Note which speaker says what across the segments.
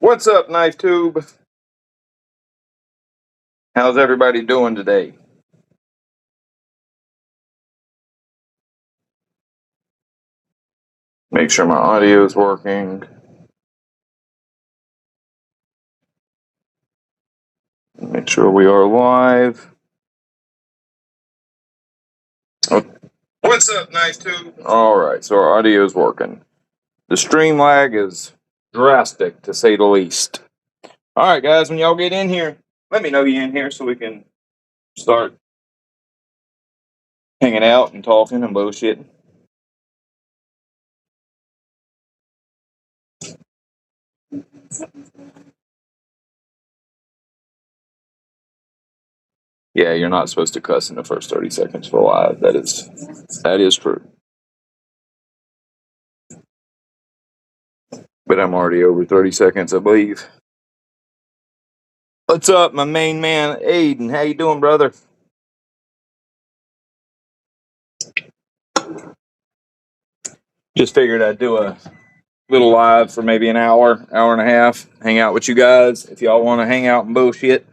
Speaker 1: What's up, Knife Tube? How's everybody doing today? Make sure my audio is working. Make sure we are live. Oh. What's up, Knife Tube? All right, so our audio is working. The stream lag is drastic, to say the least. All right, guys, when y'all get in here, let me know you're in here so we can start hanging out and talking and bullshitting. Yeah, you're not supposed to cuss in the first 30 seconds for live. That is true. But I'm already over 30 seconds, I believe. What's up, my main man, Aiden? How you doing, brother? Just figured I'd do a little live for maybe an hour, hour and a half, hang out with you guys. If y'all want to hang out and bullshit.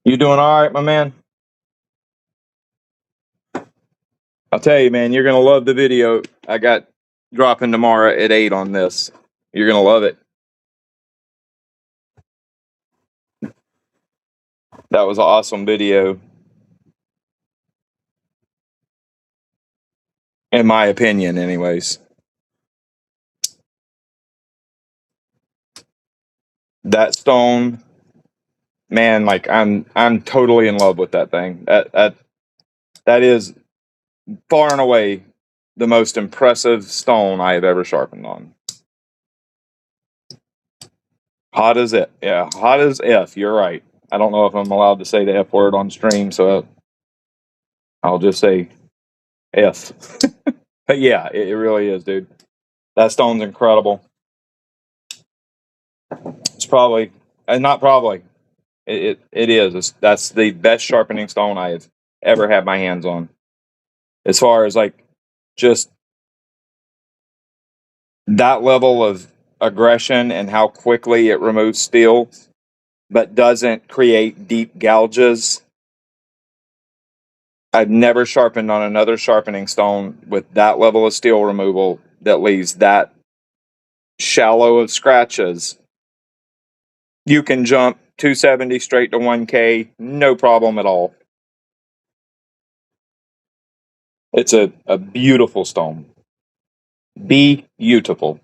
Speaker 1: You doing all right, my man? I'll tell you, man, you're going to love the video I got dropping tomorrow at 8 on this. You're going to love it. That was an awesome video. In my opinion, anyways. That stone, man, like I'm totally in love with that thing. That is far and away the most impressive stone I have ever sharpened on. Hot as it. Yeah, hot as F. You're right. I don't know if I'm allowed to say the F word on stream, so I'll just say F. But yeah, it really is, dude. That stone's incredible. It's probably, not probably, it is. That's the best sharpening stone I have ever had my hands on. As far as like just that level of aggression and how quickly it removes steel, but doesn't create deep gouges. I've never sharpened on another sharpening stone with that level of steel removal that leaves that shallow of scratches. You can jump 270 straight to 1K, no problem at all. It's a beautiful stone. Beautiful.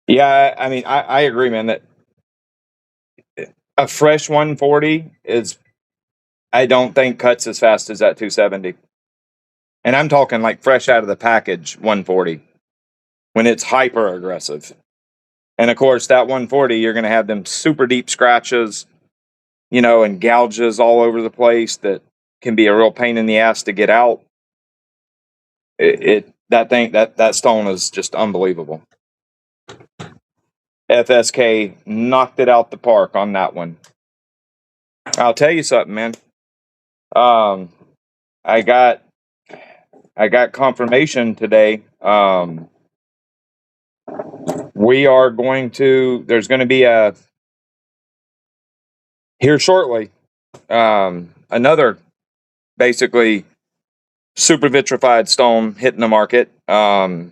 Speaker 1: Yeah, I mean, I agree, man, that a fresh 140 is, I don't think cuts as fast as that 270. And I'm talking like fresh out of the package 140 when it's hyper aggressive. And of course, that 140, you're going to have them super deep scratches, and gouges all over the place that can be a real pain in the ass to get out. That stone is just unbelievable. FSK knocked it out the park on that one. I'll tell you something, man. I got confirmation today. There's going to be here shortly, another basically super vitrified stone hitting the market. Of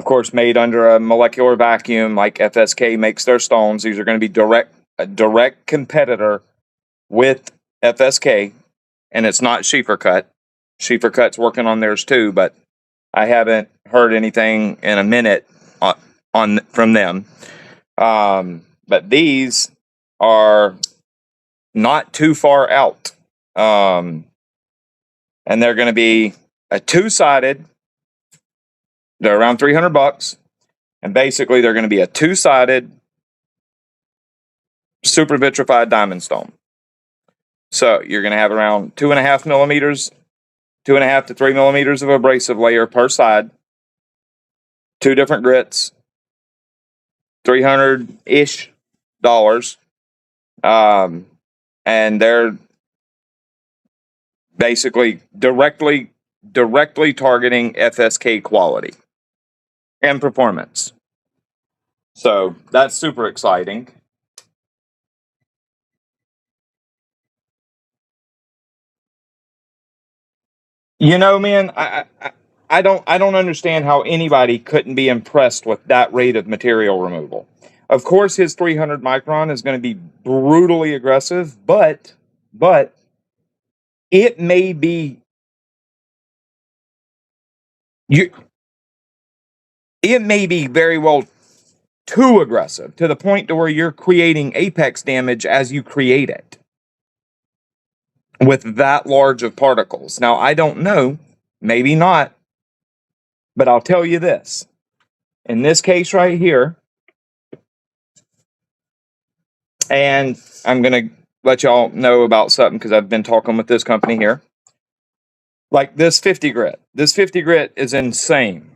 Speaker 1: course, made under a molecular vacuum like FSK makes their stones. These are going to be a direct competitor with FSK, and it's not Schiefer Cut. Schiefer Cut's working on theirs too, but I haven't heard anything in a minute from them. But these are not too far out. And they're going to be a two-sided. They're around $300, and basically they're going to be a two-sided super vitrified diamond stone. So you're going to have around 2.5 millimeters, 2.5 to 3 millimeters of abrasive layer per side, two different grits, $300-ish. And they're basically directly targeting FSK quality and performance. So that's super exciting. You know, man, I don't understand how anybody couldn't be impressed with that rate of material removal. Of course, his 300 micron is going to be brutally aggressive, but it may be you. It may be very well too aggressive to the point to where you're creating apex damage as you create it with that large of particles. Now, I don't know, maybe not, but I'll tell you this. In this case right here, and I'm going to let y'all know about something because I've been talking with this company here. Like this 50 grit. This 50 grit is insane.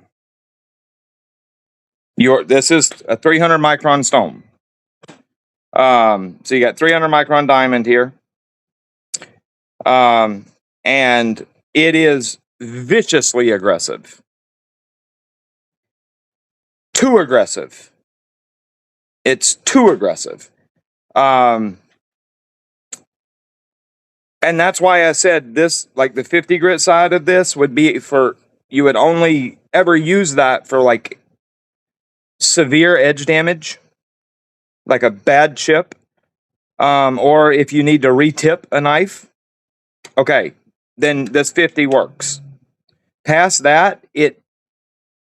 Speaker 1: This is a 300 micron stone. So you got 300 micron diamond here. And it is viciously aggressive. Too aggressive. It's too aggressive. And that's why I said this, like the 50 grit side of this would be for, you would only ever use that for like severe edge damage, like a bad chip, or if you need to retip a knife. Okay, then this 50 works. Past that,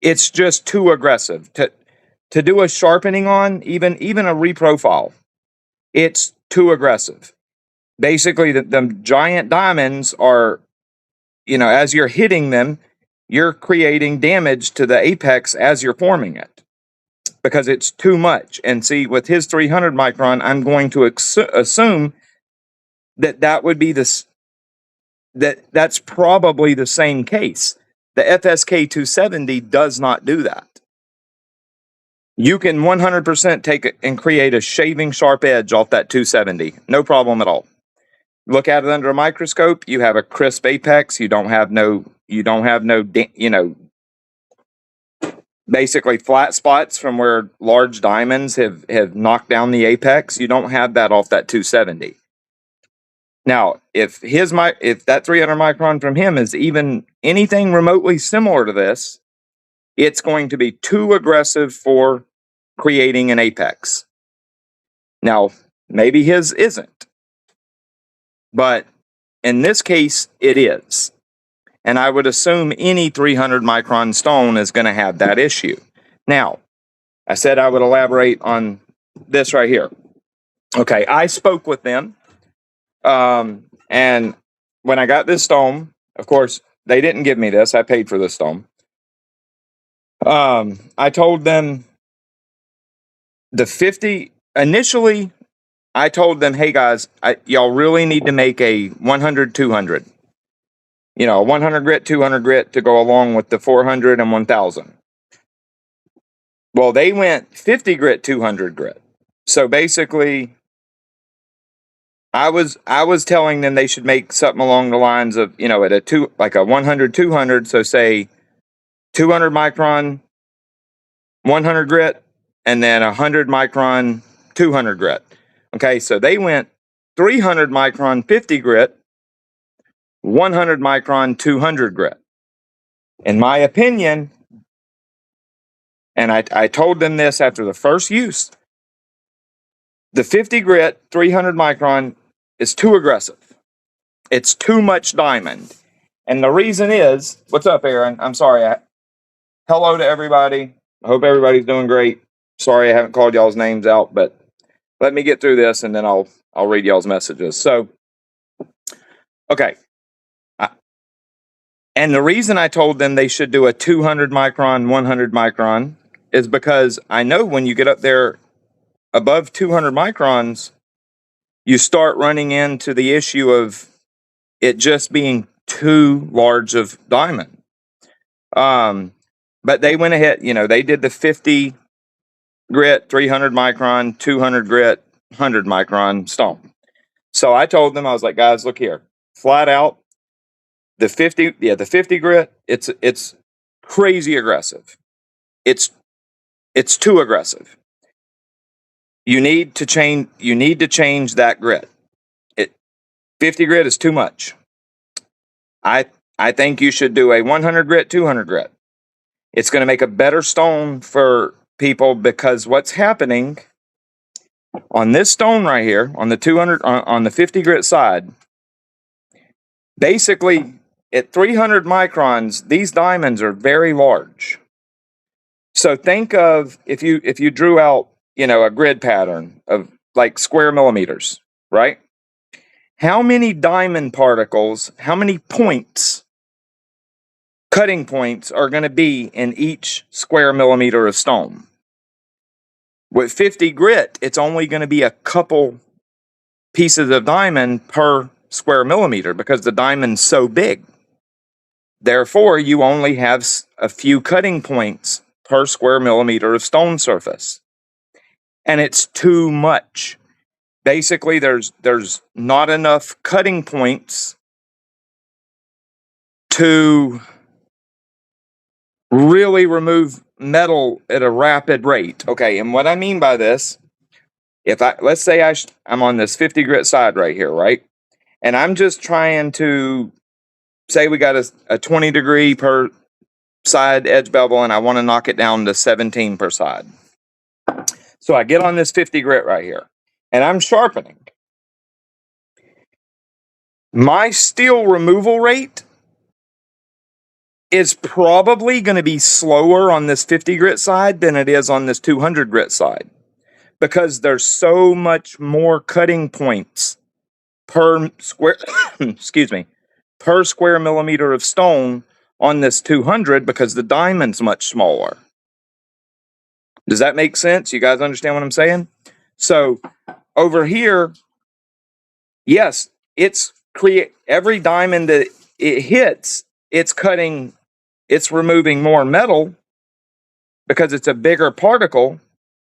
Speaker 1: it's just too aggressive to do a sharpening on, even a reprofile. It's too aggressive. Basically, the giant diamonds are, as you're hitting them, you're creating damage to the apex as you're forming it because it's too much. And see, with his 300 micron, I'm going to assume that would be that's probably the same case. The FSK 270 does not do that. You can 100% take it and create a shaving sharp edge off that 270. No problem at all. Look at it under a microscope. You have a crisp apex. You don't have no, basically flat spots from where large diamonds have knocked down the apex. You don't have that off that 270. Now, if that 300 micron from him is even anything remotely similar to this, it's going to be too aggressive for creating an apex. Now, maybe his isn't, but in this case, it is. And I would assume any 300 micron stone is going to have that issue. Now, I said I would elaborate on this right here. Okay, I spoke with them. And when I got this stone, of course, they didn't give me this. I paid for this stone. I told them the 50, initially, I told them, hey guys, y'all really need to make a 100, 200. 100 grit, 200 grit to go along with the 400 and 1000. Well, they went 50 grit, 200 grit. So basically, I was telling them they should make something along the lines of, at a 100, 200. So say 200 micron, 100 grit, and then 100 micron, 200 grit. Okay, so they went 300 micron, 50 grit, 100 micron, 200 grit. In my opinion, and I told them this after the first use, the 50 grit, 300 micron is too aggressive. It's too much diamond. And the reason is, what's up, Aaron? I'm sorry. Hello to everybody. I hope everybody's doing great. Sorry I haven't called y'all's names out, but let me get through this and then I'll read y'all's messages. So, okay. And the reason I told them they should do a 200 micron, 100 micron is because I know when you get up there above 200 microns, you start running into the issue of it just being too large of diamond. But they went ahead, they did the 50 grit, 300 micron, 200 grit, 100 micron stone. So I told them, I was like, guys, look here, flat out, The 50 grit, it's crazy aggressive. It's too aggressive. You need to change that grit. 50 grit is too much. I think you should do a 100 grit, 200 grit. It's going to make a better stone for people, because what's happening on this stone right here, on the 200, on the 50 grit side, basically at 300 microns, these diamonds are very large. So think of if you drew out, a grid pattern of like square millimeters, right? How many diamond particles, how many points, cutting points, are going to be in each square millimeter of stone? With 50 grit, it's only going to be a couple pieces of diamond per square millimeter because the diamond's so big. Therefore, you only have a few cutting points per square millimeter of stone surface. And it's too much. Basically, there's not enough cutting points to really remove metal at a rapid rate. Okay, and what I mean by this, let's say I'm on this 50 grit side right here, right? And I'm just trying to say we got a 20 degree per side edge bevel, and I want to knock it down to 17 per side. So I get on this 50 grit right here, and I'm sharpening. My steel removal rate is probably going to be slower on this 50 grit side than it is on this 200 grit side, because there's so much more cutting points per square excuse me, per square millimeter of stone on this 200, because the diamond's much smaller. Does that make sense? You guys understand what I'm saying? So over here, yes, every diamond that it hits, it's removing more metal because it's a bigger particle,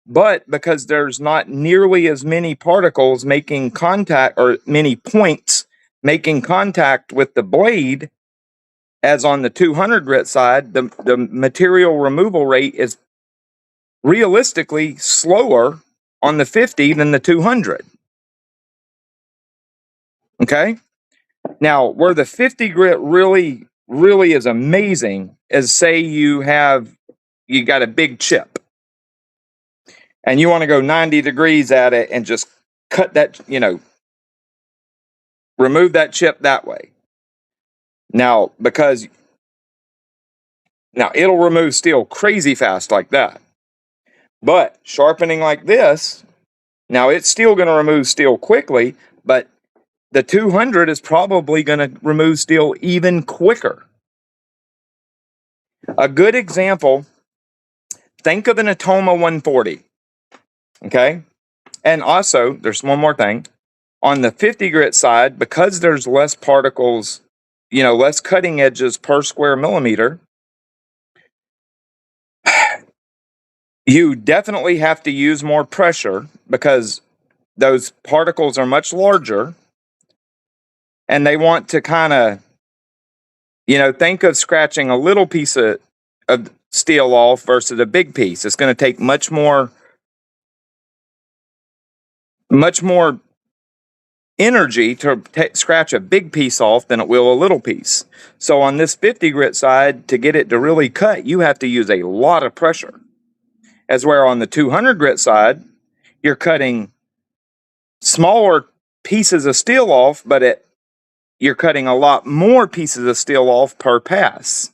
Speaker 1: but because there's not nearly as many particles making contact, or many points making contact with the blade as on the 200 grit side, the material removal rate is realistically slower on the 50 than the 200. Okay? Now, where the 50 grit really, really is amazing is, say you got a big chip and you want to go 90 degrees at it and just cut that, remove that chip that way. Now, it'll remove steel crazy fast like that. But sharpening like this, now it's still going to remove steel quickly, but the 200 is probably going to remove steel even quicker. A good example, think of an Atoma 140. Okay? And also, there's one more thing. On the 50 grit side, because there's less particles, less cutting edges per square millimeter, you definitely have to use more pressure because those particles are much larger and they want to kind of, think of scratching a little piece of steel off versus a big piece. It's going to take much more energy to scratch a big piece off than it will a little piece. So on this 50 grit side, to get it to really cut, you have to use a lot of pressure. As where on the 200 grit side, you're cutting smaller pieces of steel off, but you're cutting a lot more pieces of steel off per pass.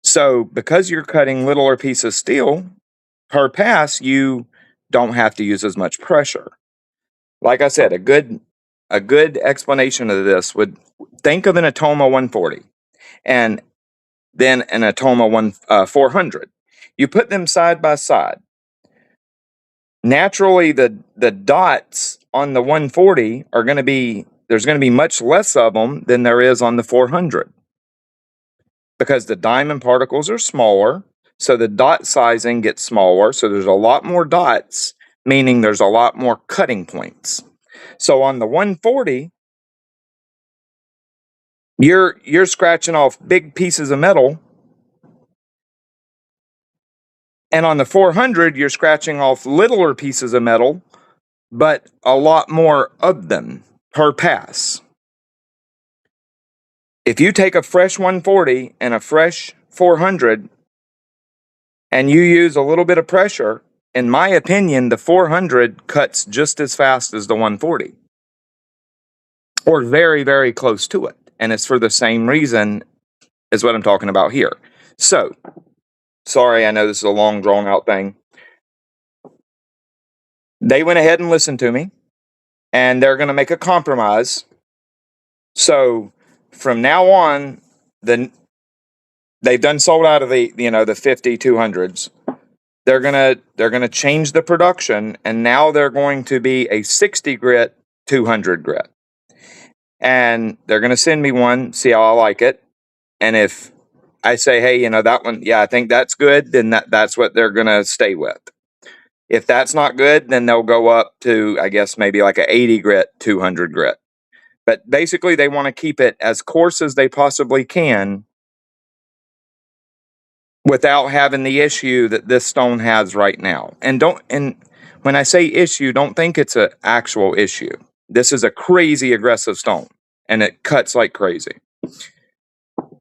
Speaker 1: So because you're cutting littler pieces of steel per pass, you don't have to use as much pressure. Like I said, a good explanation of this would think of an Atoma 140 and then an Atoma 400. You put them side by side. Naturally, the dots on the 140 there's going to be much less of them than there is on the 400, because the diamond particles are smaller, so the dot sizing gets smaller, so there's a lot more dots, meaning there's a lot more cutting points. So on the 140, you're scratching off big pieces of metal, and on the 400 you're scratching off littler pieces of metal, but a lot more of them per pass. If you take a fresh 140 and a fresh 400 and you use a little bit of pressure, in my opinion, the 400 cuts just as fast as the 140, or very, very close to it. And it's for the same reason as what I'm talking about here. So, sorry, I know this is a long, drawn out thing. They went ahead and listened to me, and they're going to make a compromise. So, from now on, they've done sold out of the 50 200s. They're gonna change the production, and now they're going to be a 60 grit 200 grit, and they're gonna send me one, see how I like it, and if I say, hey, that one, yeah, I think that's good, then that's what they're gonna stay with. If that's not good, then they'll go up to, I guess, maybe like a 80 grit 200 grit. But basically, they want to keep it as coarse as they possibly can without having the issue that this stone has right now. And when I say issue, don't think it's an actual issue. This is a crazy aggressive stone, and it cuts like crazy.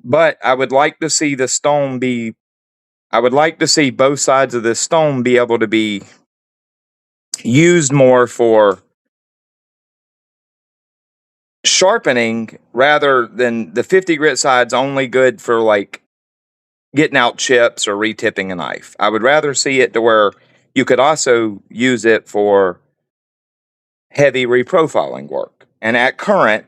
Speaker 1: But I would like to see I would like to see both sides of this stone be able to be used more for sharpening rather than the 50 grit side's only good for like getting out chips or retipping a knife. I would rather see it to where you could also use it for heavy reprofiling work. And at current,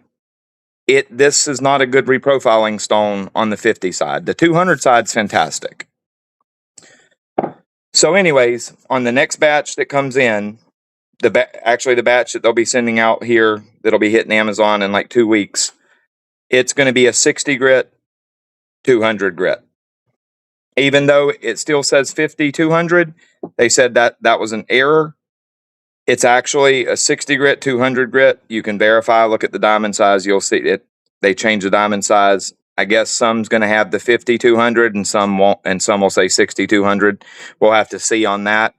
Speaker 1: this is not a good reprofiling stone on the 50 side. The 200 side's fantastic. So anyways, on the next batch that comes in, actually the batch that they'll be sending out here that'll be hitting Amazon in like 2 weeks, it's going to be a 60 grit 200 grit. Even though it still says 50 200, they said that was an error. It's actually a 60 grit 200 grit. You can verify, look at the diamond size, you'll see it. They changed the diamond size. I guess some's going to have the 50 200 and some won't, and some will say 60 200. We'll have to see on that.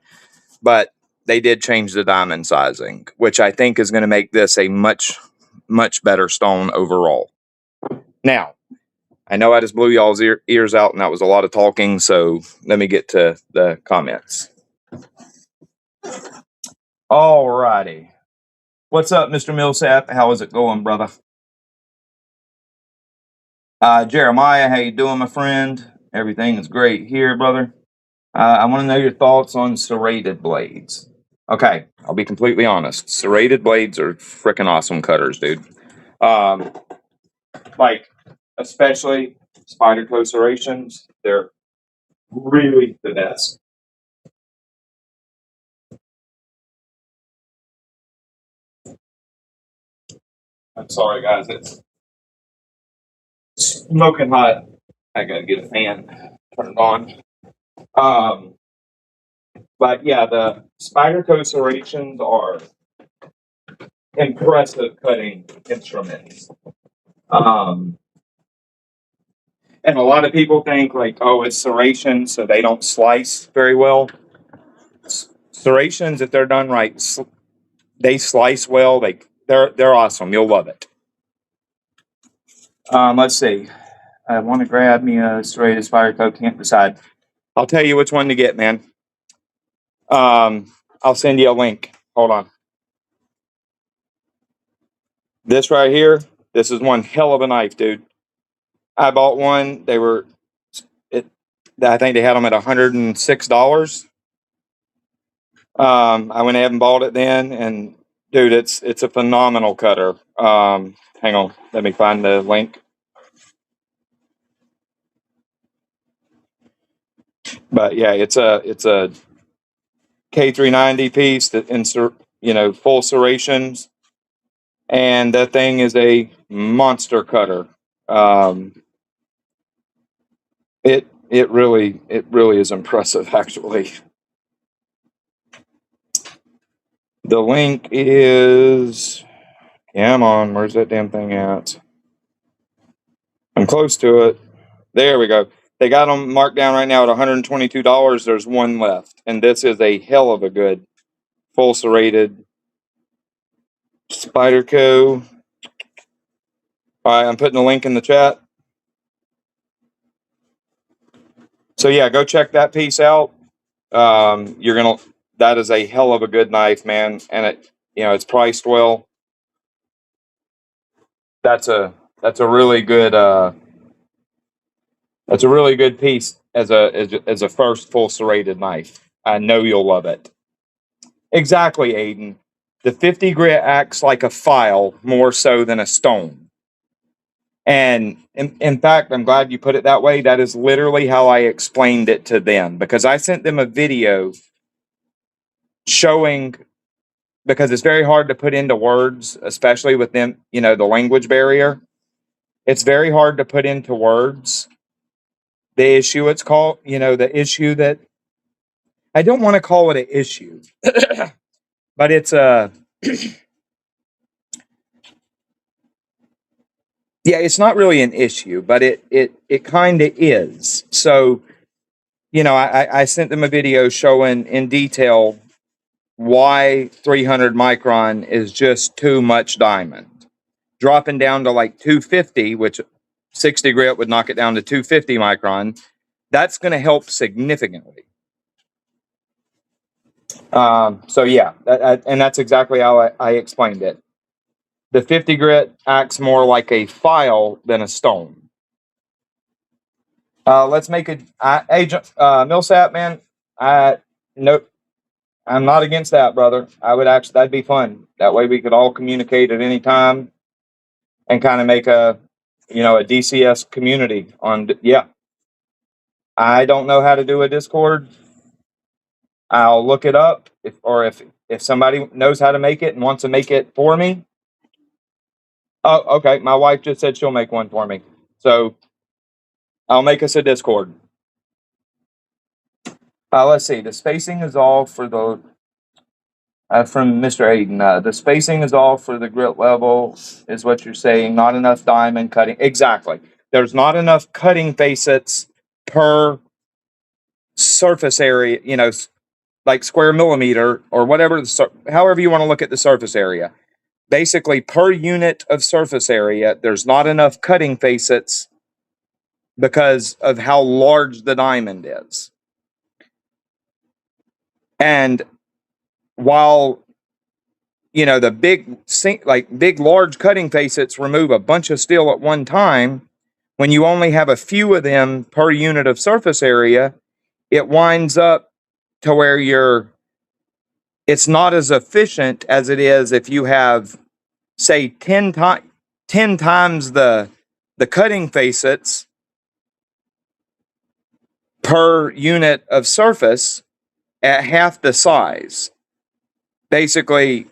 Speaker 1: But they did change the diamond sizing, which I think is going to make this a much, much better stone overall. Now, I know I just blew y'all's ears out, and that was a lot of talking, so let me get to the comments. All righty. What's up, Mr. Millsap? How is it going, brother? Jeremiah, how you doing, my friend? Everything is great here, brother. I want to know your thoughts on serrated blades. Okay, I'll be completely honest. Serrated blades are freaking awesome cutters, dude. Like, especially Spyderco serrations, they're really the best. I'm sorry, guys. It's smoking hot. I gotta get a fan turned on. But yeah, the Spyderco serrations are impressive cutting instruments. And a lot of people think like, oh, it's serration, so they don't slice very well. Serrations, if they're done right, they slice well. They're awesome. You'll love it. Let's see. I want to grab me a serrated Spyderco. Can't decide. I'll tell you which one to get, man. I'll send you a link. Hold on. This right here, this is one hell of a knife, dude. I bought one. I think they had them at $106. I went ahead and bought it then, and dude, it's a phenomenal cutter. Hang on, let me find the link. But yeah, it's a K390 piece that full serrations, and that thing is a monster cutter. It really is impressive, actually. The link is, come on, where's that damn thing at? I'm close to it. There we go. They got them marked down right now at $122. There's one left. And this is a hell of a good full serrated Spyderco. All right, I'm putting the link in the chat. So yeah, go check that piece out. That is a hell of a good knife, man. And it's priced well. That's a really good that's a really good piece as a first full serrated knife. I know you'll love it. Exactly, Aiden. The 50 grit acts like a file more so than a stone. And in fact, I'm glad you put it that way. That is literally how I explained it to them, because I sent them a video showing, because it's very hard to put into words, especially with them, the language barrier. It's very hard to put into words the issue it's called, the issue that I don't want to call it an issue, but it's a, yeah, it's not really an issue, but it kind of is. So, I sent them a video showing in detail why 300 micron is just too much diamond. Dropping down to like 250, which 60 grit would knock it down to 250 micron, that's going to help significantly. So yeah, and that's exactly how I explained it. The 50 grit acts more like a file than a stone. Let's make it. Millsap, man. Nope. I'm not against that, brother. That'd be fun. That way we could all communicate at any time and kind of make a DCS community yeah. I don't know how to do a Discord. I'll look it up if somebody knows how to make it and wants to make it for me. Oh, okay. My wife just said she'll make one for me. So I'll make us a Discord. Let's see. The spacing is all for the from Mr. Aiden. The spacing is all for the grit level, is what you're saying. Not enough diamond cutting. Exactly. There's not enough cutting facets per surface area, like square millimeter or whatever, however you want to look at the surface area. Basically, per unit of surface area, there's not enough cutting facets because of how large the diamond is. And while the big large cutting facets remove a bunch of steel at one time, when you only have a few of them per unit of surface area, it winds up to where it's not as efficient as it is if you have, say, 10 times the cutting facets per unit of surface at half the size. Basically,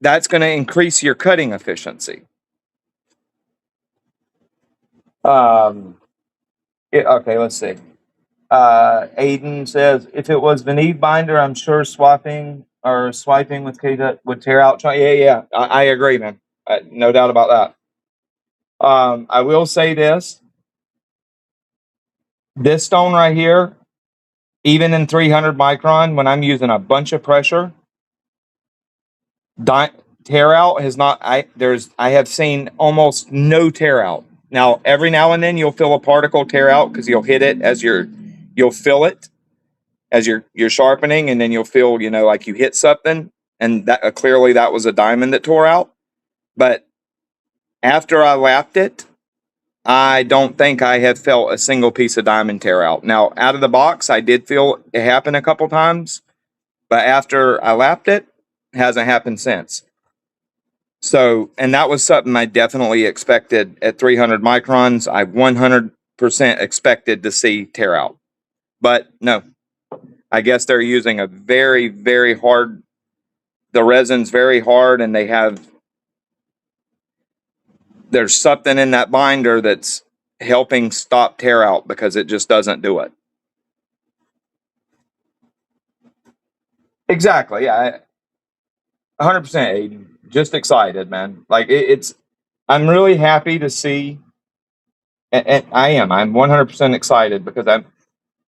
Speaker 1: that's going to increase your cutting efficiency. Okay, let's see. Aiden says, if it was Veneve binder, I'm sure swiping with K would tear out. Yeah, I agree, man. No doubt about that. I will say this. This stone right here, even in 300 micron, when I'm using a bunch of pressure, tear out has not. I have seen almost no tear out. Now, every now and then you'll feel a particle tear out because you'll hit it you'll feel it as you're sharpening, and then you'll feel like you hit something, and that clearly that was a diamond that tore out. But after I lapped it, I don't think I have felt a single piece of diamond tear out. Now, out of the box, I did feel it happen a couple times, but after I lapped it hasn't happened since. So, and that was something I definitely expected at 300 microns. I 100% expected to see tear out. But no, I guess they're using a very, very hard, the resin's very hard, and there's something in that binder that's helping stop tear out because it just doesn't do it. Exactly. Yeah. 100%, Aiden. Just excited, man. Like I'm really happy to see And I am. I'm 100% excited because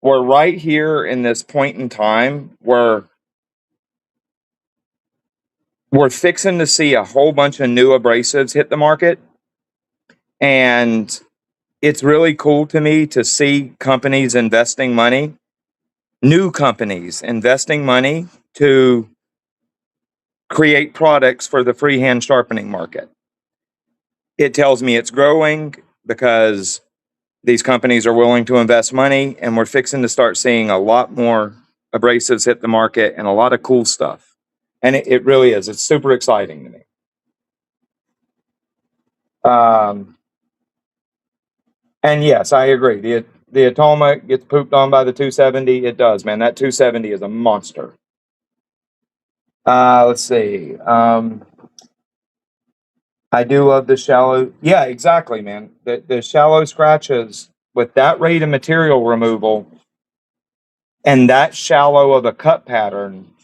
Speaker 1: we're right here in this point in time where we're fixing to see a whole bunch of new abrasives hit the market. And it's really cool to me to see companies investing money, new companies investing money to create products for the freehand sharpening market. It tells me it's growing because these companies are willing to invest money, and we're fixing to start seeing a lot more abrasives hit the market and a lot of cool stuff. And it really is. It's super exciting to me. And yes, I agree. The Atoma gets pooped on by the 270. It does, man. That 270 is a monster. Let's see. I do love the shallow. Yeah, exactly, man. The shallow scratches with that rate of material removal and that shallow of a cut pattern,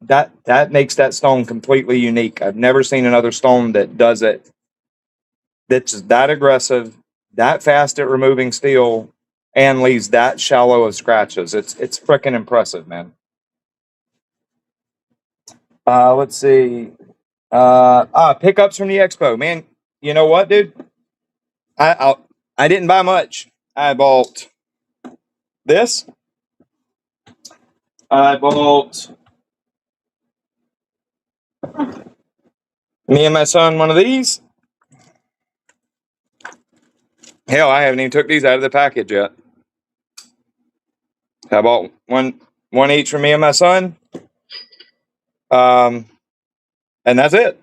Speaker 1: that makes that stone completely unique. I've never seen another stone that does it. That's that aggressive, that fast at removing steel, and leaves that shallow of scratches. It's freaking impressive, man. Let's see. Pickups from the expo, man. You know what, dude? I I didn't buy much. I bought this. I bought me and my son one of these. Hell, I haven't even took these out of the package yet. I bought one each for me and my son. Um, and that's it.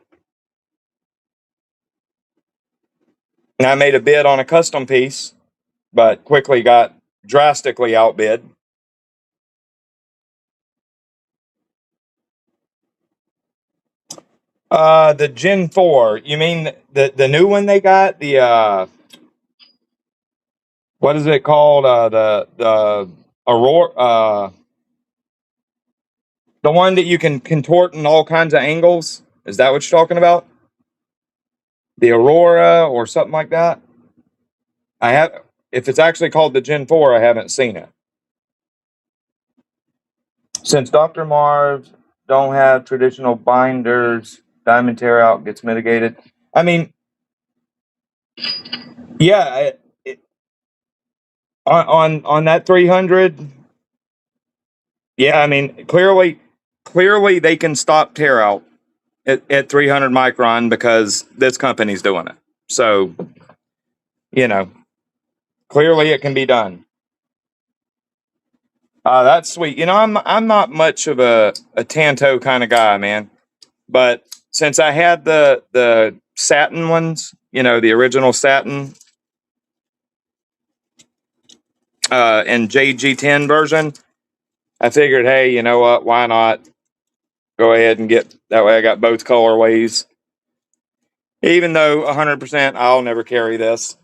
Speaker 1: And I made a bid on a custom piece, but quickly got drastically outbid. The Gen 4. You mean the new one they got? The what is it called? The Aurora, the one that you can contort in all kinds of angles. Is that what you're talking about? The Aurora or something like that? I have. If it's actually called the Gen 4, I haven't seen it. Since Dr. Marv don't have traditional binders, diamond tear out gets mitigated. I mean, yeah, on that 300, yeah, I mean, clearly they can stop tear out at 300 micron because this company's doing it. So, you know, clearly it can be done. That's sweet. You know, I'm not much of a Tanto kind of guy, man. But since I had the satin ones, you know, the original satin and JG10 version, I figured, hey, you know what? Why not go ahead and get that way? I got both colorways. Even though 100% I'll never carry this.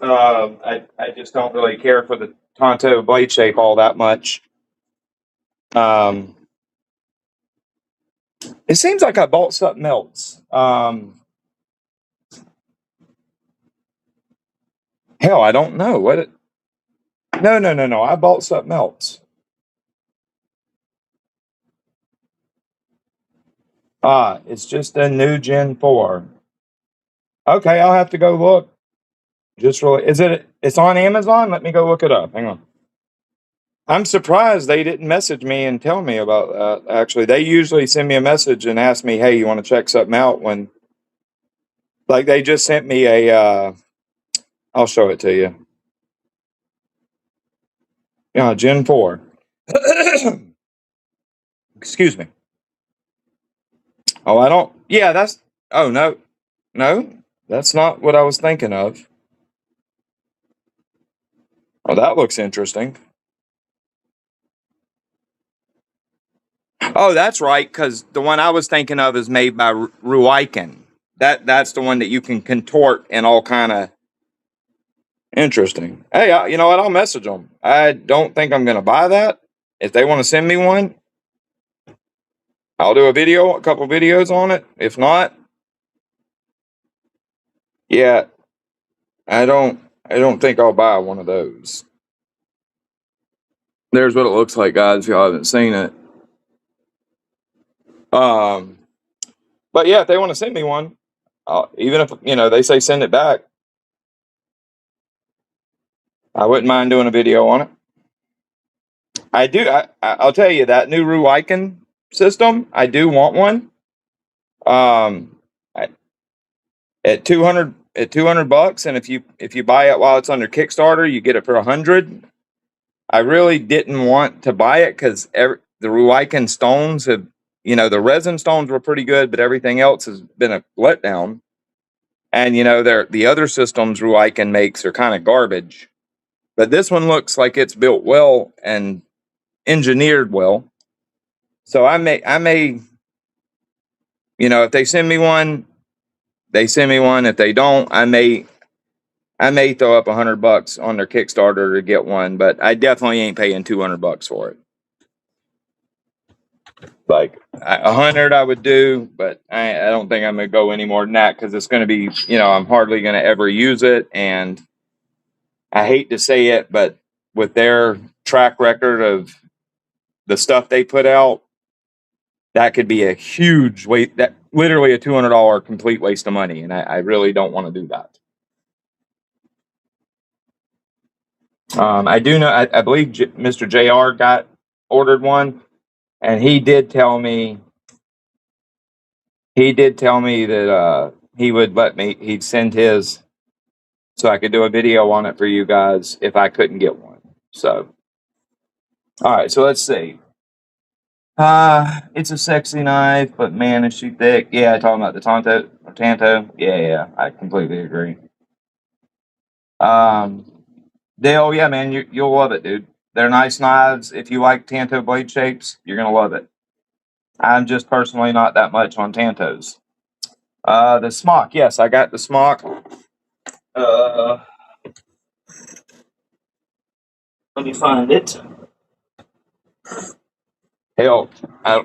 Speaker 1: I just don't really care for the Tonto blade shape all that much. Um, it seems like I bought something else. Hell, I don't know what it. No. I bought something else. It's just a new Gen 4. Okay, I'll have to go look. Just really, is it? It's on Amazon. Let me go look it up. Hang on. I'm surprised they didn't message me and tell me about that. Actually, they usually send me a message and ask me, "Hey, you want to check something out?" When, like, they just sent me a. I'll show it to you. Yeah, Gen 4. Excuse me. Oh, I don't. Yeah, that's. Oh no, no, that's not what I was thinking of. Oh, that looks interesting. Oh, that's right, because the one I was thinking of is made by Ruiken. That's the one that you can contort and all kind of interesting. Hey, you know what? I'll message them. I don't think I'm going to buy that. If they want to send me one, I'll do a couple videos on it. If not, yeah, I don't think I'll buy one of those. There's what it looks like, guys, if y'all haven't seen it. Um, but yeah, if they want to send me one, even if they say send it back, I wouldn't mind doing a video on it. I do. I'll tell you that new Ruiken system. I do want one. Um, at 200 bucks, and if you buy it while it's under Kickstarter, you get it for 100. I really didn't want to buy it because the Ruiken stones have, the resin stones were pretty good, but everything else has been a letdown. And the other systems Ruiken makes are kind of garbage, but this one looks like it's built well and engineered well. So I may, if they send me one, they send me one. If they don't, I may throw up $100 on their Kickstarter to get one, but I definitely ain't paying $200 for it. Like 100 I would do, but I don't think I'm gonna go any more than that because it's gonna be, I'm hardly gonna ever use it, and I hate to say it, but with their track record of the stuff they put out, that could be a huge waste. That literally a $200 complete waste of money, and I really don't want to do that. I do know. I believe Mr. JR got ordered one, and he did tell me that he would let me. He'd send his so I could do a video on it for you guys if I couldn't get one. So, all right. So let's see. It's a sexy knife, but man, is she thick. Yeah, talking about the Tanto. Yeah, I completely agree. Dale, yeah, man, you'll love it, dude. They're nice knives. If you like Tanto blade shapes, you're gonna love it. I'm just personally not that much on Tantos. The smock, yes, I got the smock. Let me find it. Hell, I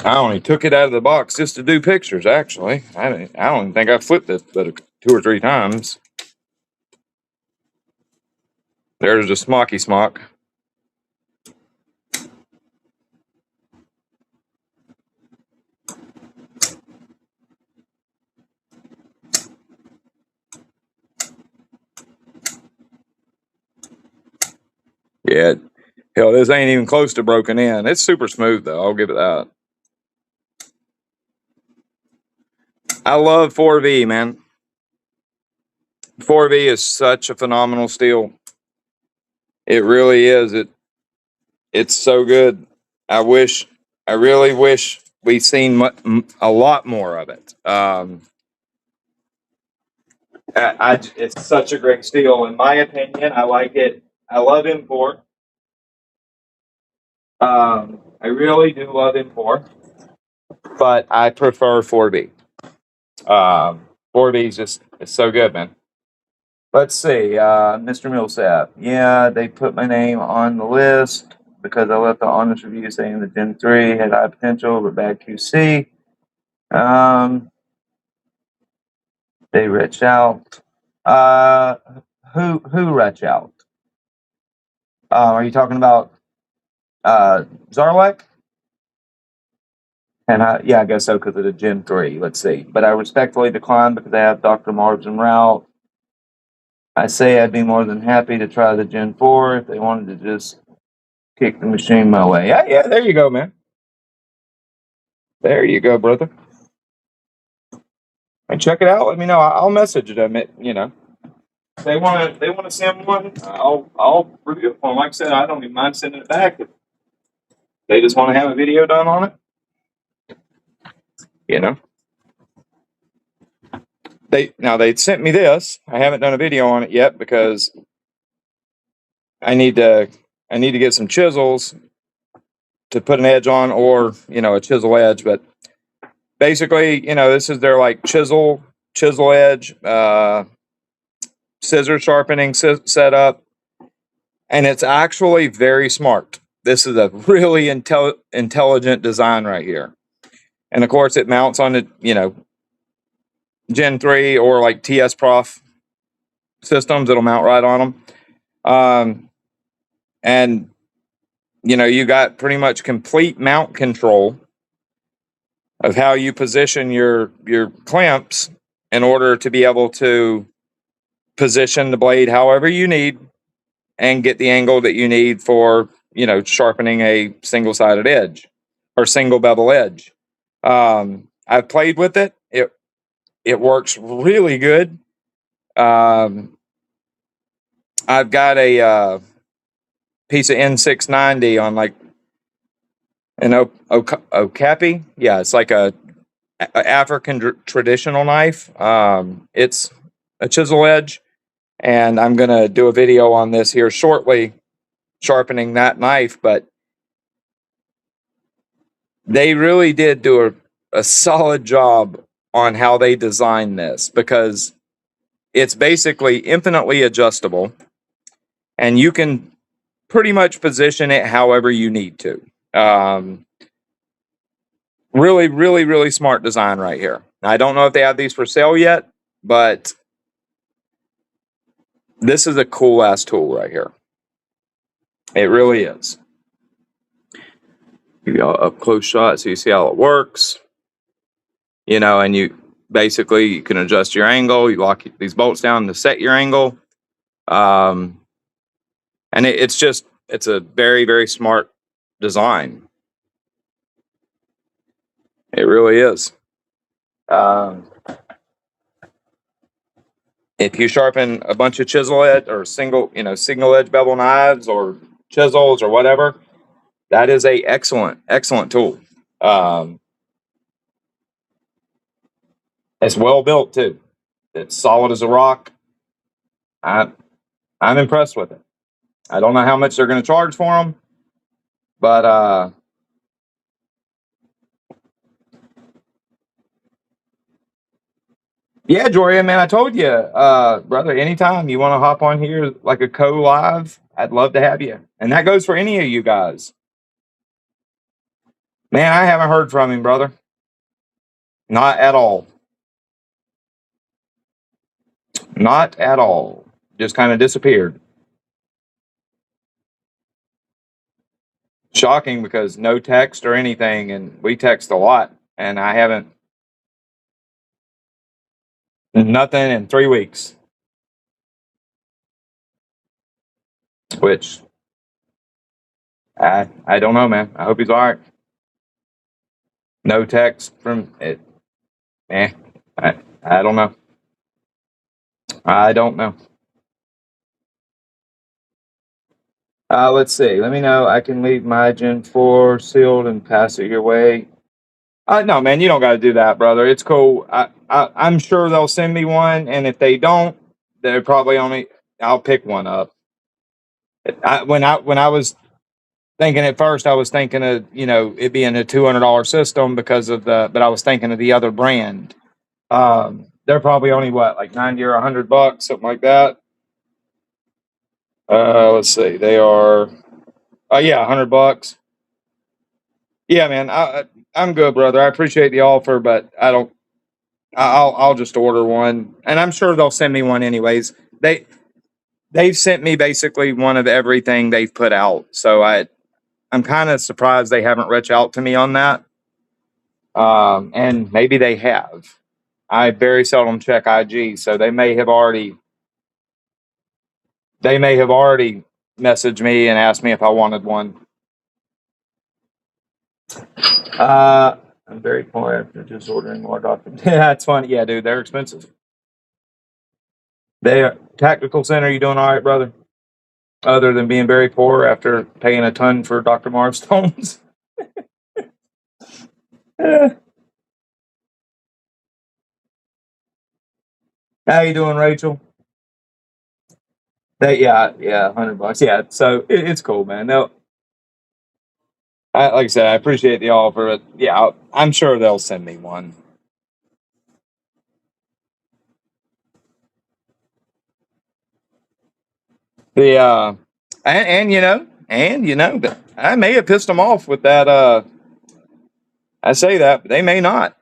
Speaker 1: only took it out of the box just to do pictures. Actually, I don't even think I flipped it but 2 or 3 times. There's the smocky smock. Yeah, hell, this ain't even close to broken in. It's super smooth though. I'll give it that. I love 4V, man. 4V is such a phenomenal steel. It really is. It's so good. I really wish we've seen a lot more of it. It's such a great steel, in my opinion. I like it. I love import. I really do love import, but I prefer 4V. 4V is just it's so good, man. Let's see, Mr. Millsap. Yeah, they put my name on the list because I left an honest review saying the Gen 3 had high potential but bad QC. They reached out. Who reached out? Are you talking about Zarlek? And I guess so because of the Gen 3. Let's see. But I respectfully decline because I have Dr. Marbs en route. I say I'd be more than happy to try the Gen 4 if they wanted to just kick the machine my way. Yeah, there you go, man. There you go, brother. And check it out. Let me know. I'll message them. If they want to send one, I'll review it for them. Like I said, I don't even mind sending it back if they just want to have a video done on it. They sent me this. I haven't done a video on it yet because I need to get some chisels to put an edge on, or a chisel edge. But basically, this is their like chisel edge, scissor sharpening setup, and it's actually very smart. This is a really intelligent design right here, and of course, it mounts on the Gen 3 or like TS Prof systems. It'll mount right on them. And you got pretty much complete mount control of how you position your clamps in order to be able to position the blade however you need and get the angle that you need for sharpening a single-sided edge or single bevel edge. I've played with it. It works really good. I've got a piece of N690 on like an okapi. Yeah, it's like a African traditional knife. It's a chisel edge, and I'm going to do a video on this here shortly, sharpening that knife. But they really did do a solid job on how they designed this, because it's basically infinitely adjustable, and you can pretty much position it however you need to. Really, really, really smart design right here. I don't know if they have these for sale yet, but this is a cool ass tool right here. It really is. Give you an up close shot so you see how it works. And you can adjust your angle. You lock these bolts down to set your angle. And it's a very, very smart design. It really is. If you sharpen a bunch of chisel edge or single edge bevel knives or chisels or whatever, that is a excellent tool. It's well built too. It's solid as a rock. I'm impressed with it. I don't know how much they're going to charge for them, but yeah, Joria, man, I told you, brother, anytime you want to hop on here like a co-live, I'd love to have you. And that goes for any of you guys. Man, I haven't heard from him, brother. Not at all. Not at all. Just kind of disappeared. Shocking, because no text or anything, and we text a lot, and I haven't nothing in 3 weeks. Which I don't know, man. I hope he's all right. No text from it. I don't know. I don't know. Let's see. Let me know. I can leave my Gen 4 sealed and pass it your way. No, man, you don't got to do that, brother. It's cool. I'm sure they'll send me one, and if they don't, they're probably I'll pick one up. When I was thinking at first, I was thinking of it being a $200 system but I was thinking of the other brand. They're probably only like 90 or $100, something like that. Let's see, they are. Yeah, $100. Yeah, man, I'm good, brother. I appreciate the offer, but I don't. I'll just order one, and I'm sure they'll send me one anyways. They've sent me basically one of everything they've put out, so I'm kind of surprised they haven't reached out to me on that. And maybe they have. I very seldom check IG, so they may have already messaged me and asked me if I wanted one. I'm very poor after just ordering more documents. Yeah, that's funny. Yeah, dude, they're expensive. Tactical Center, you doing all right, brother? Other than being very poor after paying a ton for Dr. Marv stones. How you doing, Rachel? Yeah, $100. Yeah, so it's cool, man. No, like I said, I appreciate the offer. But yeah, I'm sure they'll send me one. The but I may have pissed them off with that. I say that, but they may not.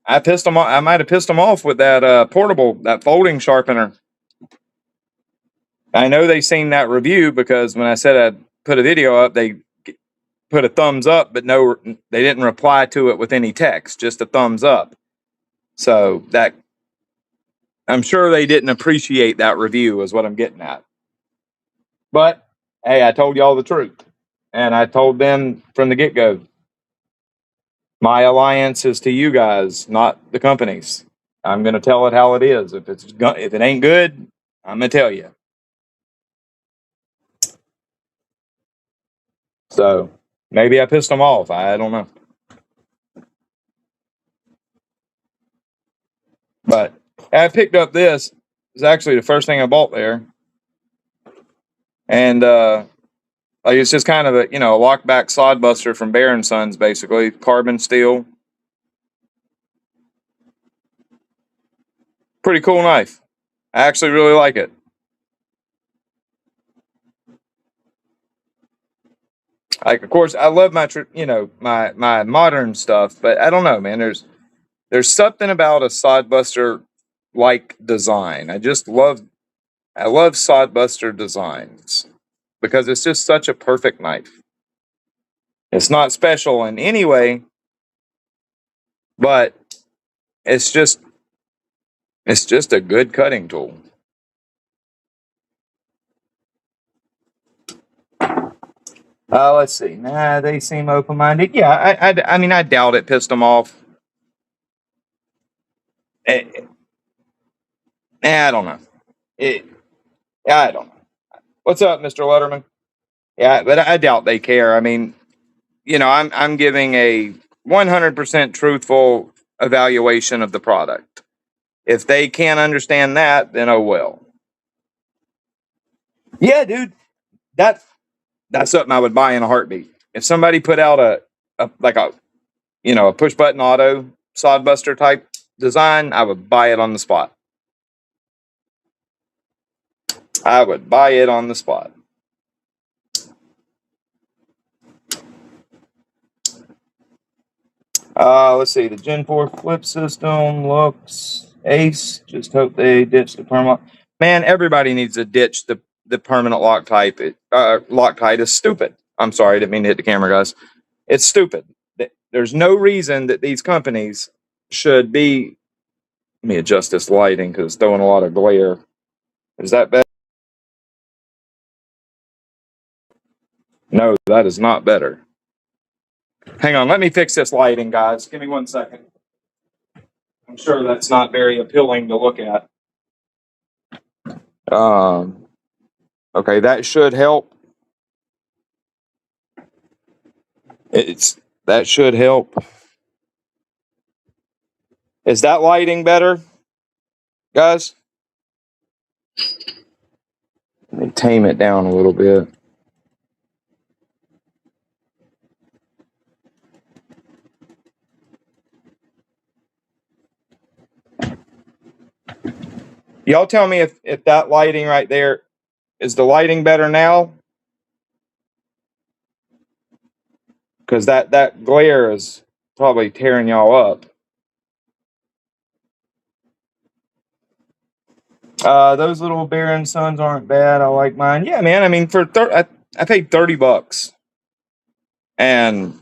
Speaker 1: I pissed them off. I might have pissed them off with that portable, that folding sharpener. I know they seen that review because when I said I'd put a video up, they put a thumbs up, but no, they didn't reply to it with any text, just a thumbs up. So that I'm sure they didn't appreciate that review, is what I'm getting at. But hey, I told y'all the truth, and I told them from the get go. My alliance is to you guys, not the companies. I'm going to tell it how it is. If it ain't good, I'm going to tell you. So maybe I pissed them off. I don't know. But I picked up this. It's actually the first thing I bought there, and like it's just kind of a a lockback sod buster from Bear and Sons, basically carbon steel. Pretty cool knife. I actually really like it. Like, of course, I love my modern stuff, but I don't know, man. There's something about a sod buster like design. I love sod buster designs because it's just such a perfect knife. It's not special in any way, but it's just it's just a good cutting tool. Let's see. Nah, they seem open minded. Yeah, I mean, I doubt it pissed them off. Eh, I don't know. It, I don't know. What's up, Mr. Letterman? Yeah, but I doubt they care. I mean, I'm giving a 100% truthful evaluation of the product. If they can't understand that, then oh well. Yeah, dude, that that's something I would buy in a heartbeat. If somebody put out a push button auto sod buster type design, I would buy it on the spot. I would buy it on the spot. Let's see. The Gen 4 flip system looks ace. Just hope they ditch the permanent. Man, everybody needs to ditch the permanent Loctite. Loctite is stupid. I'm sorry, I didn't mean to hit the camera, guys. It's stupid. There's no reason that these companies should be. Let me adjust this lighting because it's throwing a lot of glare. Is that better? No, that is not better. Hang on, let me fix this lighting, guys. Give me 1 second. I'm sure that's not very appealing to look at. Um, okay, that should help. That should help. Is that lighting better, guys? Let me tame it down a little bit. Y'all tell me if that lighting right there is the lighting better now? Because that glare is probably tearing y'all up. Those little Bear and Sons aren't bad. I like mine. Yeah, man. I mean, I paid $30, and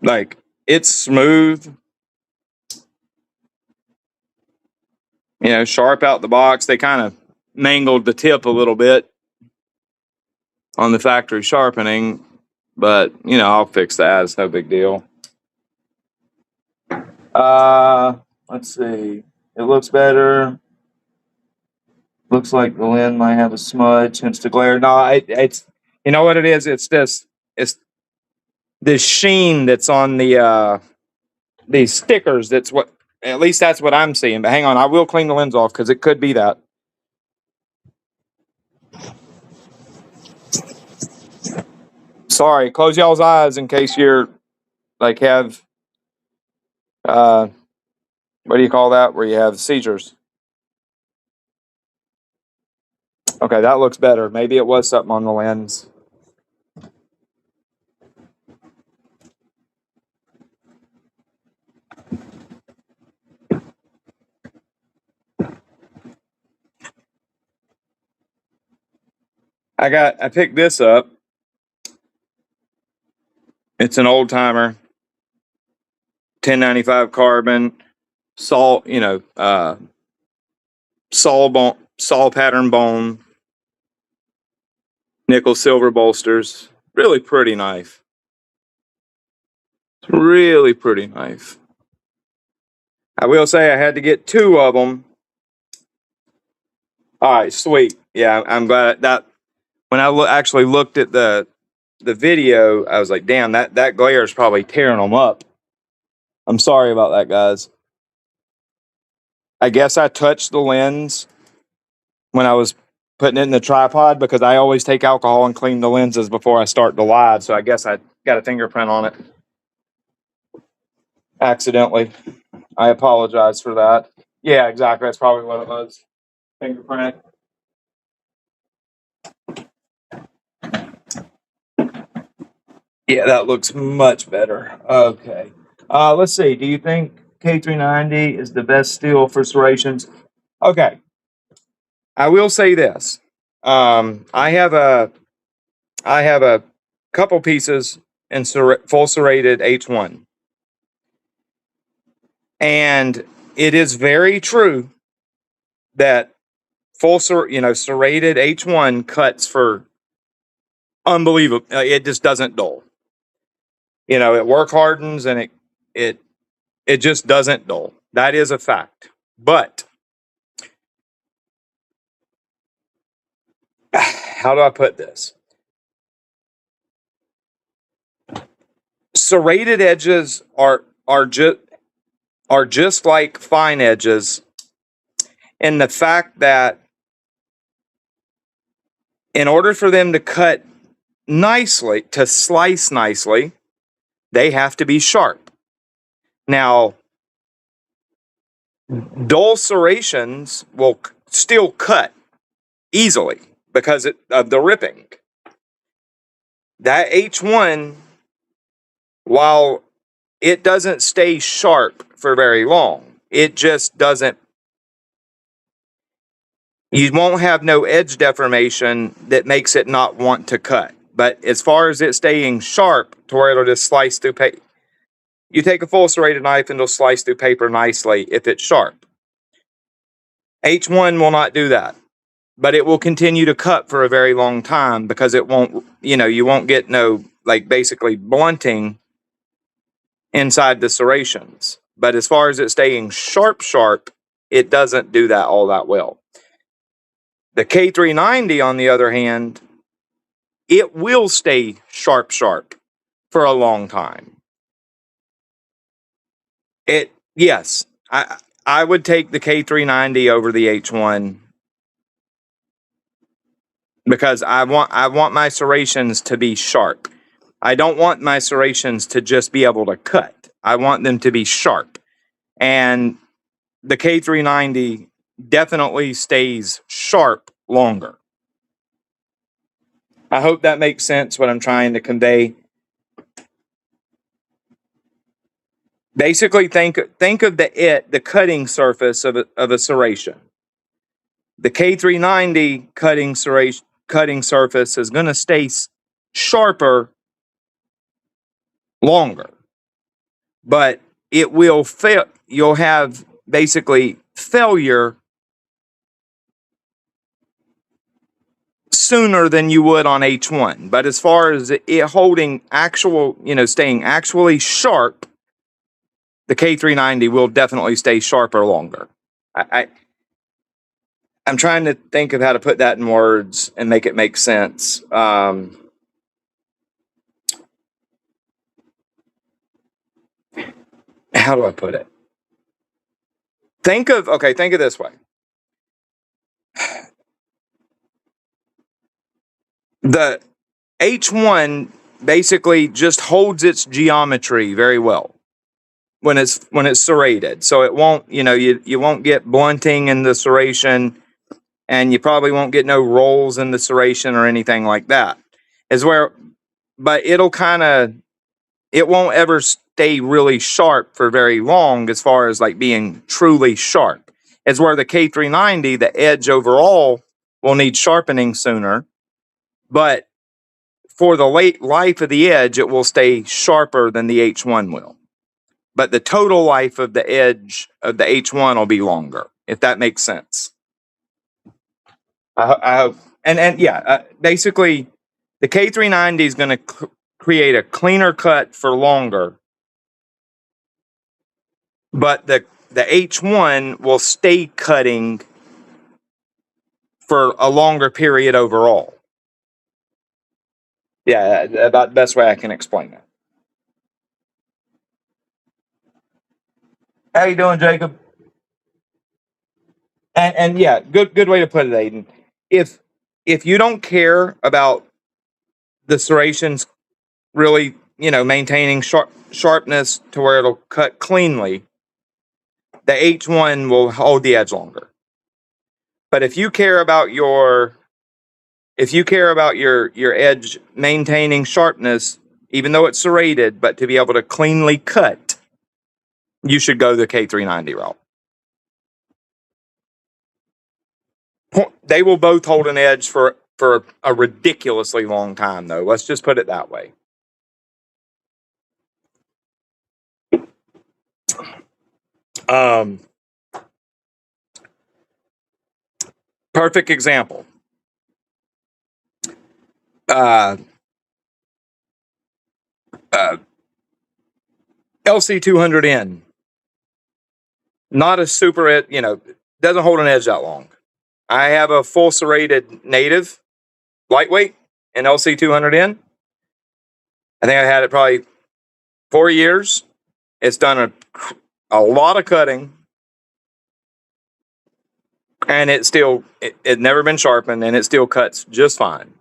Speaker 1: like it's smooth. Sharp out the box. They kind of mangled the tip a little bit on the factory sharpening, but I'll fix that. It's no big deal. Let's see. It looks better. Looks like the lens might have a smudge, hence the glare. No, it's you know what it is. It's this sheen that's on these stickers. That's what at least that's what I'm seeing. But hang on, I will clean the lens off because it could be that. Sorry, close y'all's eyes in case you're like have uh what do you call that? Where you have seizures. Okay, that looks better. Maybe it was something on the lens. I picked this up. It's an old timer, 1095 carbon, saw, saw pattern bone, nickel silver bolsters. Really pretty knife. Really pretty knife. I will say I had to get 2 of them. All right, sweet. Yeah, I'm glad that when I actually looked at the video, I was like, damn, that glare is probably tearing them up. I'm sorry about that, guys. I guess I touched the lens when I was putting it in the tripod because I always take alcohol and clean the lenses before I start the live. So I guess I got a fingerprint on it accidentally. I apologize for that. Yeah, exactly. That's probably what it was. Fingerprint. Yeah, that looks much better. Okay. Let's see. Do you think K390 is the best steel for serrations? Okay. I will say this. I have a couple pieces in full serrated H1. And it is very true that serrated H1 cuts for unbelievable. It just doesn't dull. It work hardens and it just doesn't dull. That is a fact. But how do I put this? Serrated edges are just like fine edges in the fact that in order for them to cut nicely, to slice nicely, they have to be sharp. Now, dull serrations will still cut easily because of the ripping. That H1, while it doesn't stay sharp for very long, it just doesn't. You won't have no edge deformation that makes it not want to cut. But as far as it staying sharp to where it'll just slice through paper, you take a full serrated knife and it'll slice through paper nicely if it's sharp. H1 will not do that, but it will continue to cut for a very long time because it won't, you won't get no, basically blunting inside the serrations. But as far as it staying sharp, it doesn't do that all that well. The K390, on the other hand, it will stay sharp for a long time. Yes, I would take the K390 over the H1 because I want my serrations to be sharp. I don't want my serrations to just be able to cut. I want them to be sharp. And the K390 definitely stays sharp longer. I hope that makes sense what I'm trying to convey. Basically, think of the cutting surface of a serration. The K390 cutting surface is going to stay sharper longer, but it will fail. You'll have basically failure sooner than you would on H1. But as far as it holding actual, staying actually sharp, the K390 will definitely stay sharper longer. I'm trying to think of how to put that in words and make it make sense. How do I put it? Think of this way. The H1 basically just holds its geometry very well when it's serrated. So it won't, you won't get blunting in the serration, and you probably won't get no rolls in the serration or anything like that. But it won't ever stay really sharp for very long as far as being truly sharp. It's where the K390, the edge overall will need sharpening sooner. but for the late life of the edge, it will stay sharper than the H1 will. But the total life of the edge of the H1 will be longer, if that makes sense. I hope. And yeah, basically, the K390 is going to create a cleaner cut for longer, but the H1 will stay cutting for a longer period overall. Yeah, about the best way I can explain that. How you doing, Jacob? And yeah, good way to put it, Aiden. If you don't care about the serrations really, maintaining sharpness to where it'll cut cleanly, the H1 will hold the edge longer. But if you care about your edge maintaining sharpness, even though it's serrated, but to be able to cleanly cut, you should go the K390 route. They will both hold an edge for a ridiculously long time, though. Let's just put it that way. Perfect example. LC200N, not a super, doesn't hold an edge that long. I have a full serrated native, lightweight, in LC200N. I think I had it probably 4 years. It's done a lot of cutting, and it never been sharpened, and it still cuts just fine.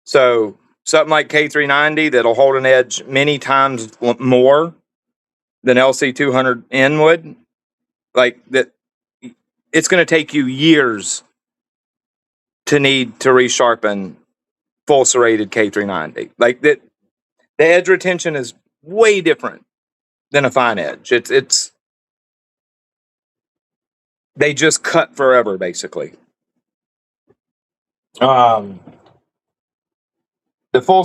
Speaker 1: So something like K390 that'll hold an edge many times more than LC200N would, like that, it's going to take you years to need to resharpen full serrated K390. Like that, the edge retention is way different than a fine edge. It's they just cut forever, basically. The full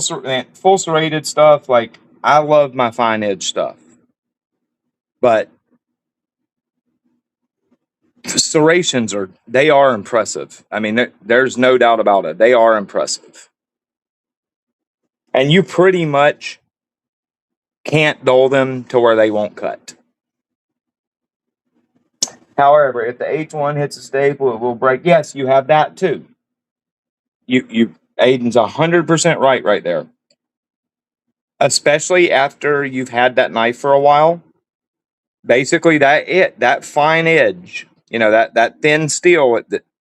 Speaker 1: serrated stuff, like I love my fine edge stuff, but serrations are impressive. I mean, there's no doubt about it. They are impressive, and you pretty much can't dull them to where they won't cut. However, if the H1 hits a staple, it will break. Yes, you have that too. Aiden's 100% right there. Especially after you've had that knife for a while. Basically, that fine edge, that thin steel,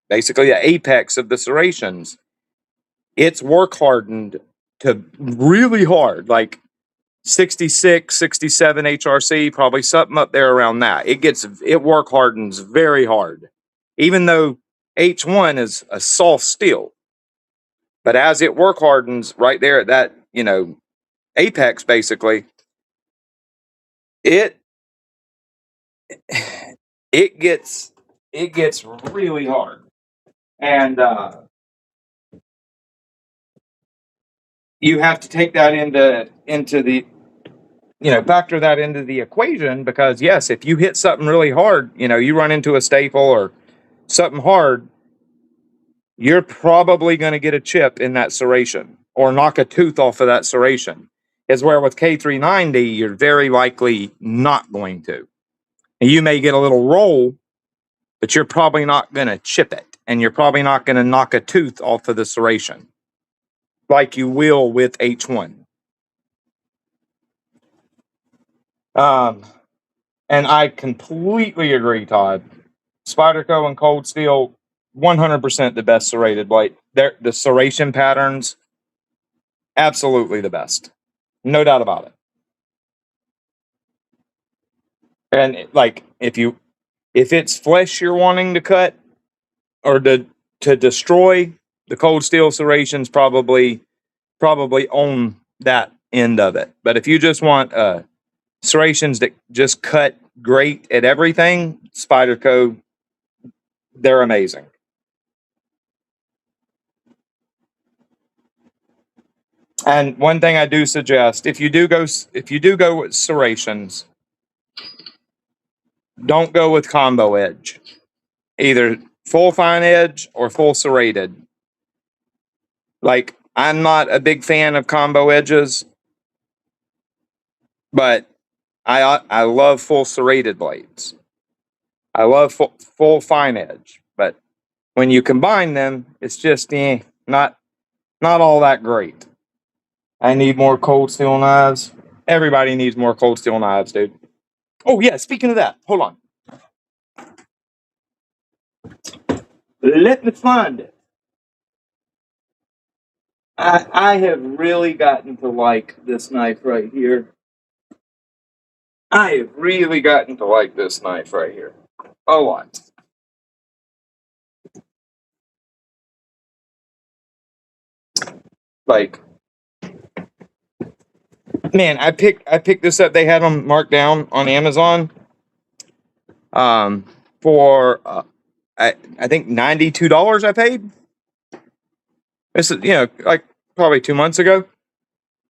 Speaker 1: basically the apex of the serrations, it's work hardened to really hard, like 66, 67 HRC, probably something up there around that. It work hardens very hard, even though H1 is a soft steel. But as it work hardens right there at that, apex, basically, it gets really hard. And you have to take that into the, factor that into the equation, because yes, if you hit something really hard, you run into a staple or something hard, you're probably going to get a chip in that serration or knock a tooth off of that serration. Is where with K390, you're very likely not going to. You may get a little roll, but you're probably not going to chip it, and you're probably not going to knock a tooth off of the serration like you will with H1. And I completely agree, Todd. Spyderco and Cold Steel, 100% the best serrated blade. The serration patterns, absolutely the best. No doubt about it. And like, if it's flesh you're wanting to cut or to destroy, the Cold Steel serrations probably own that end of it. But if you just want serrations that just cut great at everything, Spyderco, they're amazing. And one thing I do suggest, if you do go with serrations, don't go with combo edge. Either full fine edge or full serrated. Like, I'm not a big fan of combo edges, but I love full serrated blades. I love full fine edge, but when you combine them, it's just not all that great. I need more cold steel knives. Everybody needs more cold steel knives, dude. Oh yeah, speaking of that, hold on. Let me find it. I have really gotten to like this knife right here. I have really gotten to like this knife right here. A lot. Like, man, I picked this up. They had them marked down on Amazon. For I think $92 I paid. This is, like probably 2 months ago.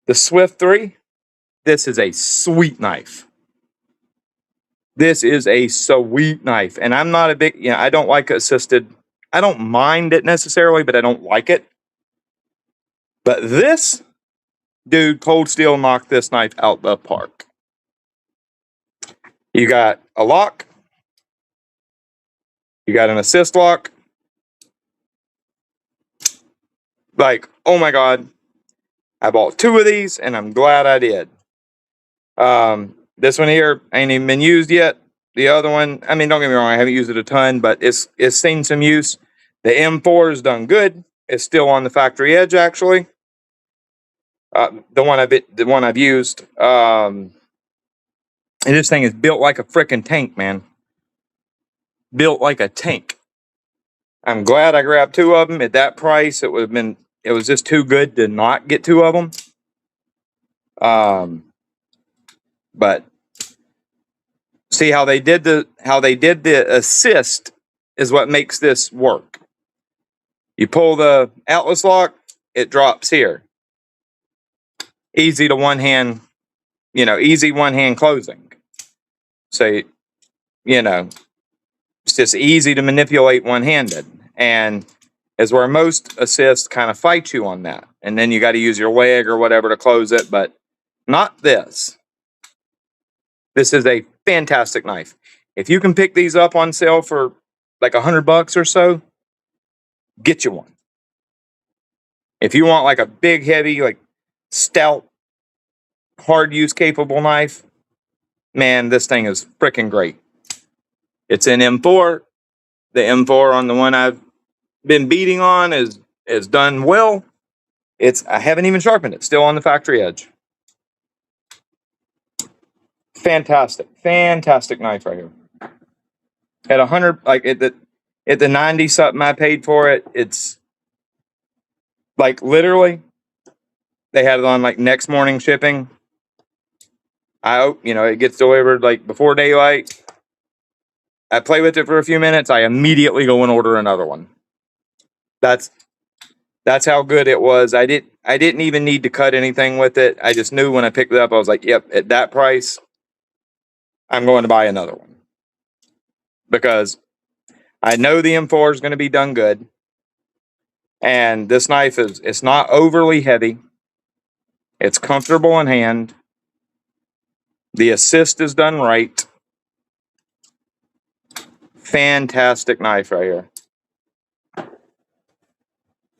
Speaker 1: The Swift 3. This is a sweet knife. This is a sweet knife. And I'm not a big, I don't like assisted. I don't mind it necessarily, but I don't like it. But this, dude, Cold Steel knocked this knife out the park. You got a lock. You got an assist lock. Like, oh my God. I bought 2 of these, and I'm glad I did. This one here ain't even been used yet. The other one, I mean, don't get me wrong, I haven't used it a ton, but it's seen some use. The M4 has done good. It's still on the factory edge, actually. The one I've used. And this thing is built like a freaking tank, man. Built like a tank. I'm glad I grabbed 2 of them at that price. It was just too good to not get 2 of them. But see how they did the assist is what makes this work. You pull the Atlas lock, it drops here. Easy to one hand, easy one hand closing. So, it's just easy to manipulate one handed. And is where most assists kind of fight you on that. And then you got to use your leg or whatever to close it, but not this. This is a fantastic knife. If you can pick these up on sale for like $100 or so, get you one. If you want like a big, heavy, like stout, hard use capable knife, man, this thing is freaking great. It's an M4. The M4 on the one I've been beating on is done well. I haven't even sharpened it. Still on the factory edge. Fantastic knife right here. At 100, like at the 90 something I paid for it, it's like literally they had it on like next morning shipping. I hope, it gets delivered like before daylight. I play with it for a few minutes. I immediately go and order another one. That's how good it was. I didn't even need to cut anything with it. I just knew when I picked it up, I was like, yep, at that price, I'm going to buy another one. Because I know the M4 is going to be done good. And this knife it's not overly heavy. It's comfortable in hand. The assist is done right. Fantastic knife right here.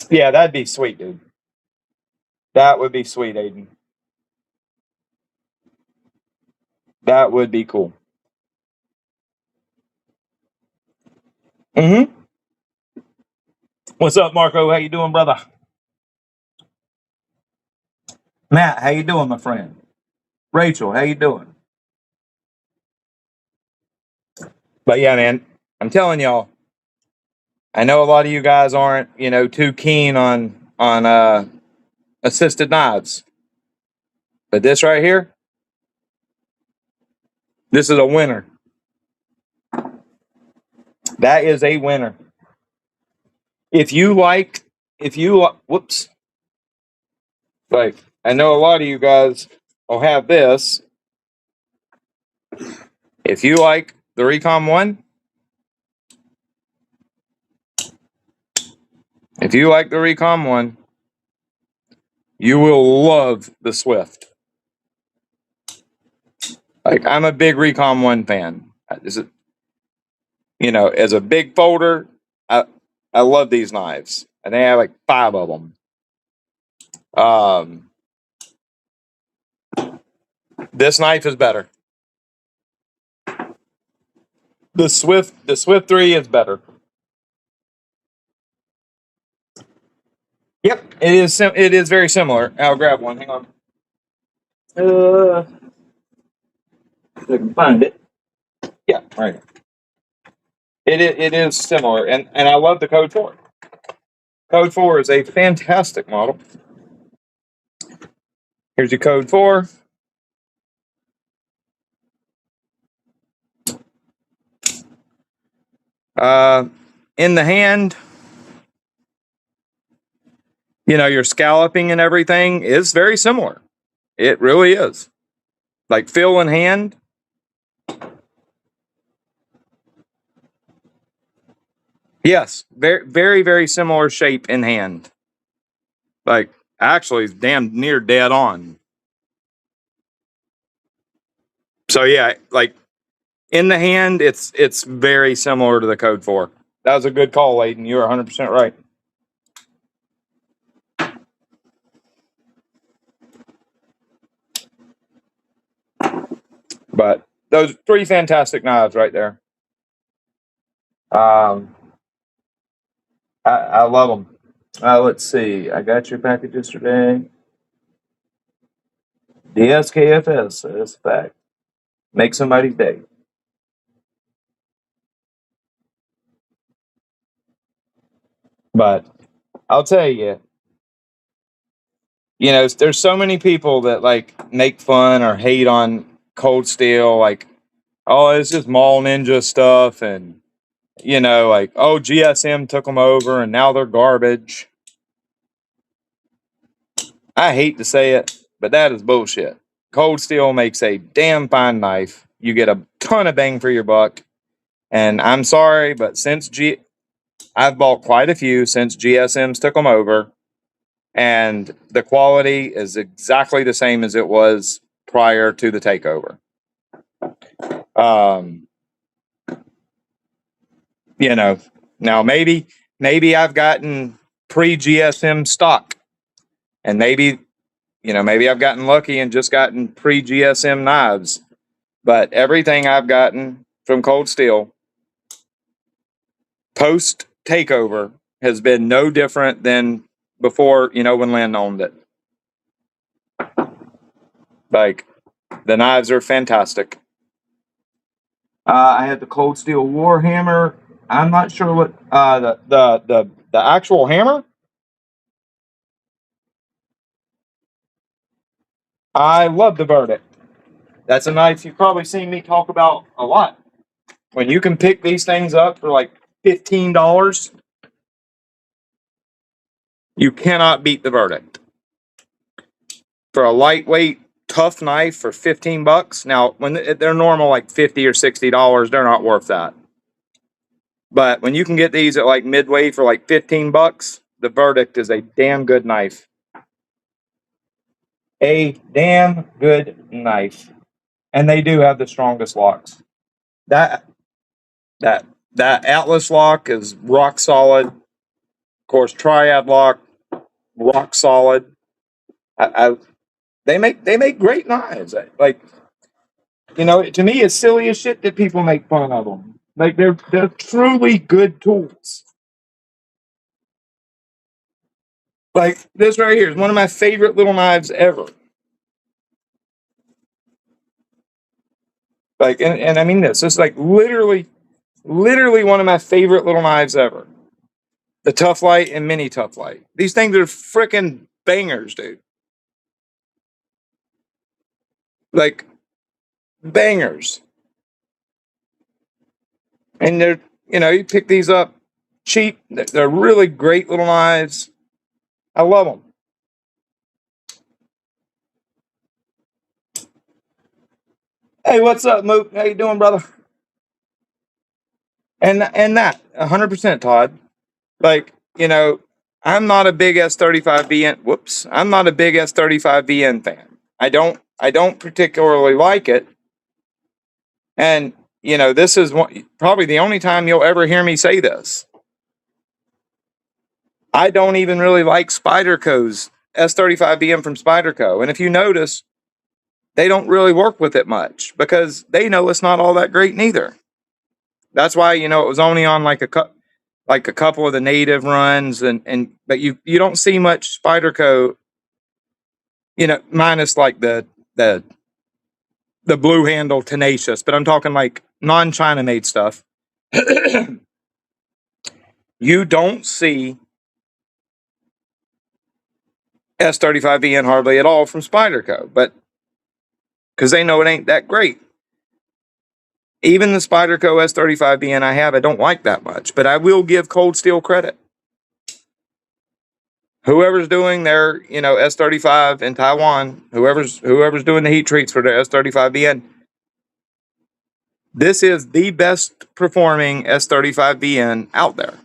Speaker 1: Yeah, that'd be sweet, dude. That would be sweet, Aiden. That would be cool. Mm-hmm. What's up, Marco? How you doing, brother? Matt, how you doing, my friend? Rachel, how you doing? But yeah, man, I'm telling y'all, I know a lot of you guys aren't, too keen on assisted knives. But this right here, this is a winner. That is a winner. If you whoops. Like, I know a lot of you guys will have this. If you like the Recon 1, if you like the Recon 1, you will love the Swift. Like, I'm a big Recon 1 fan. Is it, as a big folder, I love these knives. And they have like 5 of them. This knife is better. The Swift 3 is better. Yep, it is very similar. I'll grab one. Hang on. If I can find it. Yeah, right. It is similar, and I love the Code 4. Code 4 is a fantastic model. Here's your Code 4. In the hand, your scalloping and everything is very similar. It really is. Like feel in hand. Yes, very, very, very similar shape in hand. Like, actually, it's damn near dead on. So yeah, like in the hand, it's very similar to the Code 4. That was a good call, Layden. You were 100% right. But those 3 fantastic knives right there. I love them. Let's see. I got your package yesterday. DSKFS, that's a fact. Make somebody's day. But I'll tell you, there's so many people that like make fun or hate on Cold Steel, like, oh, it's just Mall Ninja stuff, and like, oh, GSM took them over and now they're garbage. I hate to say it, but that is bullshit. Cold Steel makes a damn fine knife. You get a ton of bang for your buck. And I'm sorry, but I've bought quite a few since GSM's took them over, and the quality is exactly the same as it was prior to the takeover. Now maybe I've gotten pre-GSM stock, and maybe I've gotten lucky and just gotten pre-GSM knives, but everything I've gotten from Cold Steel post takeover has been no different than before, when Lynn owned it. Like, the knives are fantastic. I had the Cold Steel Warhammer. I'm not sure what the actual hammer. I love the Verdict. That's a knife you've probably seen me talk about a lot. When you can pick these things up for like $15, you cannot beat the Verdict. For a lightweight, tough knife for $15. Now, when they're normal like $50 or $60, they're not worth that. But when you can get these at like Midway for like $15, the Verdict is a damn good knife. A damn good knife. And they do have the strongest locks. That Atlas lock is rock solid. Of course, Triad lock, rock solid. They make great knives. Like, to me, it's silly as shit that people make fun of them. Like, they're truly good tools. Like, this right here is one of my favorite little knives ever. Like, and I mean this. It's like literally one of my favorite little knives ever. The Tough Light and Mini Tough Light. These things are freaking bangers, dude. Like, bangers. And they're, you pick these up cheap. They're really great little knives. I love them. Hey, what's up, Mook? How you doing, brother? And that 100%, Todd. Like, I'm not a big S35VN. Whoops, I'm not a big S35VN fan. I don't particularly like it. And this is probably the only time you'll ever hear me say this. I don't even really like Spyderco's S35VM from Spyderco. And if you notice, they don't really work with it much because they know it's not all that great neither. That's why it was only on like a couple of the native runs, but you don't see much Spyderco, minus like the blue handle tenacious. But I'm talking like non-China made stuff. You don't see S35VN hardly at all from Spyderco, but because they know it ain't that great. Even the Spyderco S35VN I have, I don't like that much, but I will give Cold Steel credit. Whoever's doing their, S35 in Taiwan, whoever's doing the heat treats for their S35VN, this is the best performing S35VN out there.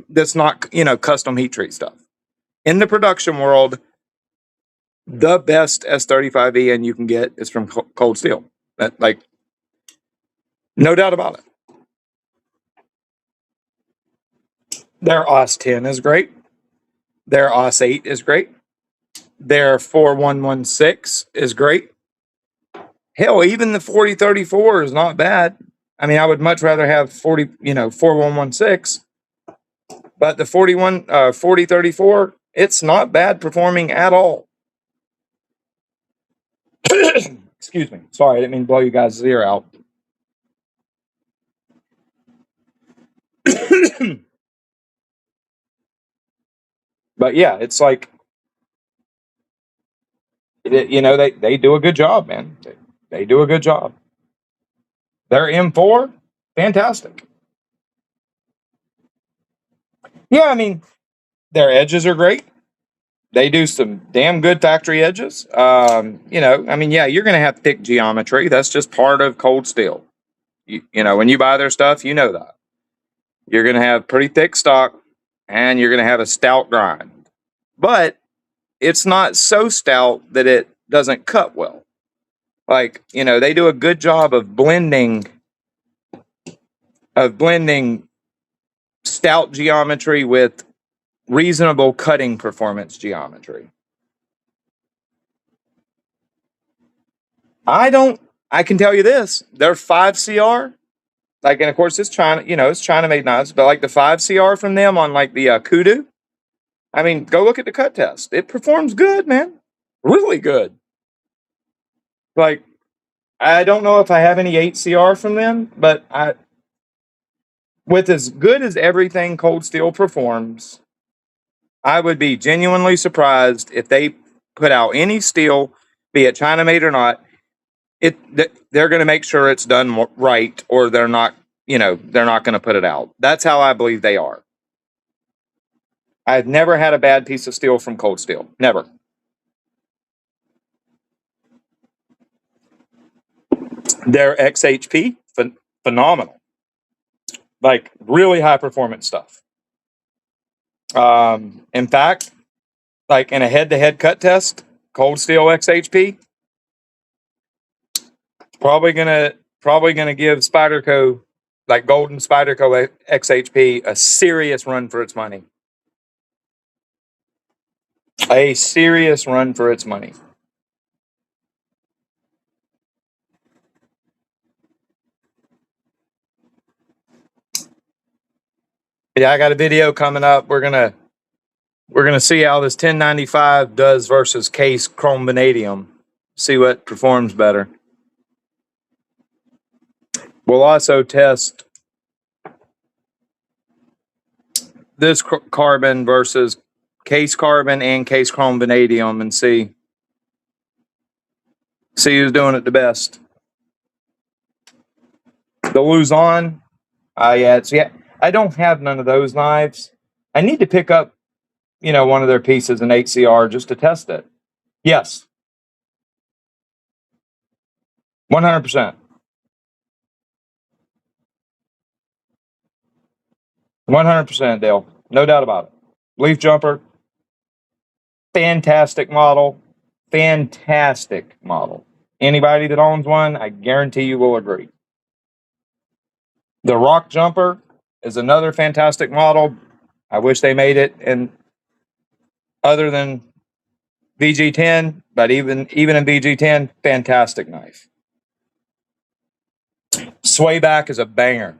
Speaker 1: That's not, custom heat treat stuff. In the production world, the best S35VN you can get is from Cold Steel. Like, no doubt about it. Their OS 10 is great. Their OS 8 is great. Their 4116 is great. Hell, even the 4034 is not bad. I mean, I would much rather have 4116, but the 4034, it's not bad performing at all. Excuse me. Sorry, I didn't mean to blow you guys' ear out. But yeah, it's like, they do a good job, man. They do a good job. Their M4, fantastic. Yeah, I mean, their edges are great. They do some damn good factory edges. I mean, yeah, you're going to have thick geometry. That's just part of Cold Steel. When you buy their stuff, you know that. You're going to have pretty thick stock, and you're going to have a stout grind. But it's not so stout that it doesn't cut well. Like, they do a good job of blending stout geometry with reasonable cutting performance geometry. I can tell you this, their 5CR, like, and of course it's China, it's China made knives, but like the 5CR from them on like the Kudu, I mean, go look at the cut test. It performs good, man. Really good. Like, I don't know if I have any 8CR from them, but with as good as everything Cold Steel performs, I would be genuinely surprised if they put out any steel, be it China made or not. They're going to make sure it's done right, or they're not going to put it out. That's how I believe they are. I've never had a bad piece of steel from Cold Steel. Never. Their XHP, phenomenal. Like, really high performance stuff. In fact, like in a head-to-head cut test, Cold Steel XHP probably gonna give Spyderco, like Golden Spyderco XHP, a serious run for its money. A serious run for its money. Yeah, I got a video coming up. We're gonna see how this 1095 does versus case chrome vanadium. See what performs better. We'll also test this carbon versus case carbon and case chrome vanadium and see who's doing it the best. The Luzon, yeah. I don't have none of those knives. I need to pick up, one of their pieces in 8CR just to test it. Yes. 100%. 100%, Dale. No doubt about it. Leaf jumper, fantastic model. Fantastic model. Anybody that owns one, I guarantee you will agree. The rock jumper is another fantastic model. I wish they made it in other than VG10, but even in VG10, fantastic knife. Sway back is a banger.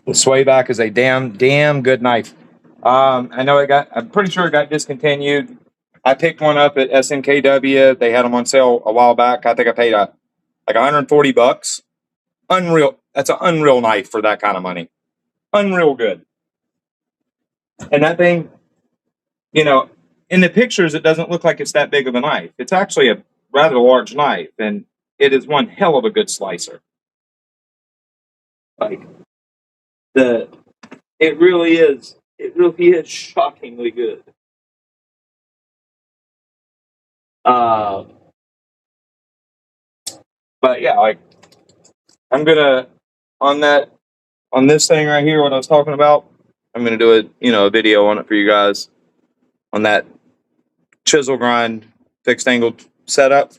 Speaker 1: The sway back is a damn good knife. I know I'm pretty sure it got discontinued. I picked one up at SNKW. They had them on sale a while back. I think I paid like $140. Unreal. That's an unreal knife for that kind of money. Unreal good. And that thing, in the pictures, it doesn't look like it's that big of a knife. It's actually a rather large knife, and it is one hell of a good slicer. Like it really is. It really is shockingly good. But yeah, like I'm gonna on this thing right here, what I was talking about. I'm gonna do a video on it for you guys on that chisel grind fixed angle setup.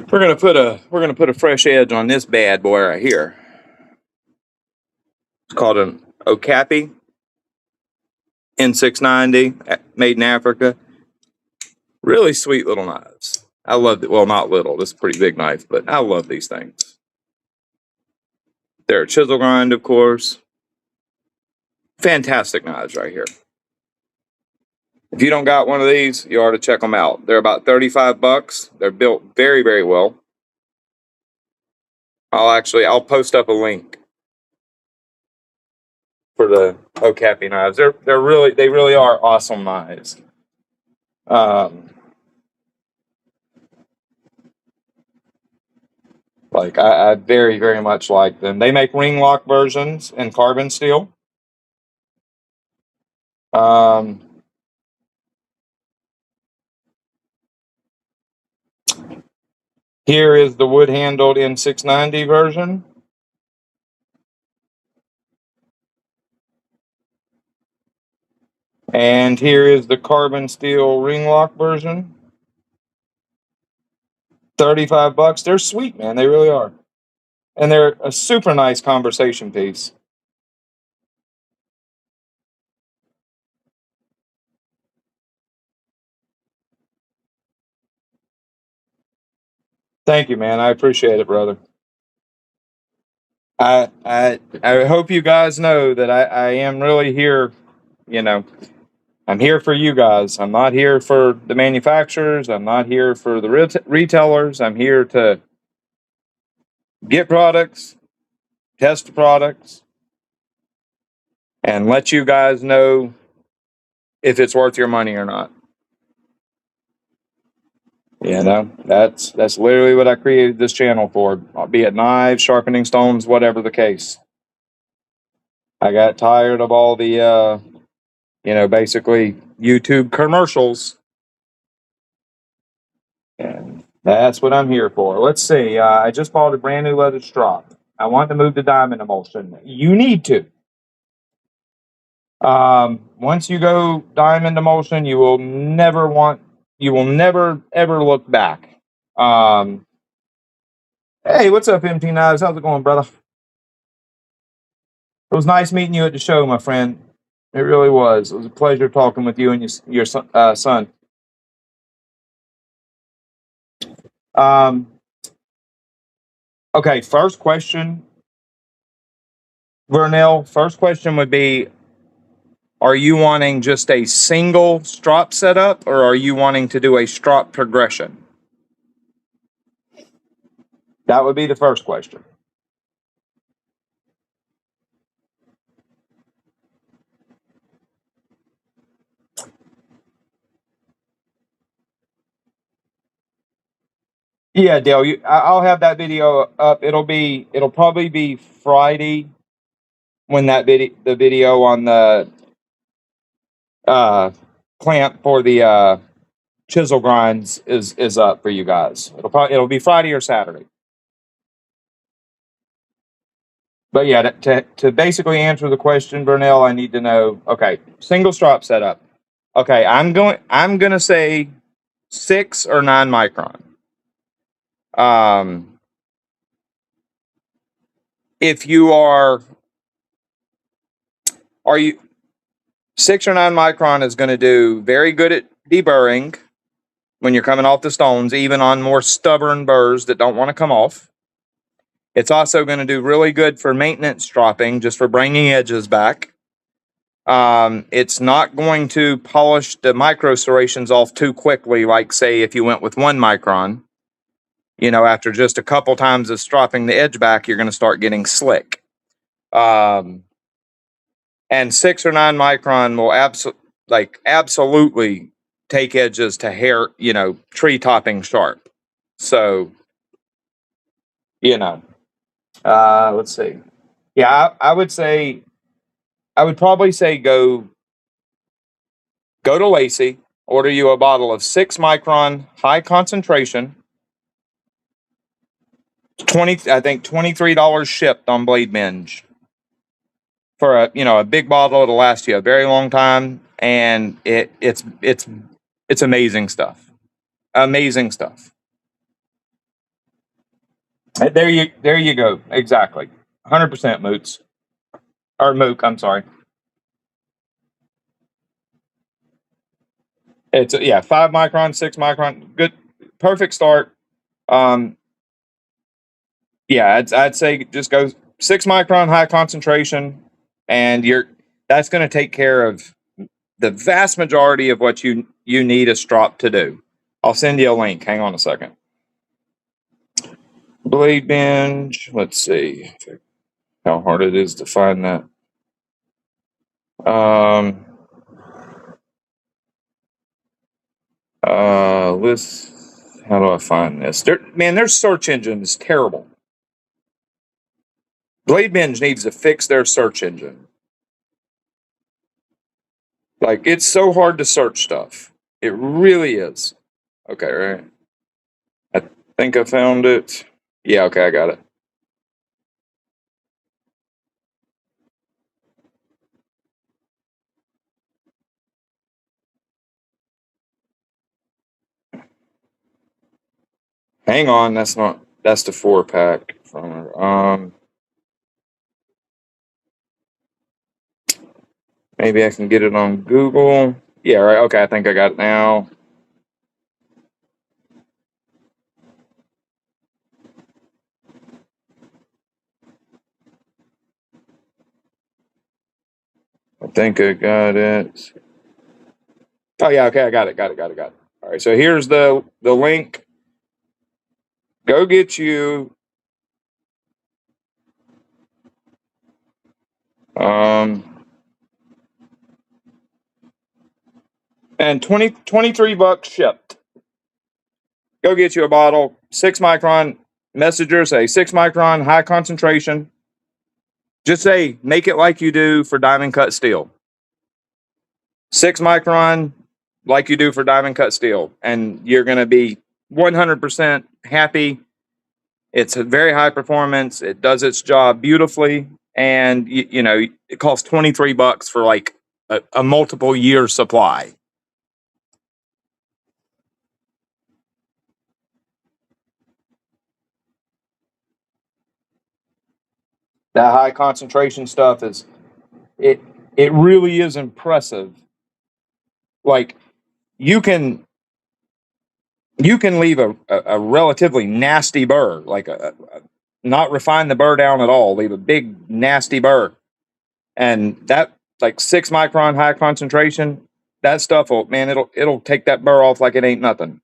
Speaker 1: We're gonna put a fresh edge on this bad boy right here. It's called an Okapi N690, made in Africa. Really sweet little knives. I love it. Well, not little. This is a pretty big knife, but I love these things. They're a chisel grind, of course. Fantastic knives right here. If you don't got one of these, you ought to check them out. They're about $35. They're built very, very well. I'll post up a link for the Okapi knives. They really are awesome knives. Like I very, very much like them. They make ring lock versions in carbon steel. Here is the wood handled N690 version. And here is the carbon steel ring lock version. $35. They're sweet, man. They really are. And they're a super nice conversation piece. Thank you, man. I appreciate it, brother. I hope you guys know that I am really here, I'm here for you guys. I'm not here for the manufacturers. I'm not here for the retailers. I'm here to get products, test products, and let you guys know if it's worth your money or not. That's literally what I created this channel for, be it knives, sharpening stones, whatever the case. I got tired of all the, basically YouTube commercials. And that's what I'm here for. Let's see. I just bought a brand new leather strop. I want to move to diamond emulsion. You need to. Once you go diamond emulsion, you will never ever look back. Hey, what's up, MT Knives? How's it going, brother? It was nice meeting you at the show, my friend. It really was. It was a pleasure talking with you and your son. Okay, first question, Vernell. First question would be, are you wanting just a single strop setup, or are you wanting to do a strop progression? That would be the first question. Yeah, Dale, I'll have that video up. It'll probably be Friday when the video on the clamp for the chisel grinds is up for you guys. It'll be Friday or Saturday. But yeah, to basically answer the question, Burnell, I need to know. Okay, single strop setup. Okay, I'm gonna say 6 or 9 micron. Um, if you are you 6 or 9 micron is going to do very good at deburring when you're coming off the stones, even on more stubborn burrs that don't want to come off. It's also going to do really good for maintenance stropping, just for bringing edges back. It's not going to polish the micro serrations off too quickly, like say if you went with 1 micron. After just a couple times of stropping the edge back, you're going to start getting slick. And 6 or 9 micron will absolutely take edges to hair, tree topping sharp. So, let's see. Yeah, I would probably say go to Lacey, order you a bottle of 6 micron high concentration. I think $23 shipped on Blade Binge for a big bottle. It'll last you a very long time, and it's amazing stuff. Amazing stuff. There you go. Exactly. 100% moots. Or mook, I'm sorry. It's 5 micron, 6 micron. Good, perfect start. I'd say just go 6 micron high concentration, and that's going to take care of the vast majority of what you need a strop to do. I'll send you a link. Hang on a second. Blade Binge. Let's see how hard it is to find that. List. How do I find this? Their search engine is terrible. Blade Binge needs to fix their search engine. Like, it's so hard to search stuff. It really is. Okay, right. I think I found it. Yeah, okay, I got it. Hang on, that's the 4-pack from her. Maybe I can get it on Google. Yeah, right. Okay, I think I got it now. I think I got it. Oh yeah, okay, I got it. All right, so here's the link. Go get you and 23 bucks shipped. Go get you a bottle, 6 micron messenger, say 6 micron high concentration. Just say make it like you do for diamond cut steel. 6 micron like you do for diamond cut steel, and you're going to be 100% happy. It's a very high performance. It does its job beautifully, and it costs 23 bucks for like a multiple year supply. That high concentration stuff it really is impressive. Like, you can leave a relatively nasty burr, like not refine the burr down at all, leave a big nasty burr, and that, like, 6 micron high concentration, that stuff it'll take that burr off like it ain't nothing.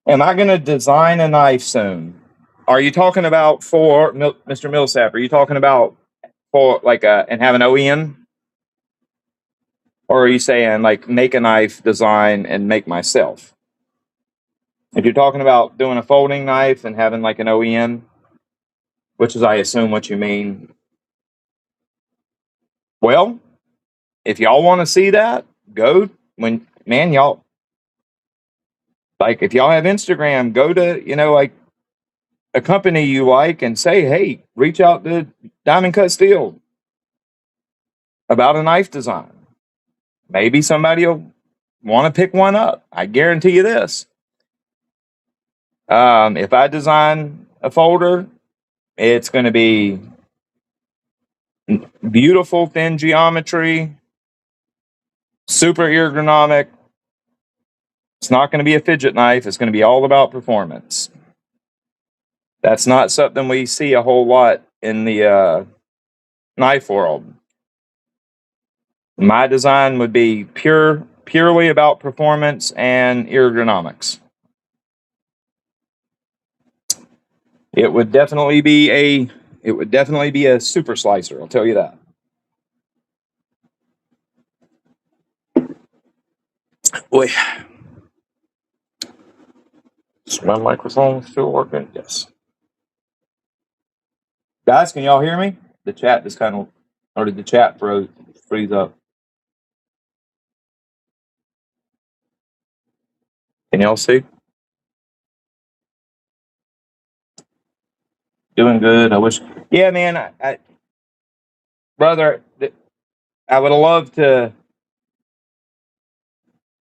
Speaker 1: Am I going to design a knife soon? Are you talking about for Mr. Millsap? Are you talking about for like and have an OEM? Or are you saying like make a knife, design, and make myself? If you're talking about doing a folding knife and having like an OEM, which is, I assume, what you mean. Well, if y'all want to see that, go man, y'all, like, if y'all have Instagram, go to, like, a company you like and say, hey, reach out to Diamond Cut Steel about a knife design. Maybe somebody will want to pick one up. I guarantee you this. If I design a folder, it's going to be beautiful, thin geometry, super ergonomic. It's not going to be a fidget knife. It's going to be all about performance. That's not something we see a whole lot in the knife world. My design would be purely about performance and ergonomics. It would definitely be a super slicer, I'll tell you that. Boy. Is my microphone still working? Yes. Guys, can y'all hear me? The chat just kind of, or did the chat freeze up? Can y'all see? Doing good. I wish. Yeah, man. Brother, I would have loved to.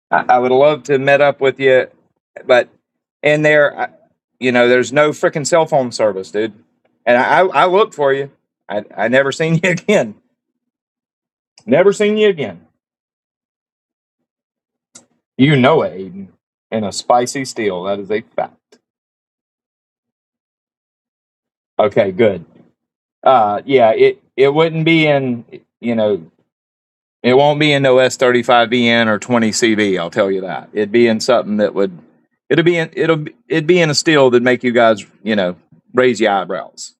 Speaker 1: I would have loved to met up with you, but in there, there's no freaking cell phone service, dude. And I looked for you. I never seen you again. Never seen you again. You know it, Aiden. And a spicy steel. That is a fact. Okay, good. Yeah, it wouldn't be in, it won't be in no S35VN or 20CV. I'll tell you that. It'd be in something that would, it'd be in a steel that'd make you guys, raise your eyebrows.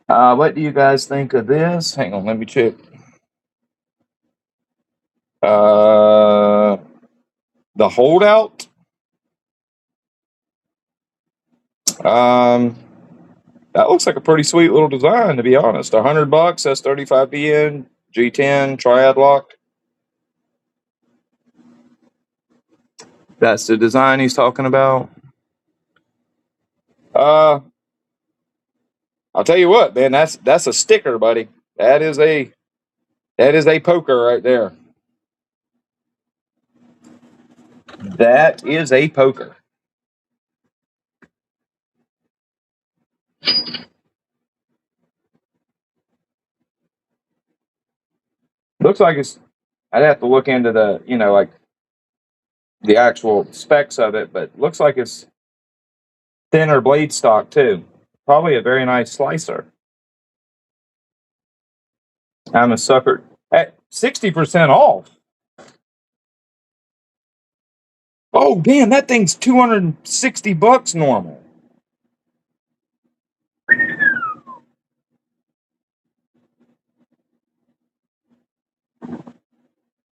Speaker 1: What do you guys think of this? Hang on, let me check. The holdout. That looks like a pretty sweet little design, to be honest. $100, S35VN, G10, triad lock. That's the design he's talking about. I'll tell you what, man. That's a sticker, buddy. That is a poker right there. That is a poker. Looks like it's. I'd have to look into the, like the actual specs of it, but looks like it's thinner blade stock too. Probably a very nice slicer. I'm a sucker at 60% off. Oh damn, that thing's $260 normal.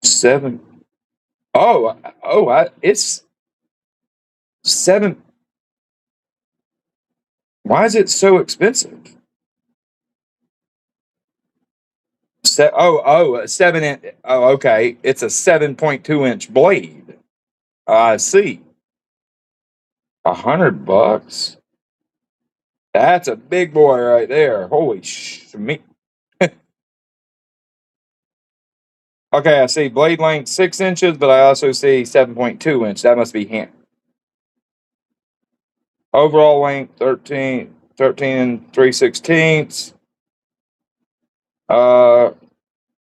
Speaker 1: Seven. It's seven. Why is it so expensive? 7 inch. Oh, okay. It's a 7.2-inch blade. I see. $100. That's a big boy right there. Holy me. Okay, I see blade length 6 inches, but I also see 7.2 inch. That must be hand. Overall length 13 and 3/16.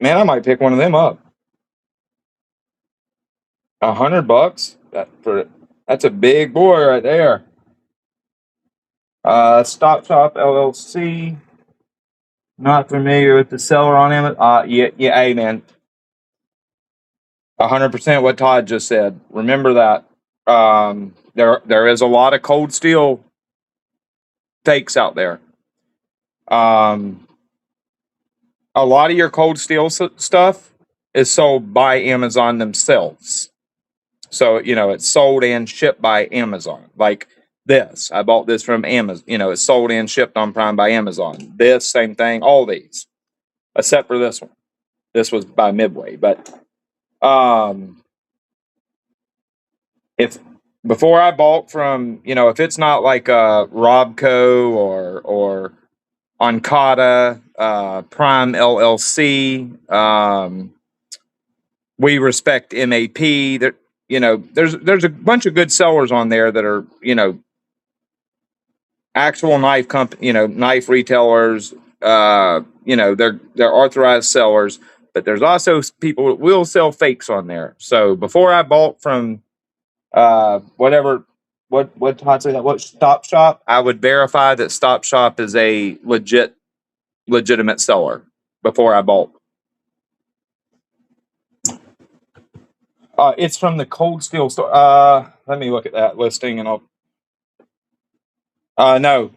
Speaker 1: Man, I might pick one of them up. $100. That's a big boy right there. Stop Shop LLC. Not familiar with the seller on Amazon. Yeah. Hey, man. 100% what Todd just said. Remember that. There is a lot of cold steel fakes out there. A lot of your cold steel stuff is sold by Amazon themselves. So, it's sold and shipped by Amazon. Like this, I bought this from Amazon. It's sold and shipped on Prime by Amazon. This, same thing, all these, except for this one. This was by Midway, but um, if before I bought from, if it's not like Robco or Onkata, Prime LLC, we respect MAP. That there's a bunch of good sellers on there that are actual knife retailers. They're authorized sellers, but there's also people that will sell fakes on there. So before I bought from whatever what Stop Shop, I would verify that Stop Shop is a legitimate seller before I bought. It's from the Cold Steel store. Let me look at that listing and I'll. No,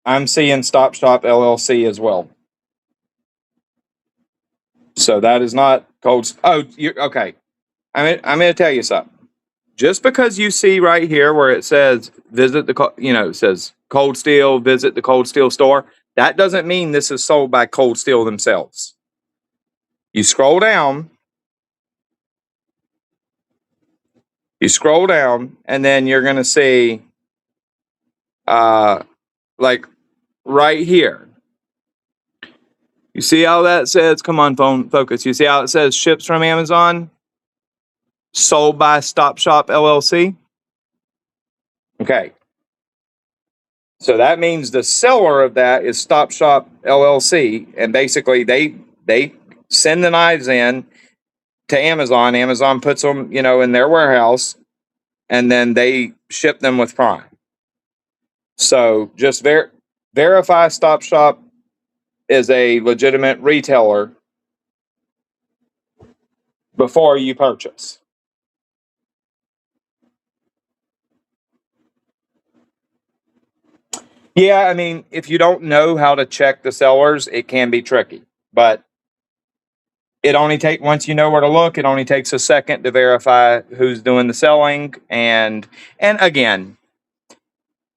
Speaker 1: I'm seeing Stop Shop LLC as well. So that is not Cold. Oh, you're okay. I'm going to tell you something. Just because you see right here where it says visit it says Cold Steel, visit the Cold Steel store. That doesn't mean this is sold by Cold Steel themselves. You scroll down, and then you're going to see, like right here. You see how that says, come on, phone, focus. You see how it says ships from Amazon, sold by Stop Shop LLC? Okay. So that means the seller of that is Stop Shop LLC. And basically they send the knives in to Amazon. Amazon puts them, in their warehouse, and then they ship them with Prime. So just verify Stop Shop is a legitimate retailer before you purchase. Yeah, I mean, if you don't know how to check the sellers, it can be tricky. But once you know where to look, it only takes a second to verify who's doing the selling. And again,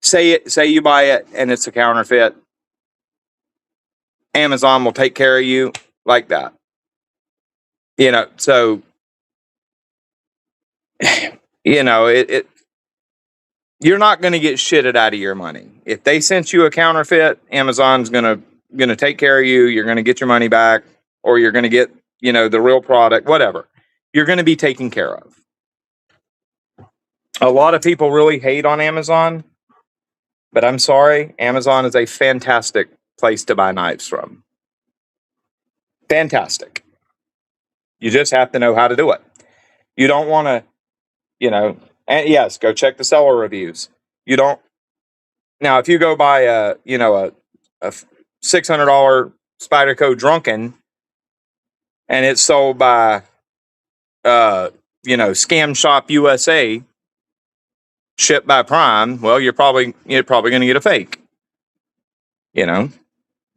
Speaker 1: say you buy it and it's a counterfeit, Amazon will take care of you like that. So it you're not going to get shitted out of your money. If they sent you a counterfeit, Amazon's going to take care of you. You're going to get your money back, or you're going to get, the real product, whatever. You're going to be taken care of. A lot of people really hate on Amazon, but I'm sorry, Amazon is a fantastic place to buy knives from. Fantastic. You just have to know how to do it. You don't want to, and yes, go check the seller reviews. You don't. Now, if you go buy a $600 Spyderco Drunken, and it's sold by, Scam Shop USA, shipped by Prime, well, you're probably going to get a fake.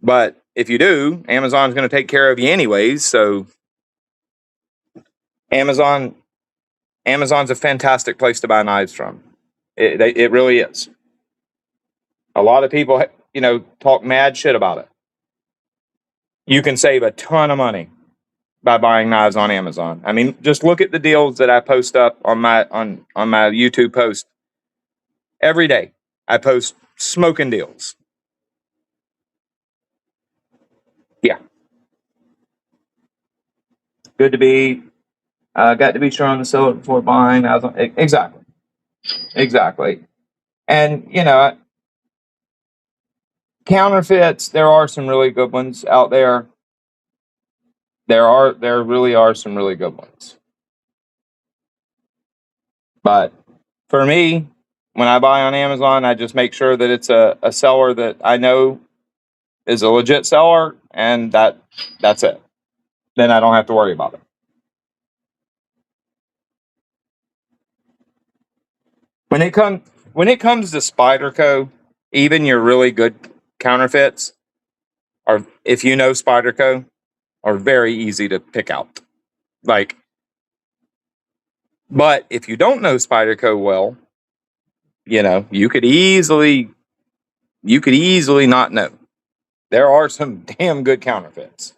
Speaker 1: But if you do, Amazon's going to take care of you anyways. So Amazon's a fantastic place to buy knives from. It really is. A lot of people, talk mad shit about it. You can save a ton of money by buying knives on Amazon. I mean, just look at the deals that I post up on my YouTube post every day. I post smoking deals. Yeah. Good to be. Got to be sure on the seller before buying. Exactly. And counterfeits. There are some really good ones out there. There really are some really good ones. But for me, when I buy on Amazon, I just make sure that it's a seller that I know is a legit seller, and that's it. Then I don't have to worry about it. When it comes to Spyderco, even your really good counterfeits, are, if you know Spyderco, are very easy to pick out. But if you don't know Spyderco well, you could easily not know. There are some damn good counterfeits.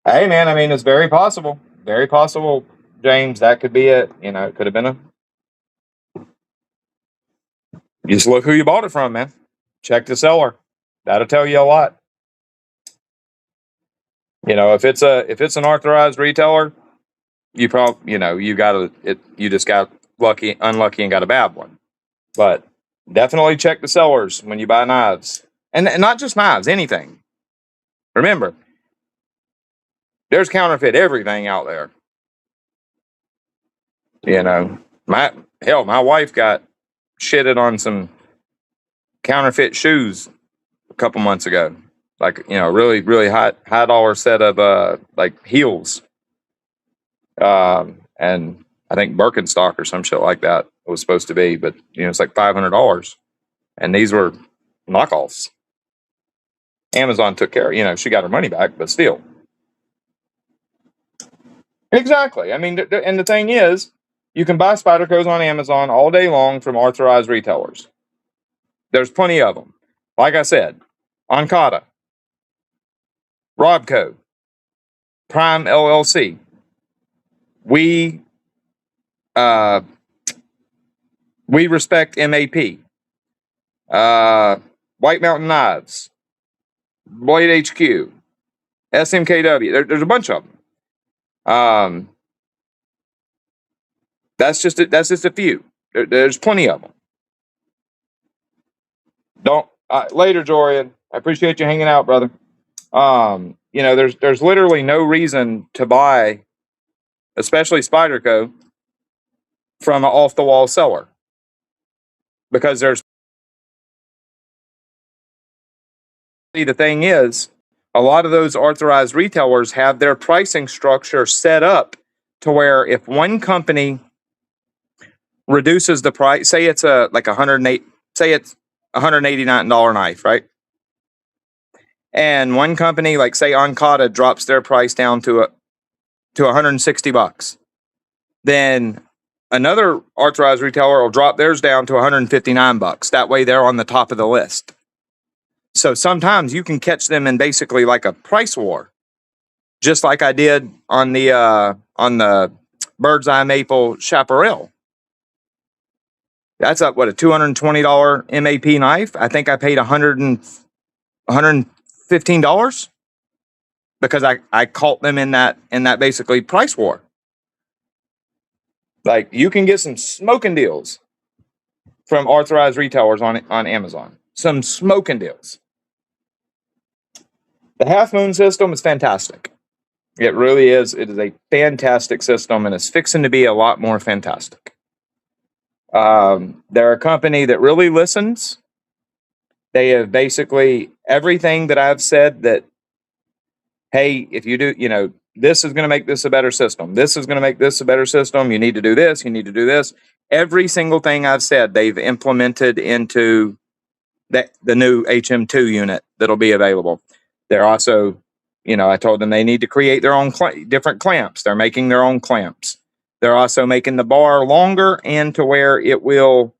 Speaker 1: Hey, man, I mean, it's very possible. Very possible, James. That could be it. You know, it could have been a. You just look who you bought it from, man. Check the seller. That'll tell you a lot. You know, if it's an authorized retailer, you probably, you know, you got it. You just got unlucky, and got a bad one. But definitely check the sellers when you buy knives, and not just knives, anything. Remember, there's counterfeit everything out there. You know, my wife got shitted on some counterfeit shoes a couple months ago. Like, you know, really high dollar set of like heels. And I think Birkenstock or some shit like that it was supposed to be, but you know, it's like $500. And these were knockoffs. Amazon took care, you know, she got her money back, but still. Exactly. I mean, and the thing is, you can buy Spydercos on Amazon all day long from authorized retailers. There's plenty of them. Like I said, Ancada, Robco, Prime LLC. We respect MAP. White Mountain Knives, Blade HQ, SMKW. There's a bunch of them. That's just a few. There's plenty of them. Don't later, Jorian. I appreciate you hanging out, brother. You know, there's literally no reason to buy, especially Spyderco, from an off the wall seller, because there's. The thing is, a lot of those authorized retailers have their pricing structure set up to where if one company reduces the price, say it's like $189 knife, right? And one company, like say Ancada, drops their price down to $160, then another authorized retailer will drop theirs down to $159. That way, they're on the top of the list. So sometimes you can catch them in basically like a price war, just like I did on the Bird's Eye Maple Chaparral. That's up, what, a $220 MAP knife. I think I paid $115 because I caught them in that basically price war. Like, you can get some smoking deals from authorized retailers on Amazon. Some smoking deals. The Half Moon system is fantastic. It really is. It is a fantastic system, and it's fixing to be a lot more fantastic. They're a company that really listens. They have basically everything that I've said that, hey, if you do, you know, this is going to make this a better system. This is going to make this a better system. You need to do this. You need to do this. Every single thing I've said, they've implemented into the new HM2 unit that'll be available. They're also, you know, I told them they need to create their own different clamps. They're making their own clamps. They're also making the bar longer and to where it will,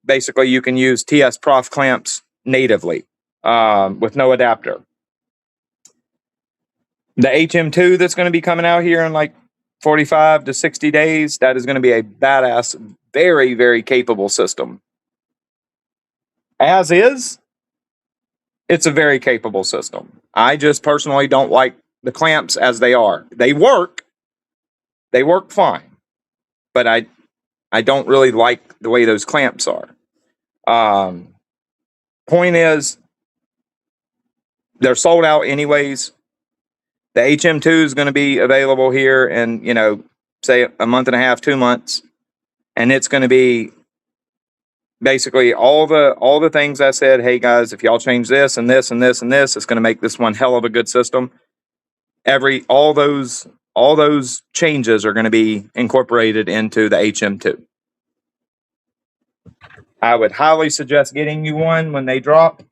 Speaker 1: basically you can use TS Prof clamps natively with no adapter. The HM2 that's going to be coming out here in like 45 to 60 days, that is going to be a badass, very, very capable system. As is, it's a very capable system. I just personally don't like the clamps as they are. They work fine, but I don't really like the way those clamps are. Point is, they're sold out anyways. The HM2 is going to be available here in, you know, say a month and a half, 2 months, and it's going to be basically all the things I said. Hey guys, if y'all change this and this and this and this, it's going to make this one hell of a good system. All those changes are going to be incorporated into the HM2. I would highly suggest getting you one when they drop,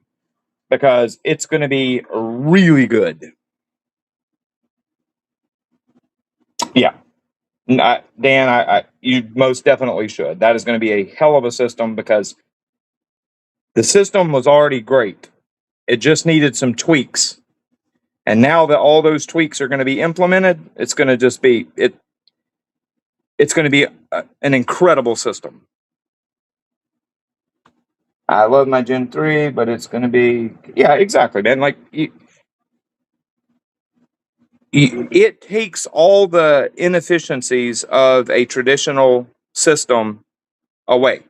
Speaker 1: because it's going to be really good. Yeah. Dan, you most definitely should. That is going to be a hell of a system, because the system was already great. It just needed some tweaks. And now that all those tweaks are going to be implemented, it's going to just be it's going to be an incredible system. I love my Gen 3, but it's going to be, yeah, exactly, man. Like, it takes all the inefficiencies of a traditional system away.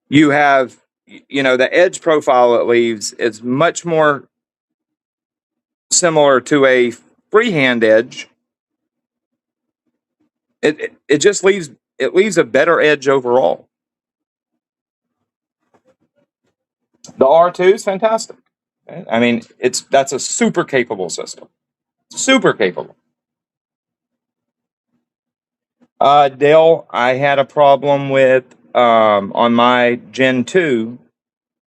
Speaker 1: You have, the edge profile it leaves is much more similar to a freehand edge. It just leaves a better edge overall. The R2 is fantastic. I mean, that's a super capable system. Super capable. Dale, I had a problem with on my Gen 2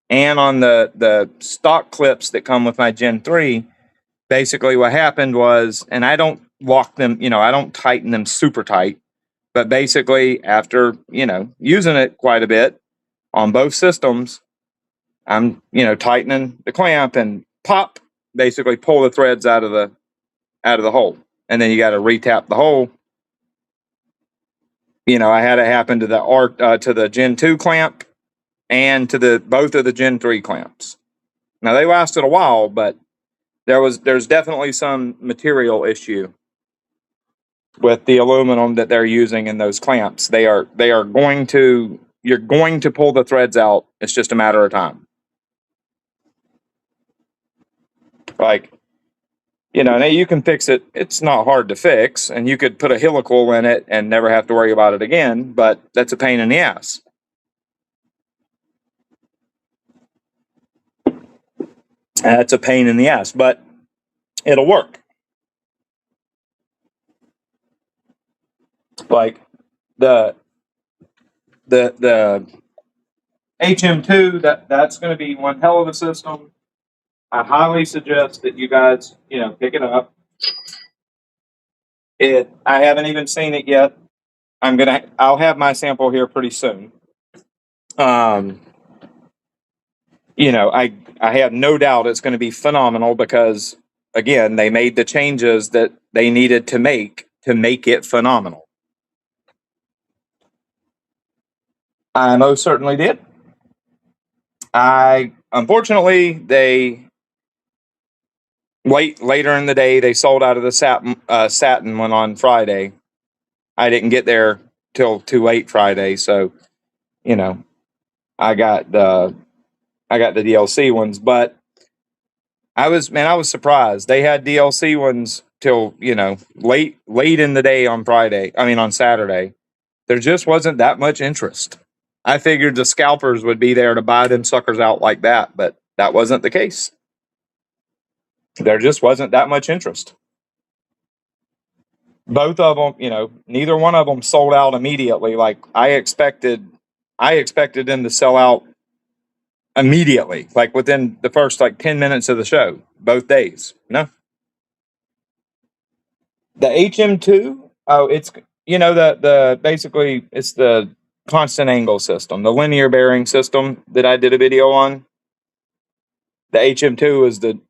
Speaker 1: and on the stock clips that come with my Gen 3. Basically, what happened was, and I don't lock them, I don't tighten them super tight, but basically, after using it quite a bit on both systems, I'm tightening the clamp and pop, basically pull the threads out of the hole, and then you got to retap the hole. I had it happen to the Gen 2 clamp and to both of the Gen 3 clamps. Now they lasted a while, but there's definitely some material issue with the aluminum that they're using in those clamps. You're going to pull the threads out. It's just a matter of time. Like, now you can fix it. It's not hard to fix, and you could put a helical in it and never have to worry about it again, but that's a pain in the ass. That's a pain in the ass, but it'll work. Like the HM2, that's going to be one hell of a system. I highly suggest that you guys, pick it up. I haven't even seen it yet. I'll have my sample here pretty soon. I have no doubt it's going to be phenomenal because, again, they made the changes that they needed to make it phenomenal. I most certainly did. Unfortunately, later in the day, they sold out of the satin one on Friday. I didn't get there till too late Friday, so I got the DLC ones, but I was surprised. They had DLC ones till late in the day on Saturday. There just wasn't that much interest. I figured the scalpers would be there to buy them suckers out like that, but that wasn't the case. There just wasn't that much interest. Both of them, neither one of them sold out immediately. Like I expected them to sell out immediately, like within the first 10 minutes of the show, both days. No. The HM2, it's the basically it's the constant angle system, the linear bearing system that I did a video on. The HM2 is the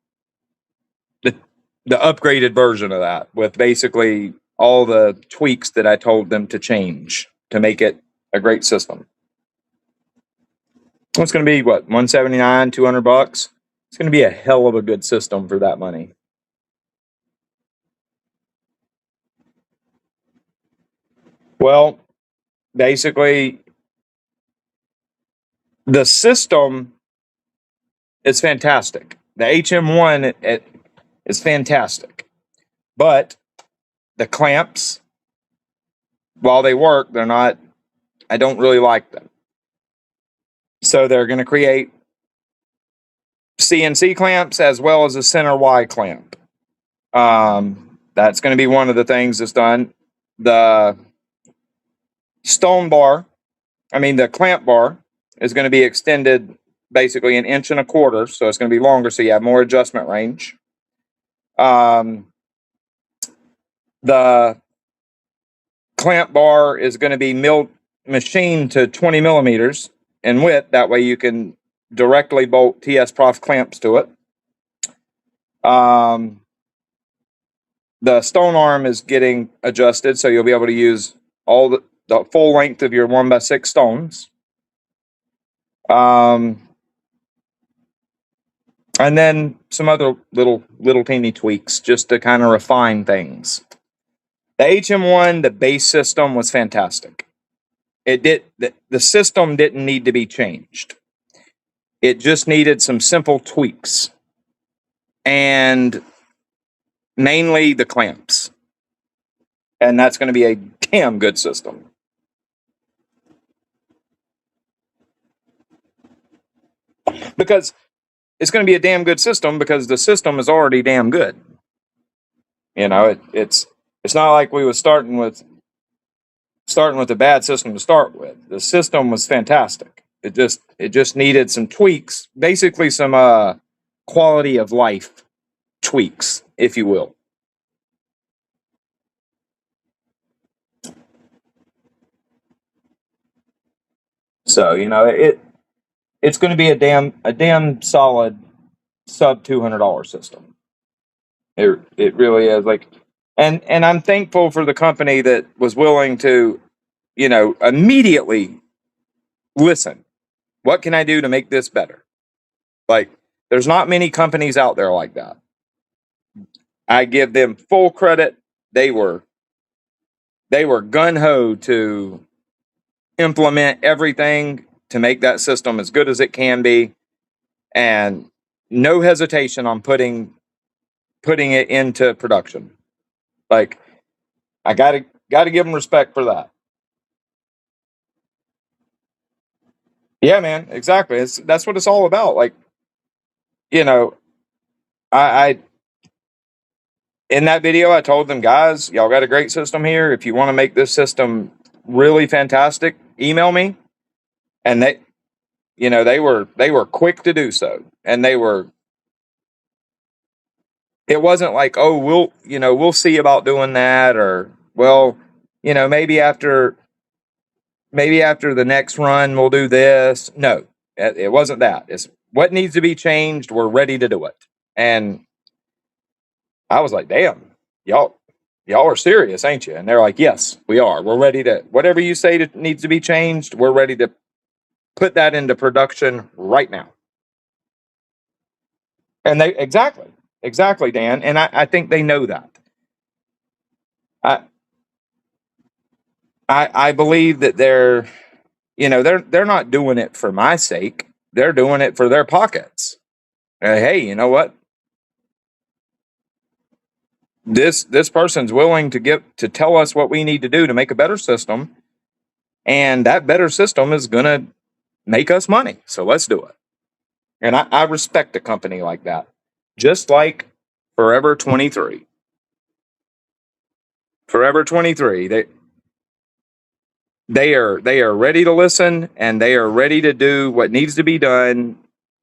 Speaker 1: upgraded version of that with basically all the tweaks that I told them to change to make it a great system. It's going to be what, $179, $200? It's going to be a hell of a good system for that money. Well, basically, the system is fantastic. The HM1 is fantastic, but the clamps, while they work, they're not. I don't really like them. So they're going to create CNC clamps as well as a center Y clamp. That's going to be one of the things that's done. The the clamp bar is going to be extended basically 1.25 inches, so it's going to be longer, so you have more adjustment range. The clamp bar is going to be machined to 20 millimeters in width. That way you can directly bolt TS Prof clamps to it. Um, the stone arm is getting adjusted, so you'll be able to use all the full length of your 1x6 stones. And then some other little teeny tweaks just to kind of refine things. The HM1, the base system was fantastic. The system didn't need to be changed. It just needed some simple tweaks, and mainly the clamps. And that's going to be a damn good system. Because it's going to be a damn good system because the system is already damn good. You know, it's not like we was starting with a bad system to start with. The system was fantastic. It just needed some tweaks, basically some quality of life tweaks, if you will. So, you know, it's going to be a damn solid sub $200 system. It really is. Like, and I'm thankful for the company that was willing to, you know, immediately listen. What can I do to make this better? Like, there's not many companies out there like that. I give them full credit. They were gun ho to implement everything to make that system as good as it can be, and no hesitation on putting it into production. Like, I gotta give them respect for that. Yeah, man, exactly. That's what it's all about. Like, you know, I in that video I told them, guys, y'all got a great system here. If you want to make this system really fantastic, email me. And they were quick to do so. And it wasn't like, oh, we'll see about doing that, or, well, maybe after the next run we'll do this. No, it wasn't that. It's what needs to be changed. We're ready to do it. And I was like, damn, y'all are serious, ain't you? And they're like, yes, we are. We're ready to, whatever you say that needs to be changed, we're ready to put that into production right now. And they exactly, Dan. And I think they know that. I I believe that they're not doing it for my sake. They're doing it for their pockets. Hey, you know what? This person's willing to tell us what we need to do to make a better system, and that better system is gonna make us money. So let's do it. And I respect a company like that. Just like Forever 23. Forever 23. They are ready to listen, and they are ready to do what needs to be done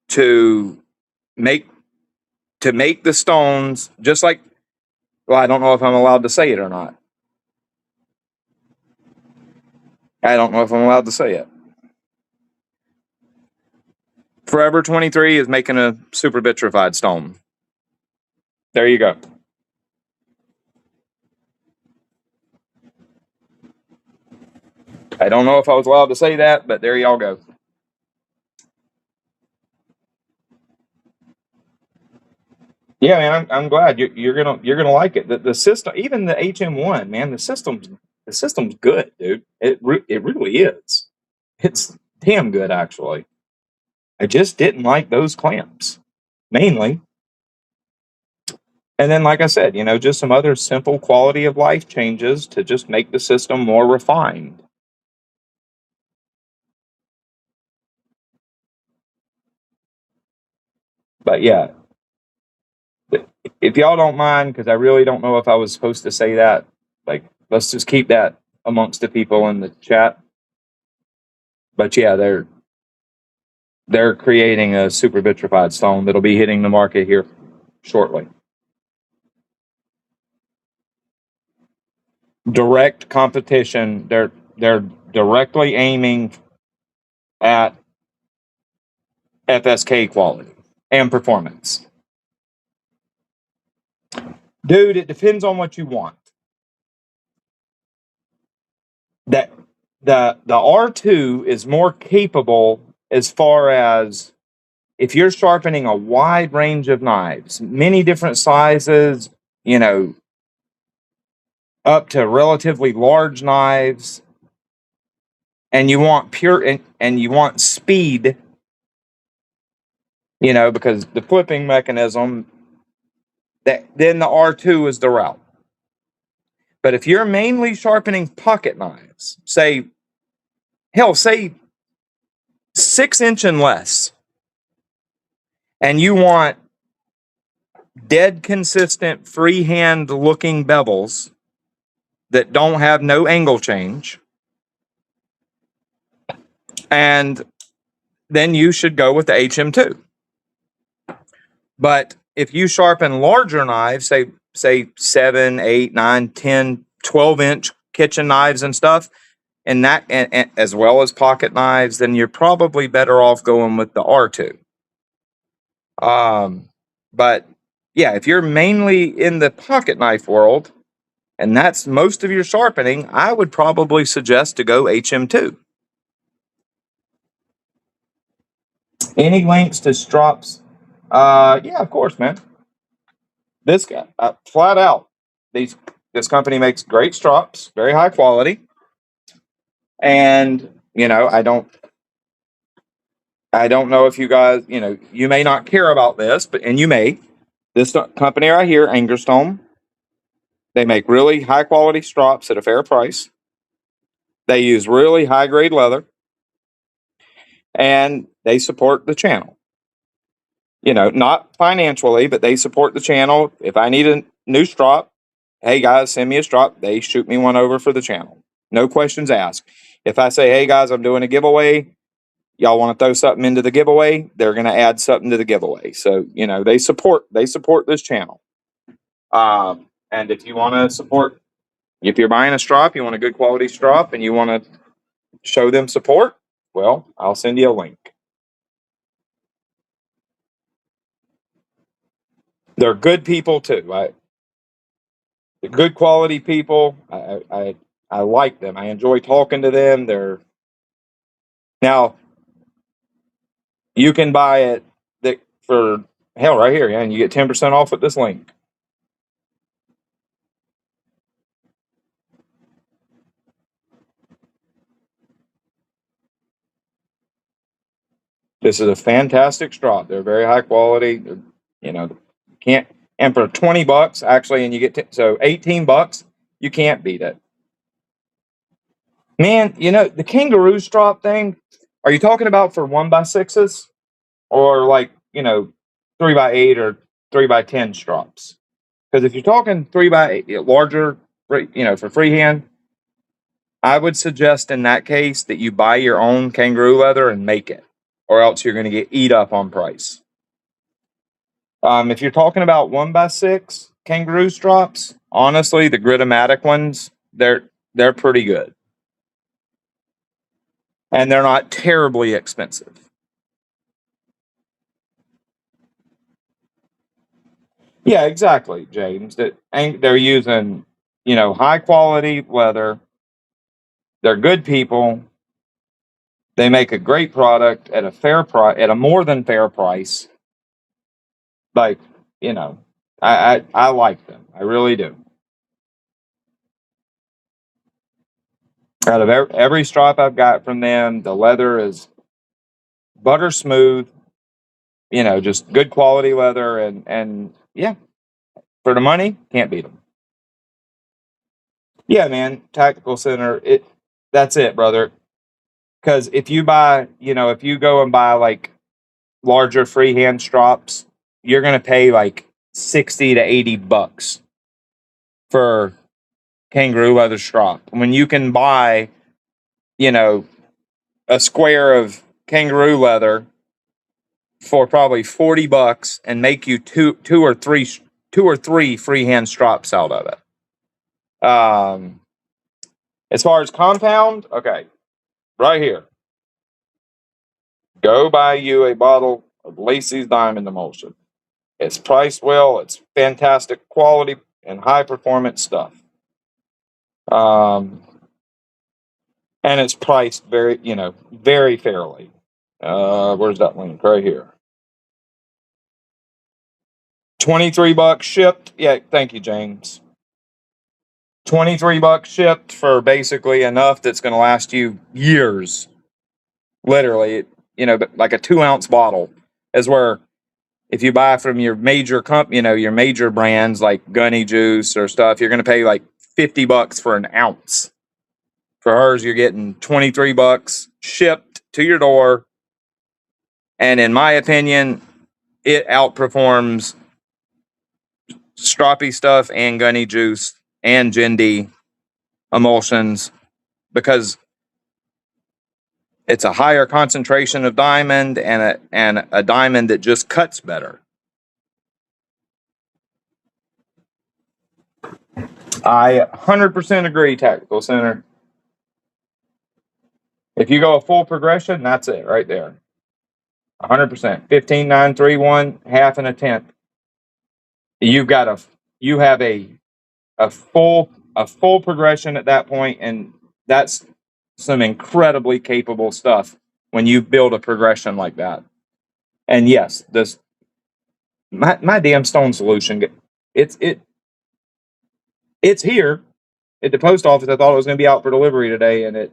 Speaker 1: to make the stones, just like, well, I don't know if I'm allowed to say it or not. I don't know if I'm allowed to say it. Forever 23 is making a super vitrified stone. There you go. I don't know if I was allowed to say that, but there y'all go. Yeah, man, I'm glad you're gonna like it. The system, even the HM1, man, the system's good, dude. It really is. It's damn good, actually. I just didn't like those clamps, mainly. And then, like I said, just some other simple quality of life changes to just make the system more refined. But yeah, if y'all don't mind, because I really don't know if I was supposed to say that, like, let's just keep that amongst the people in the chat. But yeah, they're creating a super vitrified stone that'll be hitting the market here shortly. Direct competition. They're directly aiming at FSK quality and performance. Dude, it depends on what you want. That the R2 is more capable as far as if you're sharpening a wide range of knives, many different sizes, you know, up to relatively large knives, and you want and you want speed, you know, because the flipping mechanism, that then the R2 is the route. But if you're mainly sharpening pocket knives, say 6 inch and less, and you want dead consistent freehand looking bevels that don't have no angle change, and then you should go with the HM2. But if you sharpen larger knives, say 7, 8, 9, 10, 12-inch kitchen knives and stuff, and that and as well as pocket knives, then you're probably better off going with the R2. But yeah, if you're mainly in the pocket knife world and that's most of your sharpening, I would probably suggest to go HM2. Any links to strops? Yeah, of course, man. This guy, flat out, this company makes great strops, very high quality, and you know, I don't know if you guys, you know, you may not care about this, but and you may. This company right here, Angerstone, they make really high quality strops at a fair price. They use really high grade leather, and they support the channel. You know, not financially, but they support the channel. If I need a new strop, hey guys, send me a strop. They shoot me one over for the channel. No questions asked. If I say, hey guys, I'm doing a giveaway, y'all want to throw something into the giveaway, they're going to add something to the giveaway. So, you know, they support this channel. And if you want to support, if you're buying a strop, you want a good quality strop and you want to show them support, well, I'll send you a link. They're good people too. They're good quality people. I like them. I enjoy talking to them. Now you can buy it for hell right here, yeah, and you get 10% off with this link. This is a fantastic strop. They're very high quality. You know, can't and for $20 actually, and you get so $18, you can't beat it. Man, you know the kangaroo strop thing. Are you talking about for 1x6s or like 3x8 or 3x10 strops? Because if you're talking 3x8 larger, for freehand, I would suggest in that case that you buy your own kangaroo leather and make it, or else you're going to get eat up on price. If you're talking about 1x6 kangaroo strops, honestly, the Gritomatic ones, they're pretty good, and they're not terribly expensive. Yeah, exactly, James. They're using high quality leather. They're good people. They make a great product at a fair price, at a more than fair price. Like, I like them. I really do. Out of every strop I've got from them, the leather is butter smooth. Just good quality leather, and yeah, for the money, can't beat them. Yeah, man, Tactical Center. That's it, brother. Because if you go and buy like larger freehand strops, you're gonna pay like $60 to $80 for kangaroo leather strop. When you can buy, you know, a square of kangaroo leather for probably $40 and make you two or three freehand strops out of it. As far as compound, okay, right here. Go buy you a bottle of Lacey's Diamond Emulsion. It's priced well. It's fantastic quality. and high performance stuff. And it's priced very, very fairly. Where's that link? Right here. $23 shipped. Yeah, thank you, James. $23 shipped for basically enough that's going to last you years. Literally, like a 2-ounce bottle is where if you buy from your major your major brands like Gunny Juice or stuff, you're going to pay like $50 for an ounce. For hers, you're getting $23 shipped to your door. And in my opinion, it outperforms Stroppy stuff and Gunny Juice and Jindy emulsions because it's a higher concentration of diamond and a diamond that just cuts better. I 100% agree, Tactical Center. If you go a full progression, that's it right there. 100%. 15, 9, 3, 1, half and a tenth. You have a full progression at that point, and that's some incredibly capable stuff when you build a progression like that. And yes, my damn stone solution, it's here at the post office. I thought it was going to be out for delivery today, and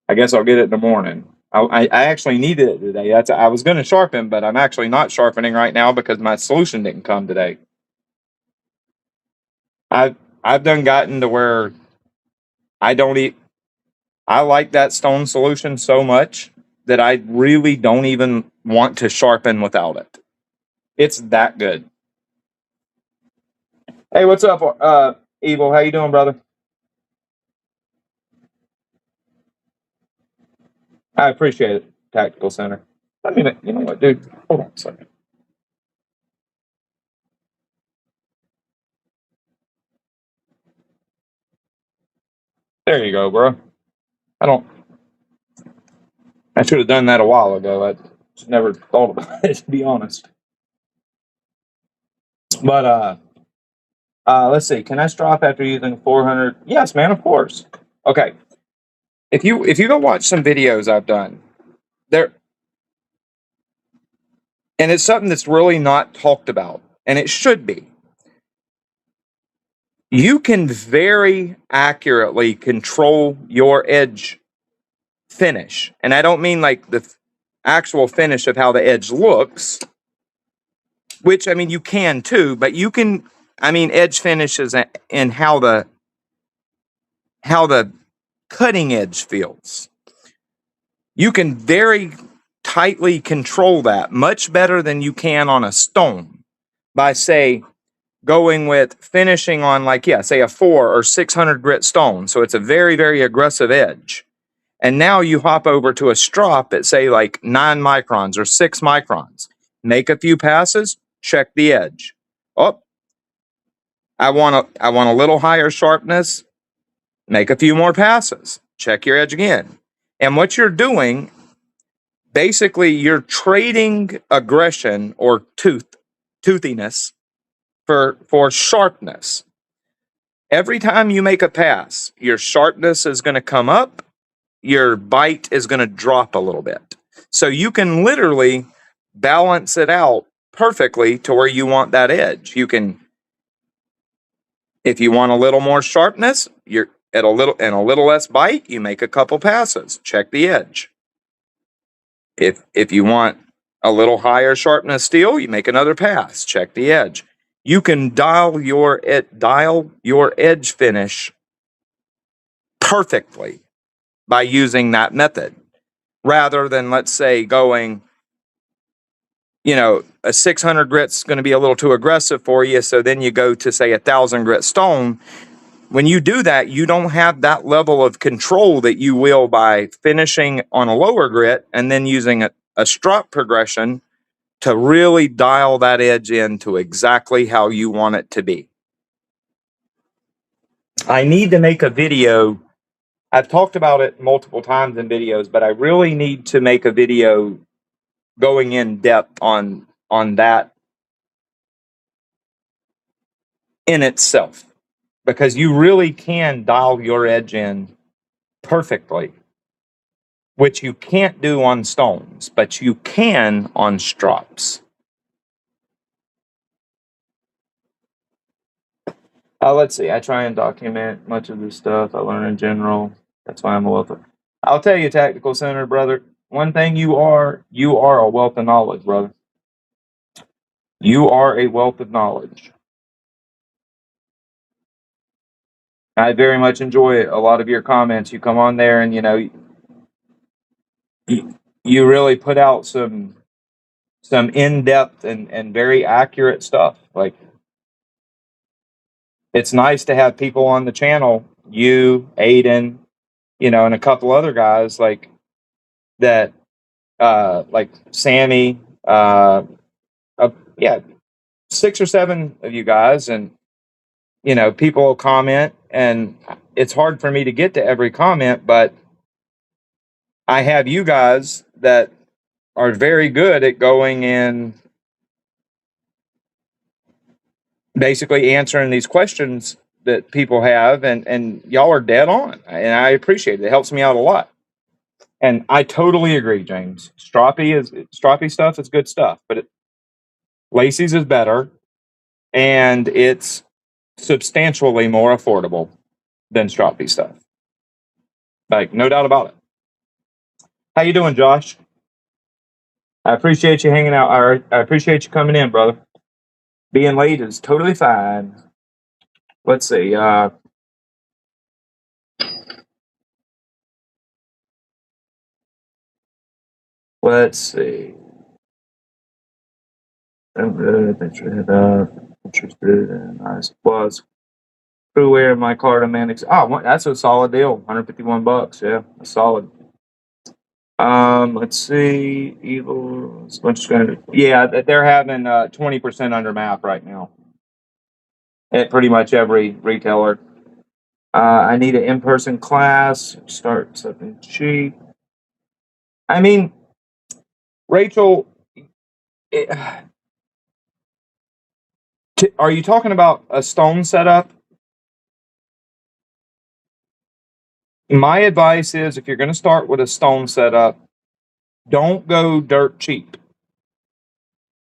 Speaker 1: I guess I'll get it in the morning. I actually needed it today. I was going to sharpen, but I'm actually not sharpening right now because my solution didn't come today. I've done gotten to where I like that stone solution so much that I really don't even want to sharpen without it. It's that good. Hey, what's up, Evil? How you doing, brother? I appreciate it, Tactical Center. You know what, dude? Hold on a second. There you go, bro. I should have done that a while ago. I just never thought about it, to be honest. But let's see. Can I strop after using 400? Yes, man, of course. Okay. If you go watch some videos I've done, there, and it's something that's really not talked about, and it should be. You can very accurately control your edge finish, and I don't mean like the actual finish of how the edge looks, which I mean you can too, but you can. I mean edge finishes and how the cutting edge feels. You can very tightly control that much better than you can on a stone by, say, going with finishing on say a 400 or 600 grit stone. So it's a very, very aggressive edge. And now you hop over to a strop at say like 9 microns or 6 microns. Make a few passes, check the edge. Oh, I want a little higher sharpness. Make a few more passes. Check your edge again. And what you're doing, basically, you're trading aggression or toothiness for sharpness. Every time you make a pass, your sharpness is going to come up, your bite is going to drop a little bit. So you can literally balance it out perfectly to where you want that edge. You can, if you want a little more sharpness, you're at a little less bite, you make a couple passes, check the edge. If you want a little higher sharpness steel, you make another pass, check the edge. You can dial your edge finish perfectly by using that method, rather than, let's say, going, a 600 grit's going to be a little too aggressive for you, so then you go to, say, 1,000 grit stone. When you do that, you don't have that level of control that you will by finishing on a lower grit and then using a strop progression to really dial that edge into exactly how you want it to be. I need to make a video. I've talked about it multiple times in videos, but I really need to make a video going in depth on that in itself, because you really can dial your edge in perfectly, which you can't do on stones, but you can on strops. Let's see. I try and document much of the stuff I learn in general. That's why I'm a wealth of. I'll tell you, Tactical Center, brother. One thing you are a wealth of knowledge, brother. You are a wealth of knowledge. I very much enjoy a lot of your comments. You come on there and you really put out some in-depth and very accurate stuff. Like, it's nice to have people on the channel, you, Aiden, and a couple other guys like that, like Sammy, yeah, 6 or 7 of you guys, and people will comment, and it's hard for me to get to every comment, but I have you guys that are very good at going in, basically answering these questions that people have, and y'all are dead on, and I appreciate it. It helps me out a lot. And I totally agree, James. Stroppy stuff is good stuff, but Lacey's is better, and it's substantially more affordable than Stroppy stuff. Like, no doubt about it. How you doing, Josh? I appreciate you hanging out. I appreciate you coming in, brother. Being late is totally fine. Let's see. Let's see. Interested in nice plus crew wear my card and man. Oh, that's a solid deal. $151. Yeah, that's solid. Let's see. Evil. Yeah, they're having 20% under map right now at pretty much every retailer. I need an in-person class. Start something cheap. I mean, Rachel, are you talking about a stone setup? My advice is, if you're going to start with a stone setup, don't go dirt cheap.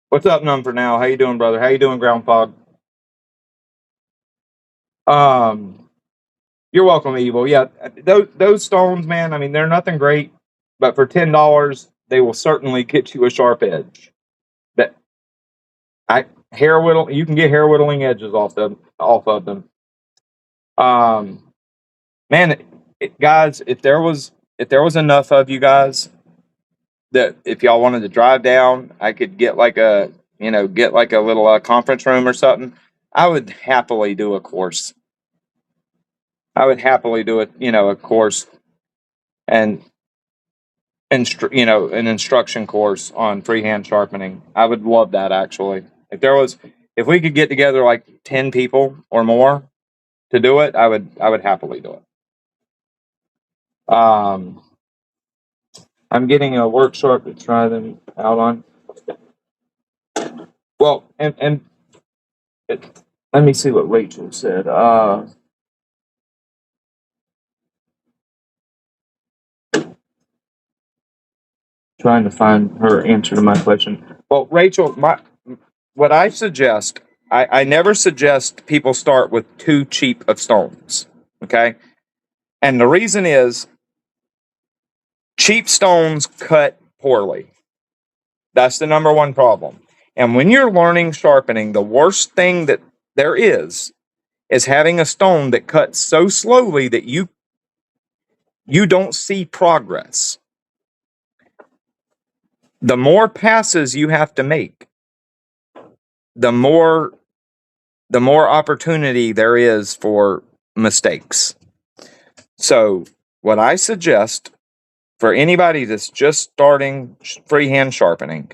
Speaker 1: What's up, Number Now? How you doing, brother? How you doing, Ground Fog? You're welcome, Evil. Yeah, those stones, man. I mean, they're nothing great, but for $10, they will certainly get you a sharp edge. That hair whittle. You can get hair whittling edges off of them. Man, guys, if there was enough of you guys that if y'all wanted to drive down, I could get like a little conference room or something. I would happily do a course. I would happily do a course and an instruction course on freehand sharpening. I would love that, actually. If we could get together like 10 people or more to do it, I would happily do it. I'm getting a work sharp to try them out on. Well, let me see what Rachel said. Trying to find her answer to my question. Well, Rachel, what I suggest, I never suggest people start with too cheap of stones. Okay, and the reason is cheap stones cut poorly. That's the number one problem. And when you're learning sharpening, the worst thing that there is having a stone that cuts so slowly that you don't see progress. The more passes you have to make, the more opportunity there is for mistakes. So what I suggest for anybody that's just starting freehand sharpening,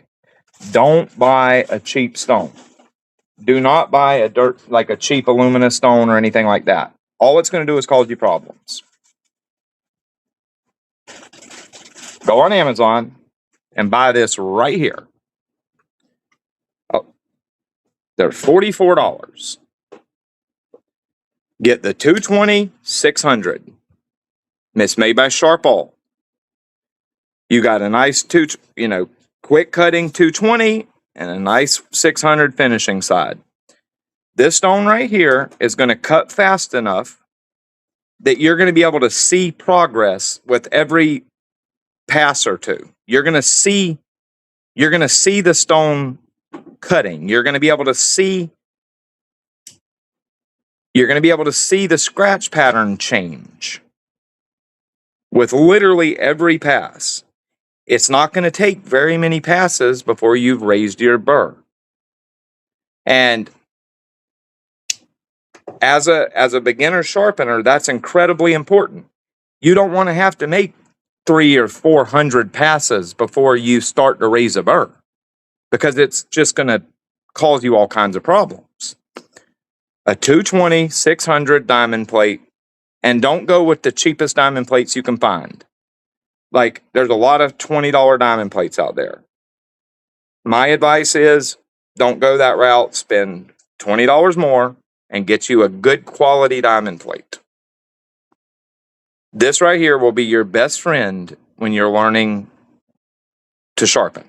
Speaker 1: don't buy a cheap stone. Do not buy a cheap alumina stone or anything like that. All it's going to do is cause you problems. Go on Amazon and buy this right here. Oh, they're $44. Get the 220-600. It's made by Sharpall. You got a nice quick cutting 220 and a nice 600 finishing side. This stone right here is going to cut fast enough that you're going to be able to see progress with every pass or two. You're going to see the stone cutting. You're going to be able to see the scratch pattern change with literally every pass. It's not going to take very many passes before you've raised your burr. And as a beginner sharpener, that's incredibly important. You don't want to have to make 300 or 400 passes before you start to raise a burr, because it's just going to cause you all kinds of problems. A 220-600 diamond plate, and don't go with the cheapest diamond plates you can find. Like, there's a lot of $20 diamond plates out there. My advice is, don't go that route. Spend $20 more and get you a good quality diamond plate. This right here will be your best friend when you're learning to sharpen.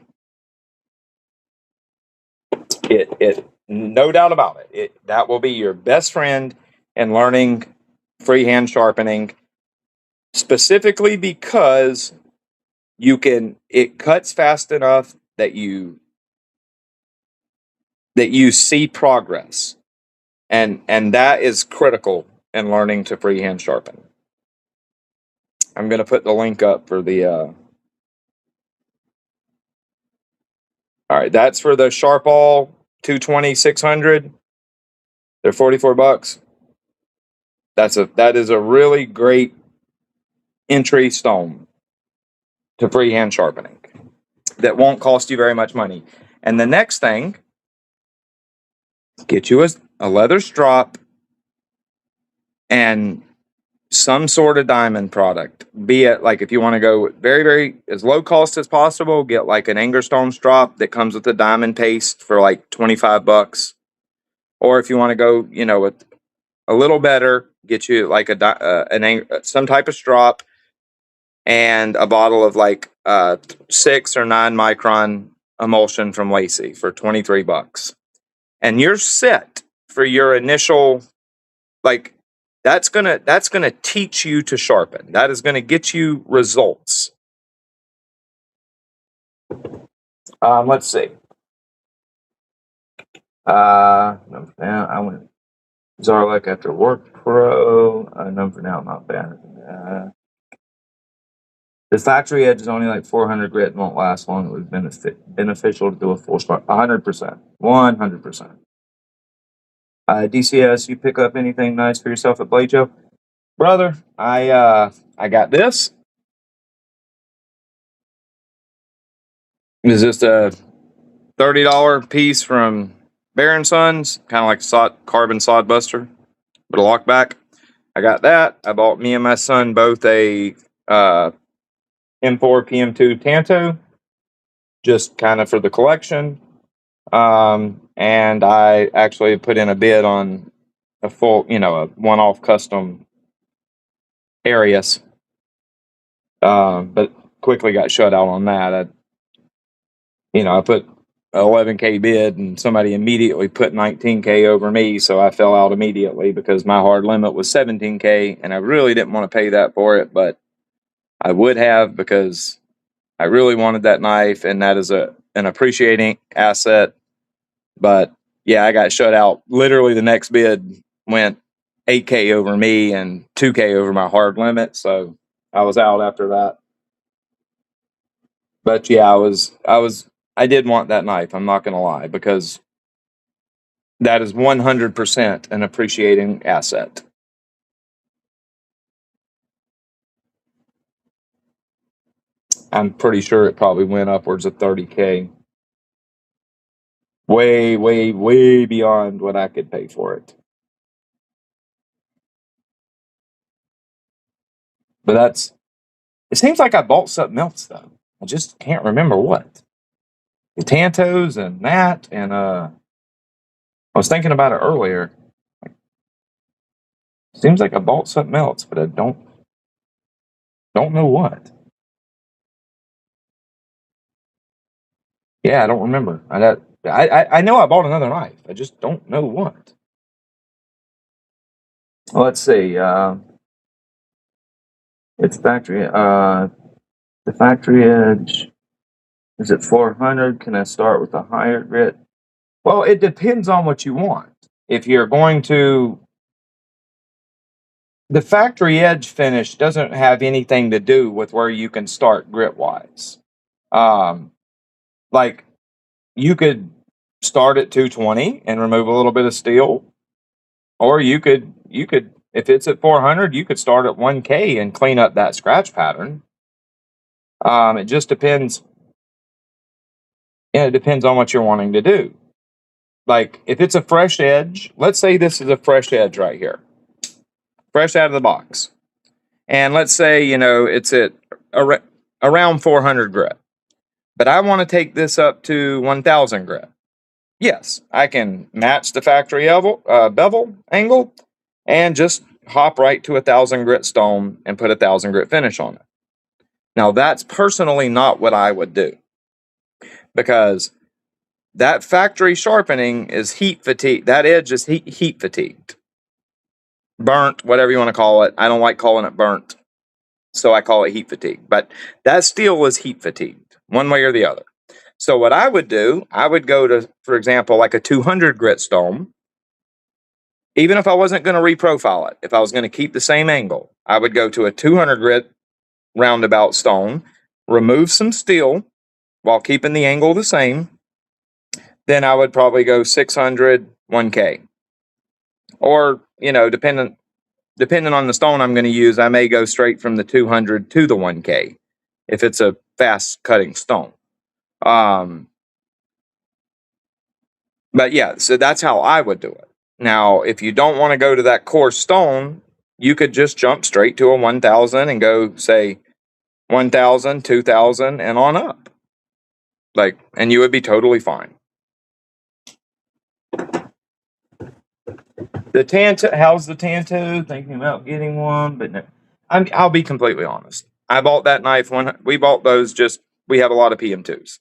Speaker 1: It no doubt about it. That will be your best friend in learning freehand sharpening, specifically because it cuts fast enough that you see progress. And that is critical in learning to freehand sharpen. I'm going to put the link up for the all right, that's for the Sharpall 220-600. They're $44. That is a really great entry stone to freehand sharpening that won't cost you very much money. And the next thing, get you a leather strop and some sort of diamond product. Be it, like, if you want to go very, very as low cost as possible, get like an Angerstone strop that comes with a diamond paste for like $25. Or if you want to go, with a little better, get you like some type of strop and a bottle of like 6 or 9 micron emulsion from Lacey for $23. And you're set for your initial, like, that's gonna teach you to sharpen. That is gonna get you results. Let's see. I went Zarlek after Work Pro. None for now, not bad. The factory edge is only like 400 grit and won't last long. It would be beneficial to do a full start. 100%. 100%. DCS, you pick up anything nice for yourself at Blade Joe? Brother, I got this. It's just a $30 piece from Baron Sons, kind of like carbon sod buster, but a lockback. I got that. I bought me and my son both a M4 PM2 Tanto, just kind of for the collection. And I actually put in a bid on a full, a one-off custom Arius, but quickly got shut out on that. I put 11K bid and somebody immediately put 19K over me, so I fell out immediately because my hard limit was 17K and I really didn't want to pay that for it, but I would have because I really wanted that knife, and that is an appreciating asset. But yeah, I got shut out. Literally the next bid went 8K over me and 2K over my hard limit, so I was out after that. But yeah, I did want that knife, I'm not going to lie, because that is 100% an appreciating asset. I'm pretty sure it probably went upwards of 30K. Way, way, way beyond what I could pay for it. But it seems like I bought something else, though. I just can't remember what. The Tantos and that, and I was thinking about it earlier. Seems like I bought something else, but I don't know what. Yeah, I don't remember. I know I bought another knife. I just don't know what. Well, let's see. It's factory. The factory edge is at 400. Can I start with a higher grit? Well, it depends on what you want. If you're going to, the factory edge finish doesn't have anything to do with where you can start grit wise. Like you could start at 220 and remove a little bit of steel, or you could if it's at 400, you could start at 1K and clean up that scratch pattern. It just depends. Yeah, it depends on what you're wanting to do. Like if it's a fresh edge, let's say this is a fresh edge right here, fresh out of the box. And let's say, it's at around 400 grit, but I want to take this up to 1000 grit. Yes, I can match the factory bevel angle and just hop right to 1000 grit stone and put 1000 grit finish on it. Now that's personally not what I would do, because that factory sharpening is heat fatigue. That edge is heat fatigued, burnt, whatever you want to call it. I don't like calling it burnt, so I call it heat fatigue. But that steel is heat fatigued, one way or the other. So what I would do, I would go to, for example, like a 200 grit stone. Even if I wasn't going to reprofile it, if I was going to keep the same angle, I would go to a 200 grit roundabout stone, remove some steel while keeping the angle the same. Then I would probably go 600, 1K. Or, depending on the stone I'm going to use, I may go straight from the 200 to the 1K if it's a fast cutting stone. But yeah, so that's how I would do it. Now, if you don't want to go to that coarse stone, you could just jump straight to a 1000 and go, say, 1000, 2000, and on up. And you would be totally fine. The Tanto, how's the Tanto? Thinking about getting one, but no. I'll be completely honest. I bought that knife when we bought those. We have a lot of PM2s.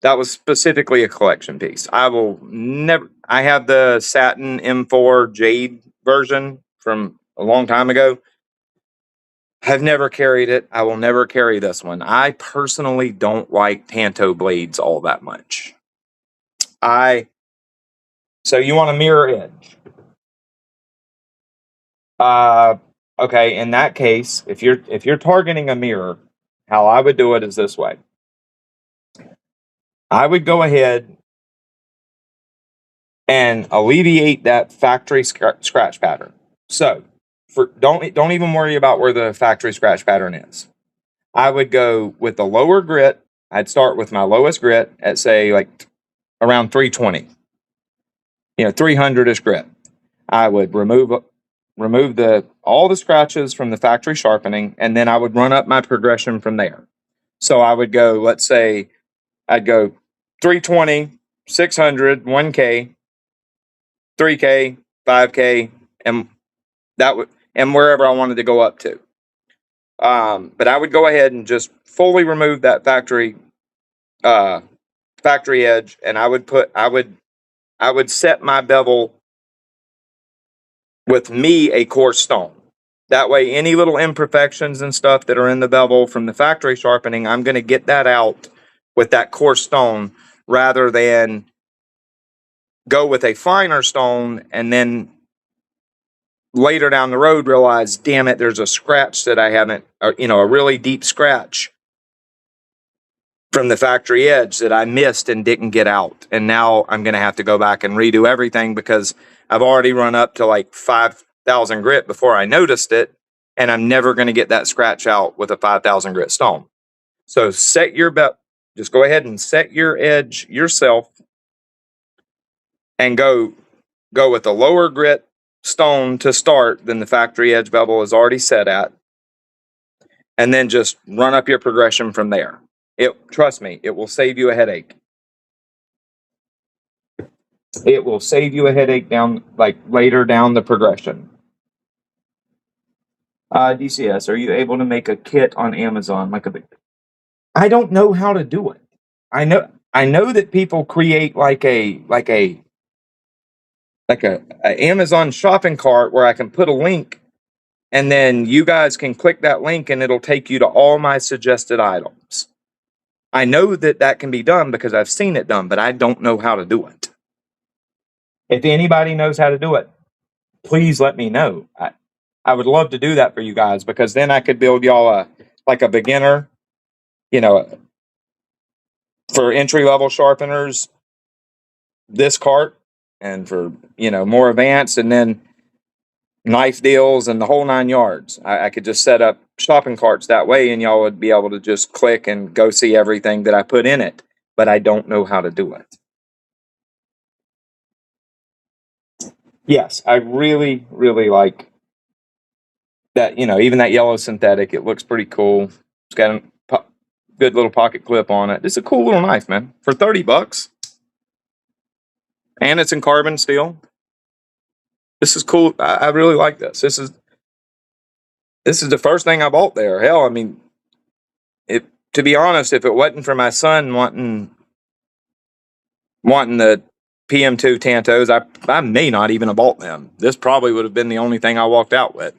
Speaker 1: That was specifically a collection piece. I will never. I have the Satin M4 Jade version from a long time ago. I've never carried it. I will never carry this one. I personally don't like Tanto blades all that much. So you want a mirror edge? Okay. In that case, if you're targeting a mirror, how I would do it is this way. I would go ahead and alleviate that factory scratch pattern. So, don't even worry about where the factory scratch pattern is. I would go with the lower grit. I'd start with my lowest grit at, say, like around 320. 300-ish grit. I would remove all the scratches from the factory sharpening, and then I would run up my progression from there. So I would go, let's say, I'd go 320, 600, 1K, 3K, 5K, and wherever I wanted to go up to. But I would go ahead and just fully remove that factory edge, and I would set my bevel with me a coarse stone. That way, any little imperfections and stuff that are in the bevel from the factory sharpening, I'm going to get that out with that coarse stone, rather than go with a finer stone and then later down the road realize, damn it, there's a scratch that I haven't, a really deep scratch from the factory edge that I missed and didn't get out. And now I'm going to have to go back and redo everything because I've already run up to like 5,000 grit before I noticed it. And I'm never going to get that scratch out with a 5,000 grit stone. So just go ahead and set your edge yourself and go with a lower grit stone to start than the factory edge bevel is already set at. And then just run up your progression from there. Trust me, it will save you a headache. It will save you a headache later down the progression. DCS, are you able to make a kit on Amazon? I don't know how to do it. I know that people create like a Amazon shopping cart where I can put a link, and then you guys can click that link and it'll take you to all my suggested items. I know that that can be done because I've seen it done, but I don't know how to do it. If anybody knows how to do it, please let me know. I would love to do that for you guys, because then I could build y'all a beginner, you know, for entry level sharpeners, this cart, and for, more advanced, and then knife deals and the whole 9 yards. I could just set up shopping carts that way, and y'all would be able to just click and go see everything that I put in it. But I don't know how to do it. Yes, I really, really like that. Even that yellow synthetic, it looks pretty cool. It's got a good little pocket clip on it. It's a cool little knife, man, for $30, and it's in carbon steel. This is cool. I really like this. This is the first thing I bought there. Hell, I mean, to be honest, if it wasn't for my son wanting the PM2 Tantos, I may not even have bought them. This probably would have been the only thing I walked out with.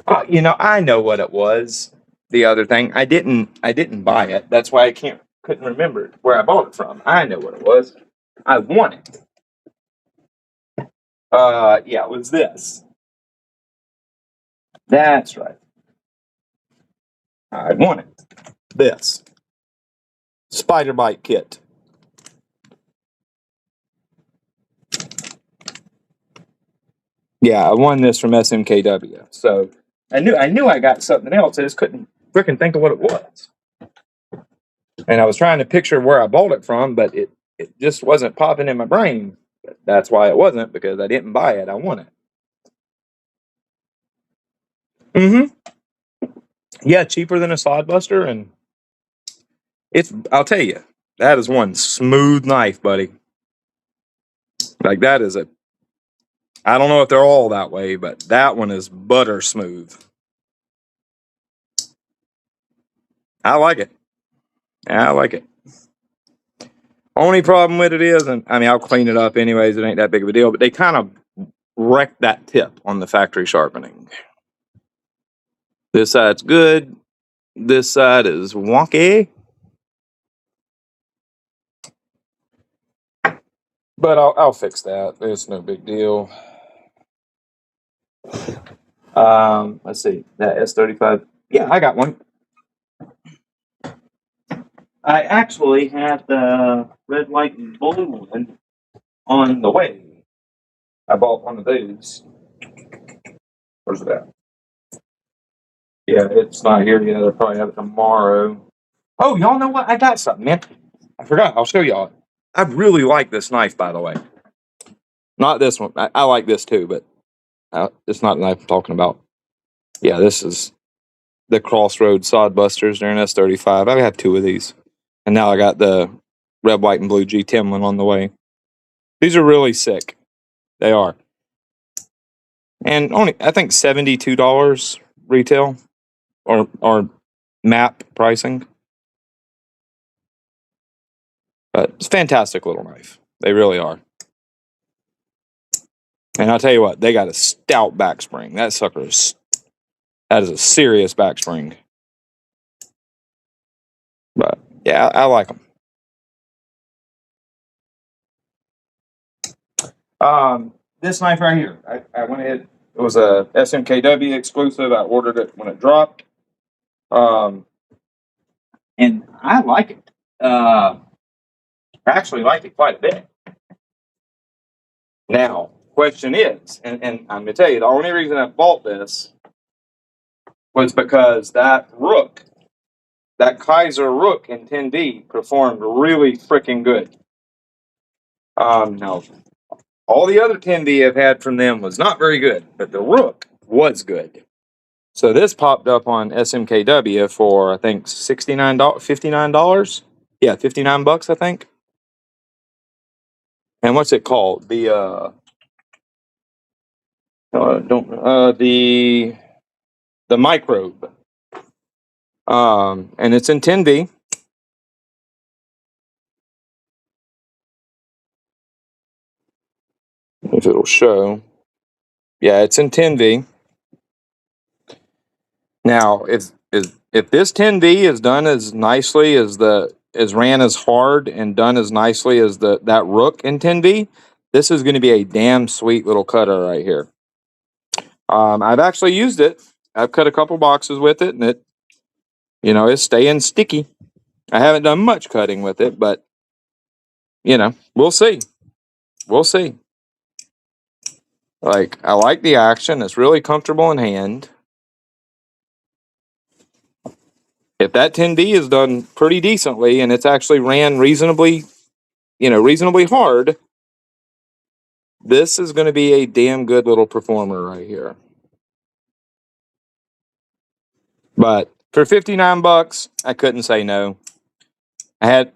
Speaker 1: I know what it was. The other thing, I didn't buy it. That's why I couldn't remember where I bought it from. I know what it was. I won it. Yeah, it was this. That's right. I won it. This spider bite kit. Yeah, I won this from SMKW. So I knew I got something else. I just couldn't freaking think of what it was. And I was trying to picture where I bought it from, but it just wasn't popping in my brain. But that's why it wasn't, because I didn't buy it. I won it. Yeah, cheaper than a Sodbuster, and I'll tell you, that is one smooth knife, buddy. Like, that is I don't know if they're all that way, but that one is butter smooth. I like it. I like it. Only problem with it is, and I mean, I'll clean it up anyways. It ain't that big of a deal, but they kind of wrecked that tip on the factory sharpening. This side's good. This side is wonky. But I'll fix that. It's no big deal. Let's see. That S35. Yeah, I got one. I actually had the red, white, and blue one on the way. I bought one of these. Where's it at? Yeah, it's not here yet. I'll probably have it tomorrow. Oh, y'all know what? I got something, man. I forgot. I'll show y'all. I really like this knife, by the way. Not this one. I like this too, but it's not the knife I'm talking about. Yeah, this is the Crossroads Sodbusters. They're an S35. I have two of these. And now I got the red, white, and blue G10 one on the way. These are really sick. They are. And only, I think, $72 retail or MAP pricing. But it's a fantastic little knife. They really are. And I'll tell you what, they got a stout back spring. That is a serious back spring. But yeah, I like them. This knife right here, I went ahead. It was a SMKW exclusive. I ordered it when it dropped. And I like it. I actually like it quite a bit. Now, question is, and I'm going to tell you, the only reason I bought this was because that Kaiser Rook in 10D performed really freaking good. Now, all the other 10D I've had from them was not very good, but the Rook was good. So this popped up on SMKW for, I think, $59. Yeah, $59, I think. and what's it called? The microbe. And it's in 10V. If it'll show. Yeah, it's in 10V. Now, if this 10V is done as nicely as ran as hard and done as nicely as that rook in 10V, this is going to be a damn sweet little cutter right here. I've actually used it. I've cut a couple boxes with it, and it's staying sticky. I haven't done much cutting with it, but we'll see. We'll see. Like, I like the action. It's really comfortable in hand. If that 10V is done pretty decently and it's actually ran reasonably hard, this is going to be a damn good little performer right here. But for $59, I couldn't say no. Do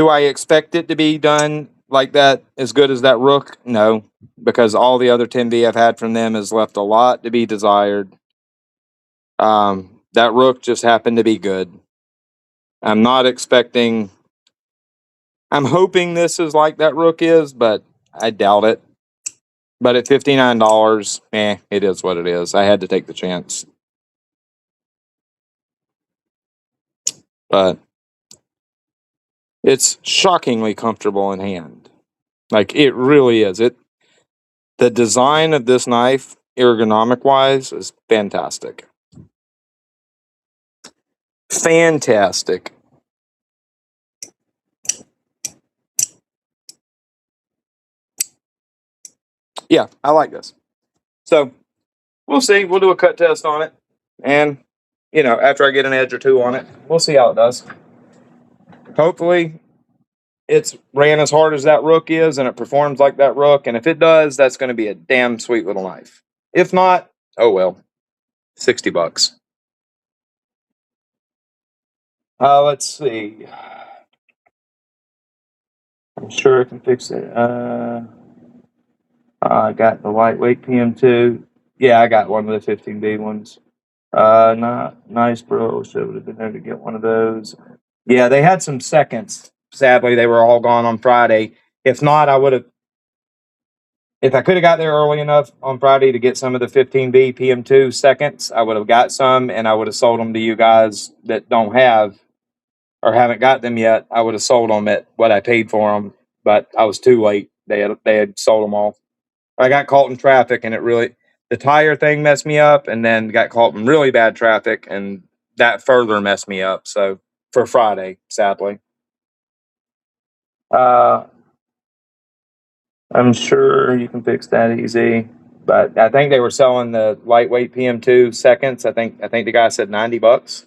Speaker 1: I expect it to be done like that, as good as that rook? No, because all the other 10V I've had from them has left a lot to be desired. That rook just happened to be good. I'm hoping this is like that rook is, but I doubt it. But at $59, it is what it is. I had to take the chance. But it's shockingly comfortable in hand. Like, it really is. The design of this knife, ergonomic wise, is fantastic. Fantastic. Yeah, I like this. So we'll see. We'll do a cut test on it. And, after I get an edge or two on it, we'll see how it does. Hopefully it's ran as hard as that rook is and it performs like that rook. And if it does, that's going to be a damn sweet little knife. If not, oh well. $60. Let's see. I'm sure I can fix it. I got the lightweight PM2. Yeah, I got one of the 15B ones. Not nice, bro. Should have been there to get one of those. Yeah, they had some seconds. Sadly, they were all gone on Friday. If not, I would have. If I could have got there early enough on Friday to get some of the 15B PM2 seconds, I would have got some, and I would have sold them to you guys that don't have or haven't got them yet. I would have sold them at what I paid for them, but I was too late. They had sold them all. I got caught in traffic, and the tire thing messed me up, and then got caught in really bad traffic, and that further messed me up. So for Friday, sadly. I'm sure you can fix that easy, but I think they were selling the lightweight PM2 seconds. I think the guy said $90.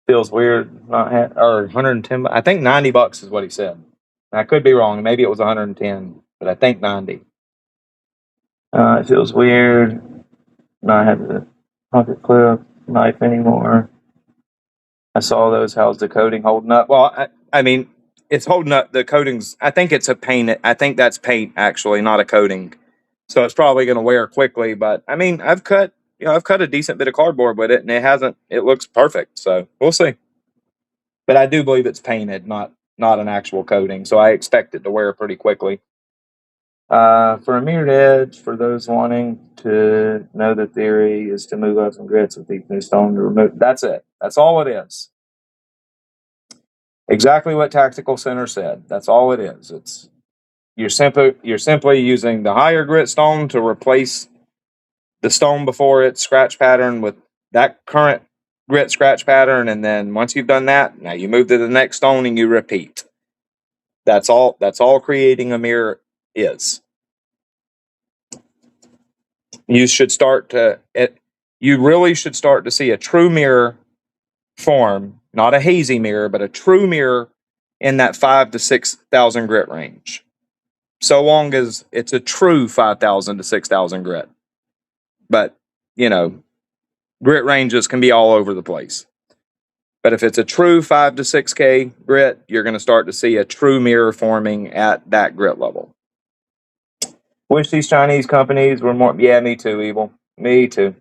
Speaker 1: Feels weird or 110. I think $90 is what he said. I could be wrong. Maybe it was 110, but I think 90. It feels weird not having the pocket clip knife anymore. I saw those. How's the coating holding up? Well, I mean, it's holding up. The coatings, I think it's a paint. I think that's paint, actually, not a coating. So it's probably going to wear quickly. But I mean, I've cut a decent bit of cardboard with it, and it looks perfect. So we'll see. But I do believe it's painted, not an actual coating. So I expect it to wear pretty quickly. For a mirrored edge, for those wanting to know the theory, is to move up some grits with each new stone to remove. That's it. That's all it is. Exactly what Tactical Center said. That's all it is. You're simply using the higher grit stone to replace the stone before its scratch pattern with that current grit scratch pattern, and then once you've done that, now you move to the next stone and you repeat. That's all creating a mirror is. You really should start to see a true mirror form, not a hazy mirror, but a true mirror in that 5,000 to 6,000 grit range. So long as it's a true 5,000 to 6,000 grit. But, grit ranges can be all over the place. But if it's a true 5 to 6K grit, you're going to start to see a true mirror forming at that grit level. Wish these Chinese companies were more. Yeah, me too, Evil. Me too.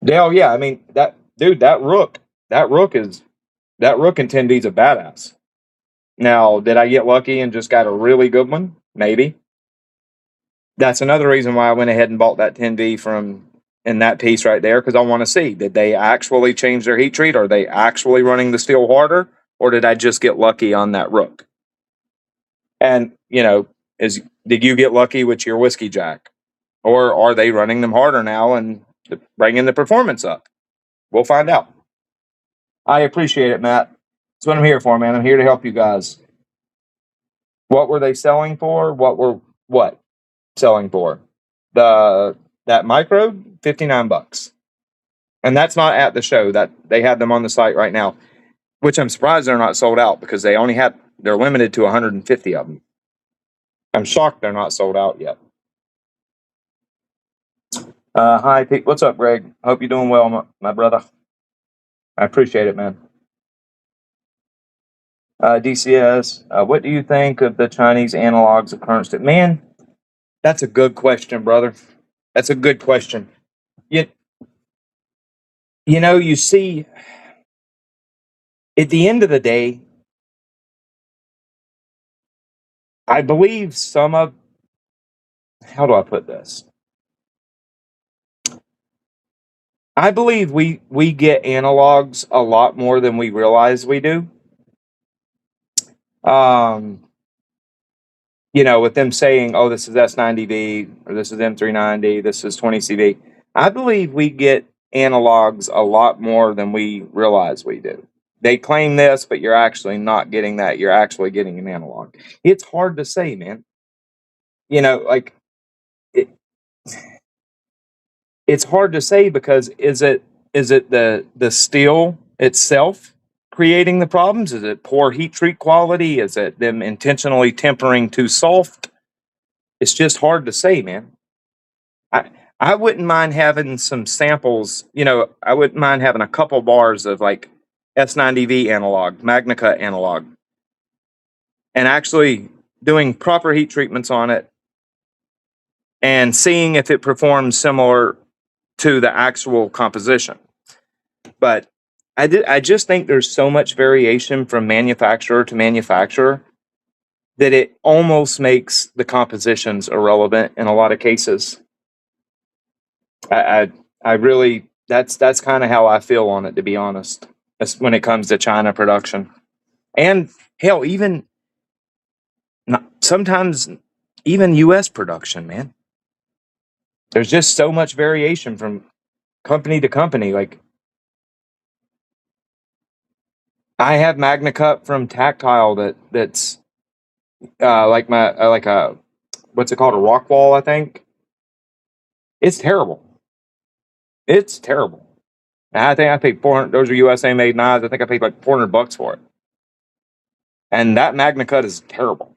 Speaker 1: Hell yeah. I mean, that dude, that rook in 10D is a badass. Now, did I get lucky and just got a really good one? Maybe. That's another reason why I went ahead and bought that 10V from in that piece right there, because I want to see, did they actually change their heat treat? Are they actually running the steel harder? Or did I just get lucky on that rook? And, did you get lucky with your whiskey jack? Or are they running them harder now and bringing the performance up? We'll find out. I appreciate it, Matt. That's what I'm here for, man. I'm here to help you guys. What were they selling for? What selling for? That micro, $59. And that's not at the show. That they have them on the site right now, which I'm surprised they're not sold out, because they're limited to 150 of them. I'm shocked they're not sold out yet. Hi, Pete. What's up, Greg? Hope you're doing well, my brother. I appreciate it, man. DCS, what do you think of the Chinese analogs of current state? Man, that's a good question, brother. That's a good question. You see, at the end of the day, I believe how do I put this? I believe we get analogs a lot more than we realize we do. With them saying, oh, this is S90V, or this is M390, this is 20CV. I believe we get analogs a lot more than we realize we do. They claim this, but you're actually not getting that. You're actually getting an analog. It's hard to say, man. It's hard to say, because is it the steel itself creating the problems? Is it poor heat treat quality? Is it them intentionally tempering too soft? It's just hard to say, man. I wouldn't mind having some samples. I wouldn't mind having a couple bars of like S90V analog, Magnacut analog, and actually doing proper heat treatments on it and seeing if it performs similar to the actual composition. But I just think there's so much variation from manufacturer to manufacturer that it almost makes the compositions irrelevant in a lot of cases. I really, that's kind of how I feel on it, to be honest. That's when it comes to China production, and hell, sometimes even U.S. production, man. There's just so much variation from company to company. Like, I have Magna Cup from Tactile that's like a what's it called, a rock wall, I think. It's terrible. It's terrible. And I think I paid 400. Those are USA made knives. I think I paid like $400 for it. And that Magna Cut is terrible.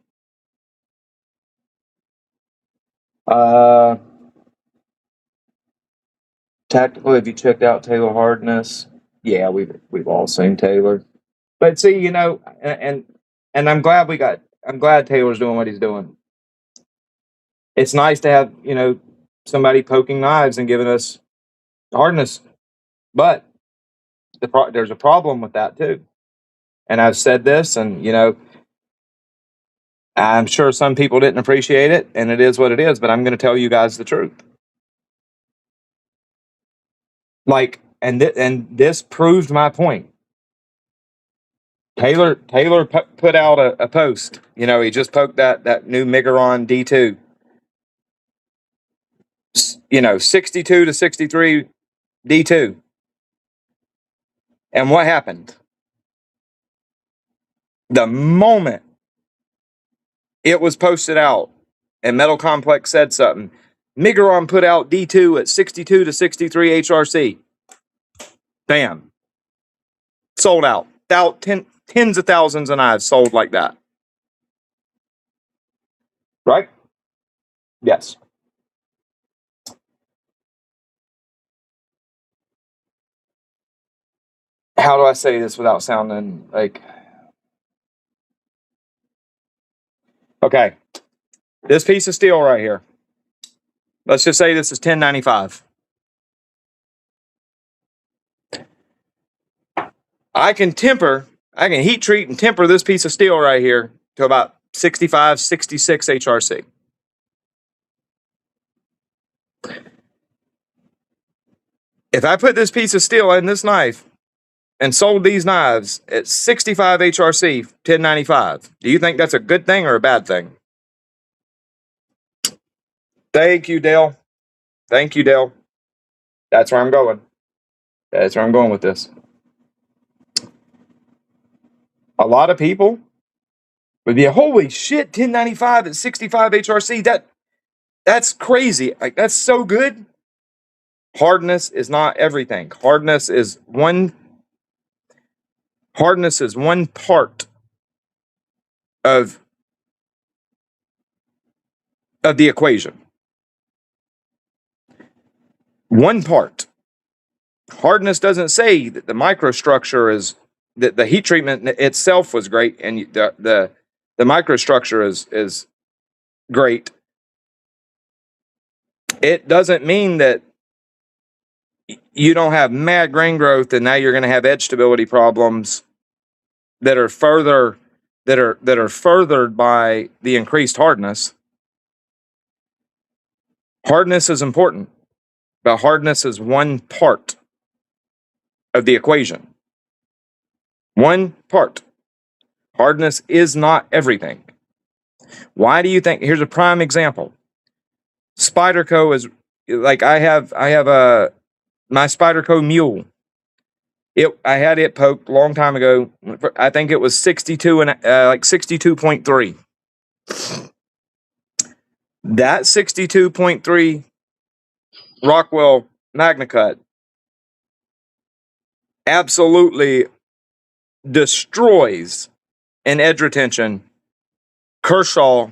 Speaker 1: Tactical. Have you checked out Taylor Hardness? Yeah, we've all seen Taylor. But see, and I'm glad Taylor's doing what he's doing. It's nice to have somebody poking knives and giving us hardness, but there's a problem with that too. And I've said this, and I'm sure some people didn't appreciate it, and it is what it is. But I'm going to tell you guys the truth. Like, and this proved my point. Taylor put out a post. He just poked that new Miguron D2. 62 to 63 D2. And what happened? The moment it was posted out and Metal Complex said something, Miguron put out D2 at 62 to 63 HRC. Bam. Sold out. Tens of thousands of knives sold like that. Right? Yes. how do I say this without sounding like, okay, this piece of steel right here, let's just say this is 1095. I can heat treat and temper this piece of steel right here to about 65, 66 HRC. If I put this piece of steel in this knife and sold these knives at 65 HRC, 1095, do you think that's a good thing or a bad thing? Thank you, Dale. Thank you, Dale. That's where I'm going. That's where I'm going with this. A lot of people would be, holy shit, 1095 at 65 HRC. That's crazy. Like, that's so good. Hardness is not everything. Hardness is one part of the equation. One part. Hardness doesn't say that the microstructure is that the heat treatment itself was great and the microstructure is great. It doesn't mean that you don't have mad grain growth and now you're going to have edge stability problems that are furthered by the increased hardness. Hardness is important, but hardness is one part of the equation. One part. Hardness is not everything. Why do you think? Here's a prime example. Spyderco is like I have my Spyderco mule. I had it poked a long time ago. I think it was 62 and like 62.3. That 62.3 Rockwell MagnaCut absolutely destroys an edge retention Kershaw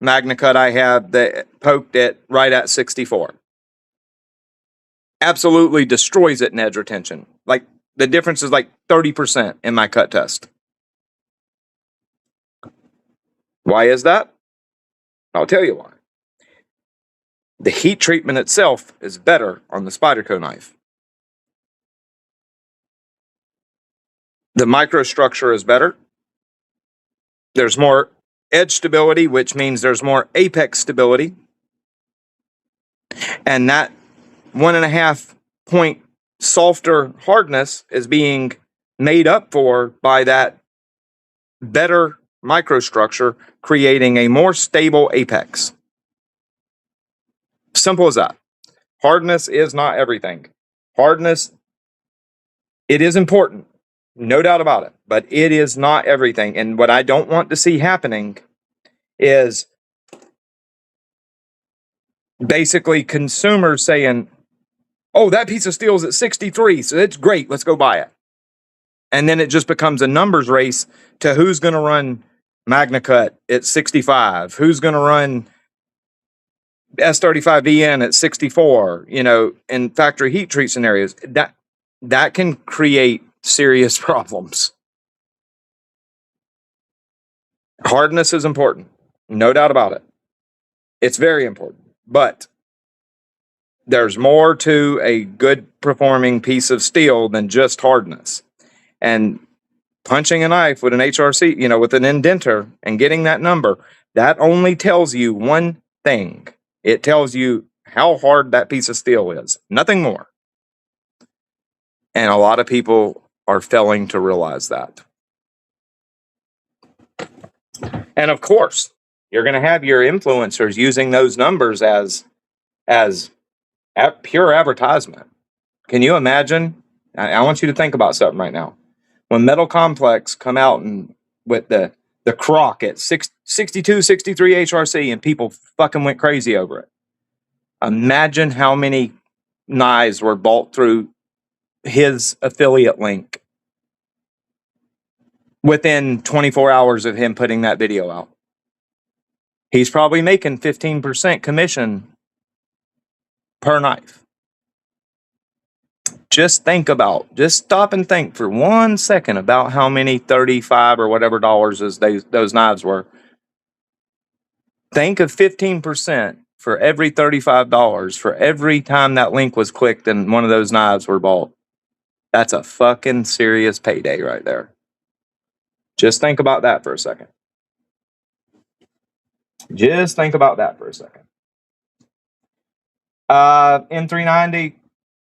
Speaker 1: MagnaCut I have that poked it right at 64. Absolutely destroys it in edge retention. Like, the difference is like 30% in my cut test. Why is that? I'll tell you why. The heat treatment itself is better on the Spyderco knife. The microstructure is better. There's more edge stability, which means there's more apex stability. And that 1.5 point softer hardness is being made up for by that better microstructure, creating a more stable apex. Simple as that. Hardness is not everything. Hardness, it is important, no doubt about it, but it is not everything. And what I don't want to see happening is basically consumers saying, oh, that piece of steel is at 63, so it's great, let's go buy it. And then it just becomes a numbers race to who's going to run MagnaCut at 65, who's going to run S35VN at 64, in factory heat treat scenarios. That can create serious problems. Hardness is important, no doubt about it. It's very important, but there's more to a good performing piece of steel than just hardness. And punching a knife with an HRC, with an indenter and getting that number, that only tells you one thing. It tells you how hard that piece of steel is, nothing more. And a lot of people are failing to realize that. And of course, you're going to have your influencers using those numbers as pure advertisement. Can you imagine? I want you to think about something right now. When Metal Complex come out and with the croc at 62, 63 HRC and people fucking went crazy over it. Imagine how many knives were bought through his affiliate link within 24 hours of him putting that video out. He's probably making 15% commission per knife. just stop and think for 1 second about how many 35 or whatever dollars those knives were. Think of 15% for every $35 for every time that link was clicked and one of those knives were bought. That's a fucking serious payday right there. Just think about that for a second. Just think about that for a second. M390,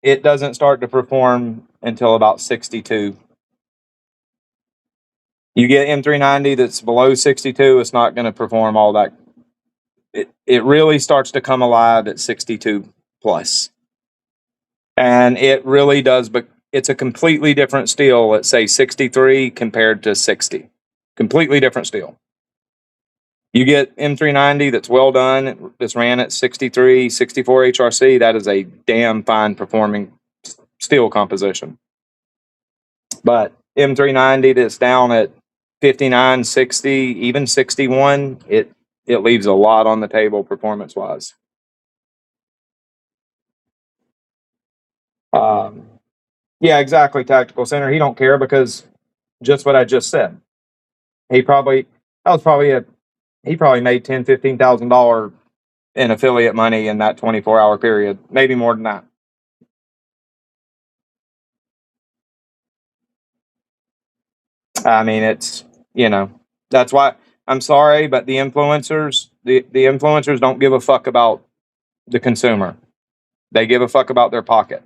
Speaker 1: it doesn't start to perform until about 62. You get M390 that's below 62, it's not going to perform all that. It really starts to come alive at 62 plus. And it really does, but it's a completely different steel at, say, 63 compared to 60. Completely different steel. You get M390 that's well done, that's ran at 63, 64 HRC, that is a damn fine performing steel composition. But M390 that's down at 59, 60, even 61, it leaves a lot on the table performance-wise. Yeah, exactly, Tactical Center. He don't care because just what I just said. He probably made $10,000, $15,000 in affiliate money in that 24-hour period, maybe more than that. I mean, it's, that's why I'm sorry, but the influencers don't give a fuck about the consumer. They give a fuck about their pocket.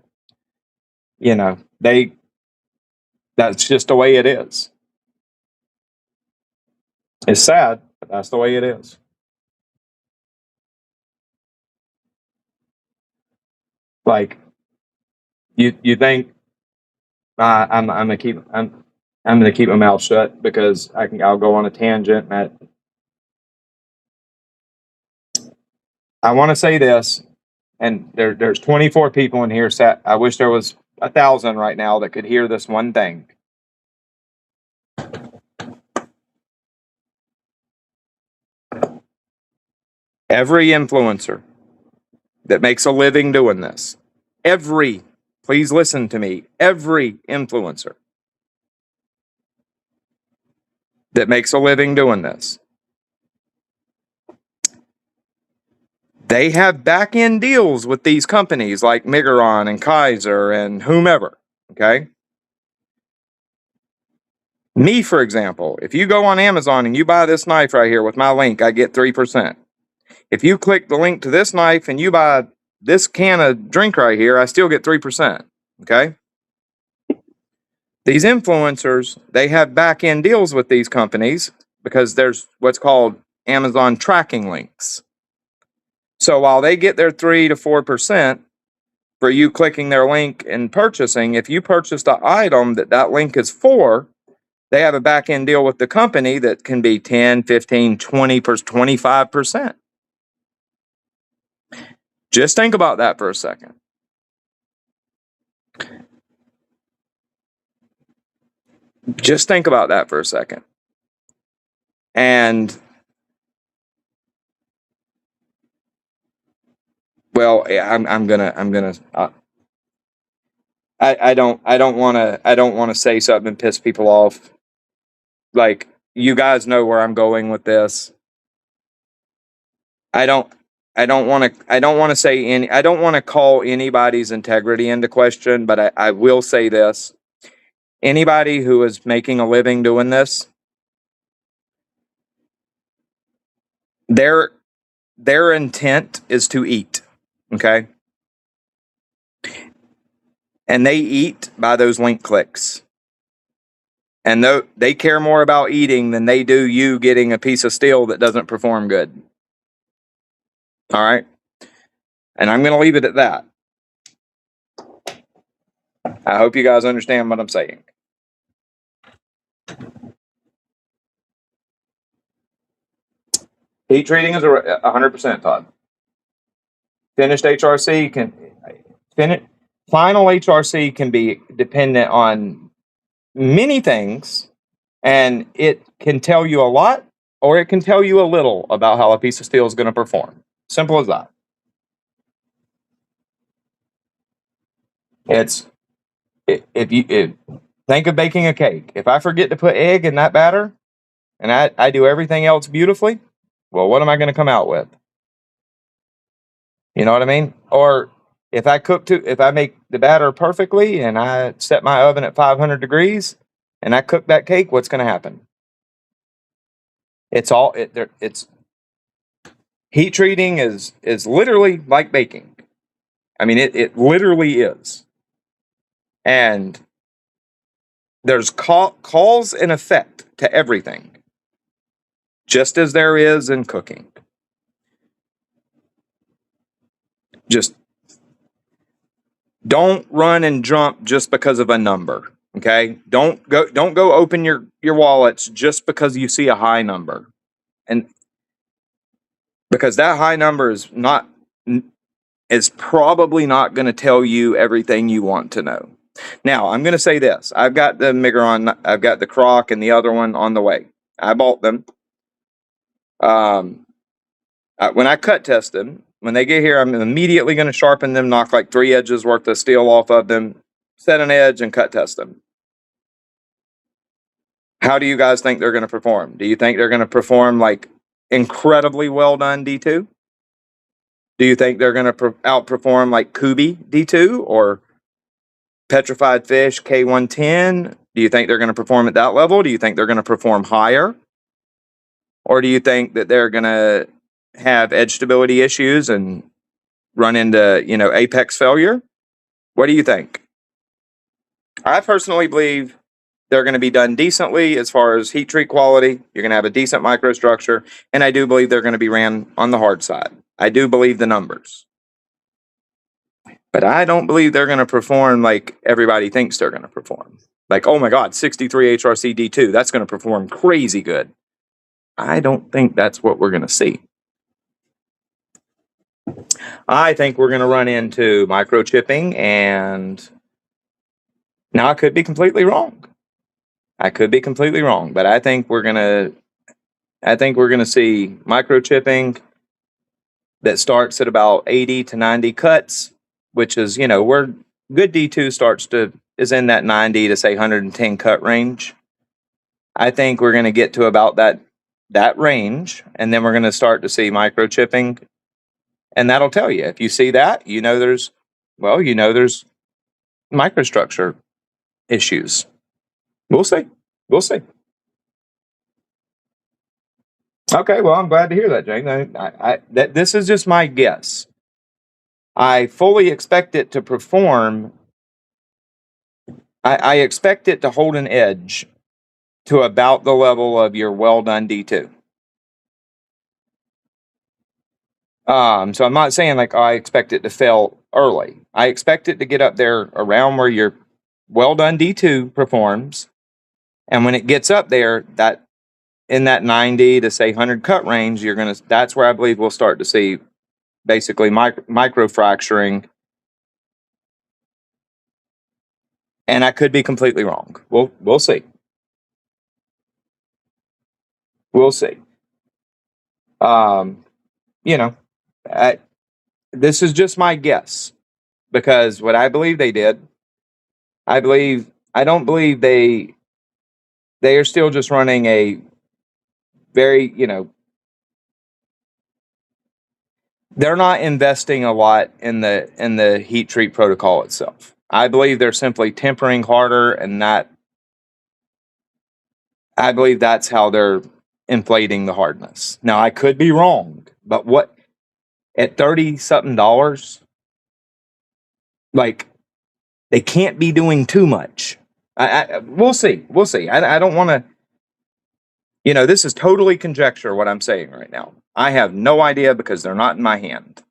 Speaker 1: That's just the way it is. It's sad, but that's the way it is. Like, you think I'm gonna keep my mouth shut because I'll go on a tangent. I want to say this, and there's 24 people in here. I wish there was 1,000 right now that could hear this one thing. Every influencer that makes a living doing this, please listen to me, every influencer that makes a living doing this, they have back-end deals with these companies like Migron and Kaiser and whomever, okay? Me, for example, if you go on Amazon and you buy this knife right here with my link, I get 3%. If you click the link to this knife and you buy this can of drink right here, I still get 3%, okay? These influencers, they have back-end deals with these companies because there's what's called Amazon tracking links. So while they get their 3 to 4% for you clicking their link and purchasing, if you purchase the item that link is for, they have a back-end deal with the company that can be 10, 15, 20, 25%. Just think about that for a second. Just think about that for a second. And well, I'm gonna. I don't want to say something and piss people off. Like, you guys know where I'm going with this. I don't want to call anybody's integrity into question, but I will say this. Anybody who is making a living doing this, their intent is to eat, okay? And they eat by those link clicks. And they care more about eating than they do you getting a piece of steel that doesn't perform good. All right? And I'm going to leave it at that. I hope you guys understand what I'm saying. Heat treating is 100%, Todd. Finished HRC final HRC can be dependent on many things, and it can tell you a lot or it can tell you a little about how a piece of steel is going to perform. Simple as that. If think of baking a cake. If I forget to put egg in that batter and I do everything else beautifully, well, what am I going to come out with? You know what I mean? Or if I make the batter perfectly and I set my oven at 500 degrees and I cook that cake, what's going to happen? It's heat treating is literally like baking. I mean, it literally is. And there's cause and effect to everything, just as there is in cooking. Just don't run and jump just because of a number. Okay? Don't go open your wallets just because you see a high number. And because that high number is probably not going to tell you everything you want to know. Now, I'm going to say this. I've got the Migron, I've got the Croc and the other one on the way. I bought them. When I cut test them, when they get here, I'm immediately going to sharpen them, knock like 3 edges worth of steel off of them, set an edge, and cut test them. How do you guys think they're going to perform? Do you think they're going to perform like incredibly well done D2? Do you think they're going to outperform like Kubi D2 or Petrified Fish K110? Do you think they're going to perform at that level? Do you think they're going to perform higher? Or do you think that they're going to have edge stability issues and run into, apex failure? What do you think? I personally believe they're going to be done decently as far as heat treat quality. You're going to have a decent microstructure, and I do believe they're going to be ran on the hard side. I do believe the numbers. But I don't believe they're going to perform like everybody thinks they're going to perform. Like, oh my God, 63 HRC D2, that's going to perform crazy good. I don't think that's what we're going to see. I think we're going to run into microchipping, and now I could be completely wrong. But I think we're going to see microchipping that starts at about 80 to 90 cuts, which is, where good D2 is in that 90 to say 110 cut range. I think we're going to get to about that range, and then we're going to start to see microchipping, and that'll tell you. If you see that, there's microstructure issues. We'll see. Okay, well, I'm glad to hear that, Jane. This is just my guess. I fully expect it to perform. I expect it to hold an edge to about the level of your well-done D2. So I'm not saying like I expect it to fail early. I expect it to get up there around where your well-done D2 performs, and when it gets up there, that in that 90 to say 100 cut range, that's where I believe we'll start to see basically micro fracturing. And I could be completely wrong. We'll see. We'll see. This is just my guess, because what I believe they did, I don't believe they are still just running a very, they're not investing a lot in the heat treat protocol itself. I believe they're simply tempering harder, and I believe that's how they're inflating the hardness. Now, I could be wrong, but at $30-something, like, they can't be doing too much. We'll see. I don't want to, this is totally conjecture what I'm saying right now. I have no idea because they're not in my hand,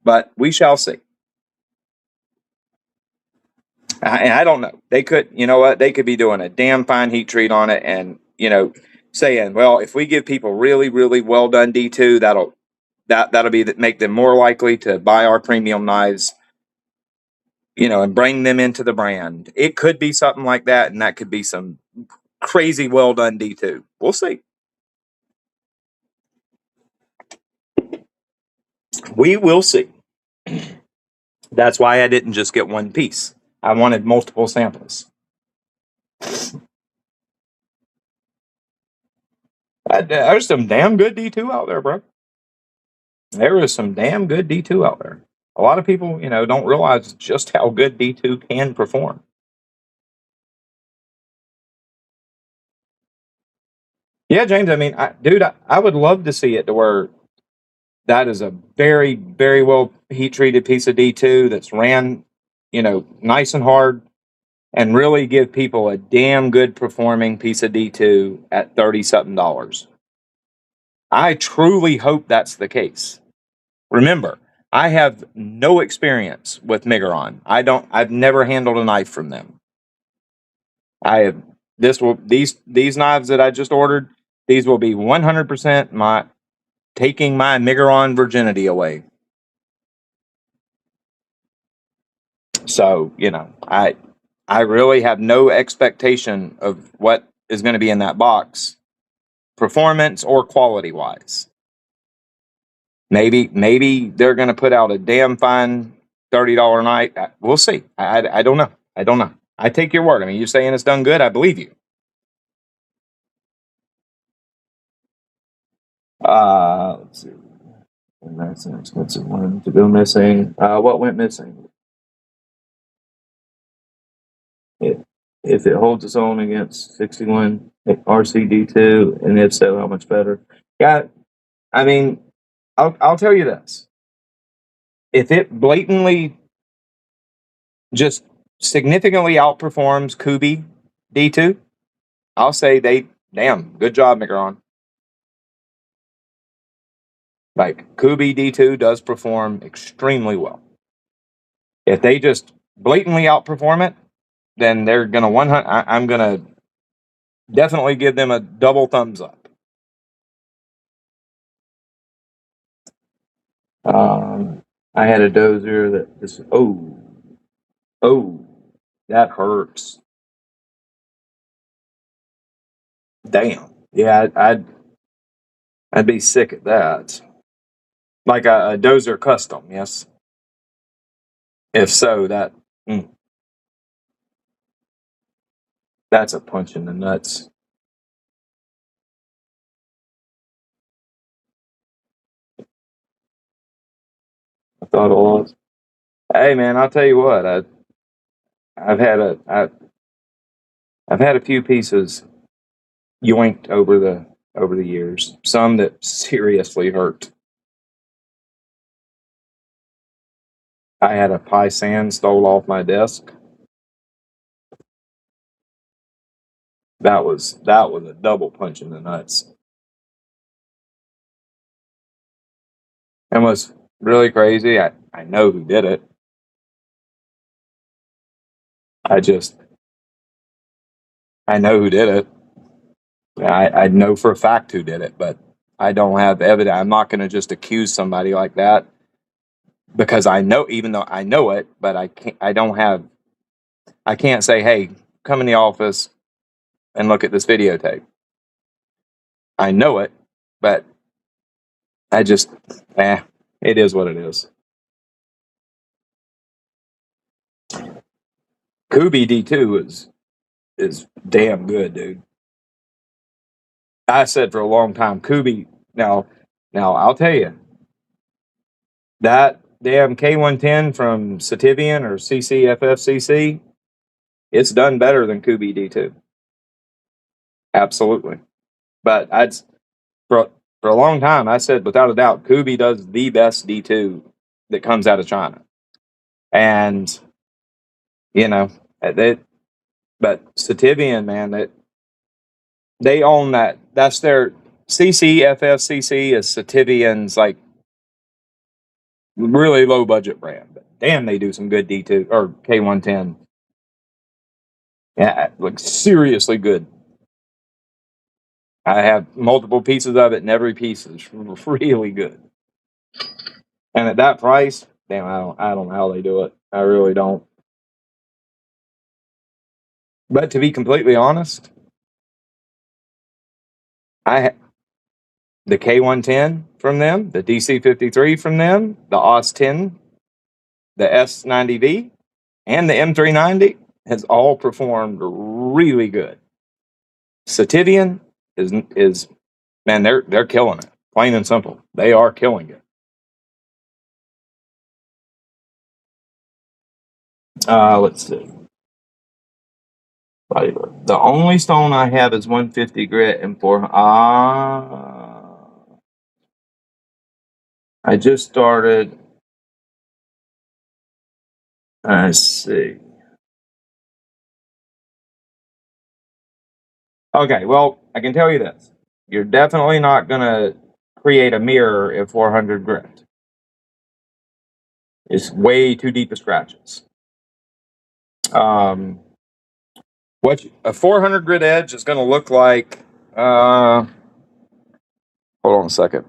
Speaker 1: but we shall see. And I don't know. They could, they could be doing a damn fine heat treat on it, and saying, well, if we give people really, really well done D2, that'll make them more likely to buy our premium knives, and bring them into the brand. It could be something like that, and that could be some crazy well done D2. We'll see. We will see. That's why I didn't just get one piece. I wanted multiple samples. There's some damn good D2 out there, bro. There is some damn good D2 out there. A lot of people, don't realize just how good D2 can perform. Yeah, James, I mean, I would love to see it to where that is a very, very well heat treated piece of D2 that's ran, nice and hard, and really give people a damn good performing piece of D2 at 30 something dollars. I truly hope that's the case. Remember, I have no experience with Migron. I've never handled a knife from them. These knives that I just ordered, these will be 100% taking my Migron virginity away. So, I really have no expectation of what is going to be in that box, performance or quality wise. Maybe they're going to put out a damn fine $30 knife. We'll see. I don't know. I don't know. I take your word. I mean, you're saying it's done good. I believe you. Let's see. And that's an expensive one to go missing. What went missing? If it holds its own against 61 RCD2, and if so, how much better? Yeah, I mean, I'll tell you this. If it blatantly just significantly outperforms Kubi D2, I'll say good job, Migron. Like, Kubi D2 does perform extremely well. If they just blatantly outperform it, then they're going to I'm going to definitely give them a double thumbs up. I had a dozer that just, that hurts. Damn. Yeah, I'd be sick at that. Like a dozer custom, yes. If so, that's a punch in the nuts. I thought it was. Hey man, I'll tell you what. I've had a few pieces yoinked over the years. Some that seriously hurt. I had a Paisan stole off my desk. That was a double punch in the nuts. And what's really crazy, I know who did it. I know who did it. I know for a fact who did it, but I don't have evidence. I'm not going to just accuse somebody like that because I know, even though I know it, but I can't say, hey, come in the office and look at this videotape. I know it, but it is what it is. Kubi D2 is damn good, dude. I said for a long time, Kubi. Now I'll tell you, that damn K110 from Sativian or CCFFCC, it's done better than Kubi D2. Absolutely. But for a long time, I said without a doubt, Kubi does the best D2 that comes out of China. And, but Sativian, man, they own that. That's their CCFFCC is Sativian's like really low budget brand. But damn, they do some good D2 or K110. Yeah, like seriously good. I have multiple pieces of it, and every piece is really good. And at that price, damn, I don't know how they do it. I really don't. But to be completely honest, the K110 from them, the DC53 from them, the OS 10, the S90V, and the M390 has all performed really good. Sativian is man, they're killing it. Plain and simple, they are killing it. Let's see. The only stone I have is 150 grit and 4. I just started. Let's see. Okay, well, I can tell you this. You're definitely not going to create a mirror at 400 grit. It's way too deep of scratches. What a 400 grit edge is going to look like. Hold on a second.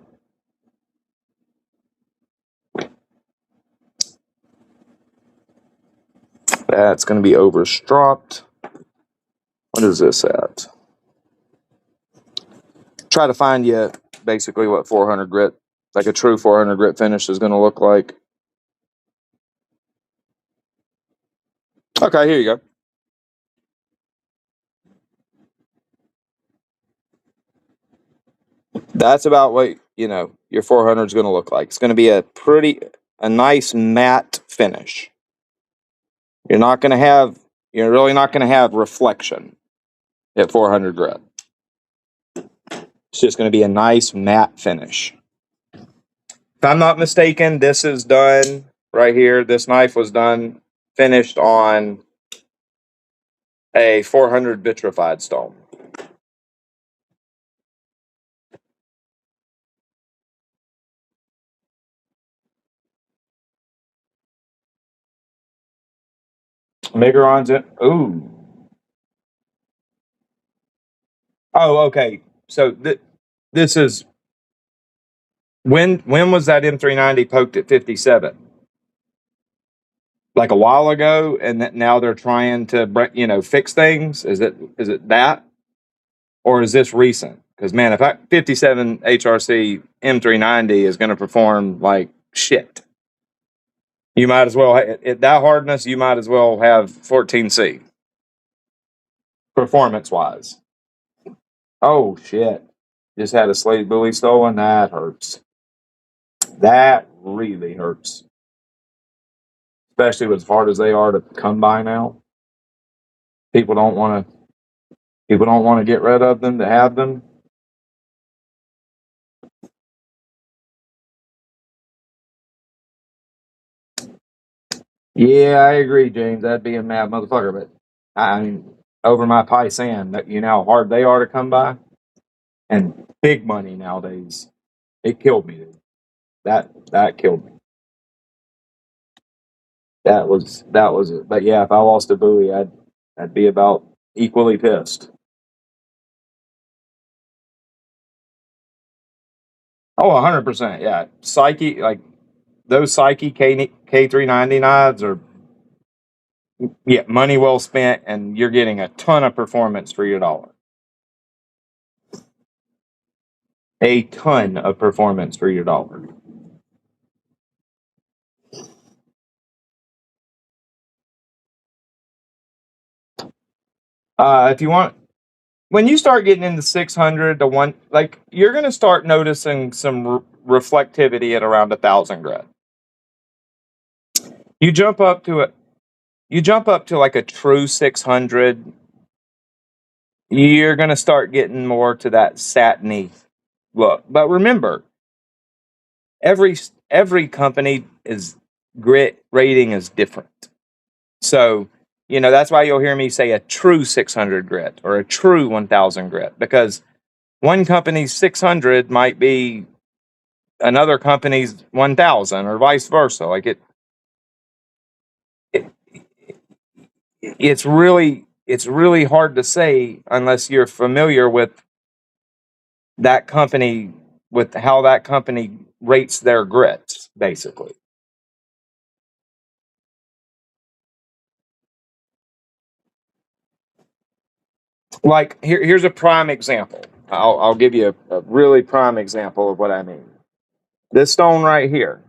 Speaker 1: That's going to be overstropped. What is this at? Try to find you basically what 400 grit, like a true 400 grit finish is going to look like. Okay, here you go. That's about what, your 400 is going to look like. It's going to be a nice matte finish. You're really not going to have reflection at 400 grit. It's just going to be a nice matte finish. If I'm not mistaken, this is done right here. This knife was finished on a 400 vitrified stone. Miguron's in. Ooh. Oh, okay. So this is when was that M390 poked at 57? Like a while ago, and that now they're trying to fix things. Is it that, or is this recent? Because man, if 57 HRC M390 is going to perform like shit, you might as well at that hardness. You might as well have 14C performance wise. Oh shit! Just had a slate buoy stolen. That hurts. That really hurts, especially as hard as they are to come by now. People don't want to get rid of them to have them. Yeah, I agree, James. That'd be a mad motherfucker. But I mean, over my pie sand, that you know how hard they are to come by, and big money nowadays. It killed me, dude. That killed me. That was it. But yeah, if I lost a buoy, I'd be about equally pissed. Oh, 100%. Yeah, Psyche, like those Psyche K390 knives are, yeah, money well spent, and you're getting a ton of performance for your dollar. A ton of performance for your dollar. If you want, when you start getting into 600 to one, like you're going to start noticing some reflectivity at around 1,000 grit. You jump up to it. You jump up to like a true 600. You're going to start getting more to that satiny look. But remember, every every company is grit rating is different. So, that's why you'll hear me say a true 600 grit or a true 1000 grit, because one company's 600 might be another company's 1000 or vice versa. Like it it's really hard to say unless you're familiar with that company, with how that company rates their grits, basically. Like here's a prime example. I'll give you a really prime example of what I mean. This stone right here.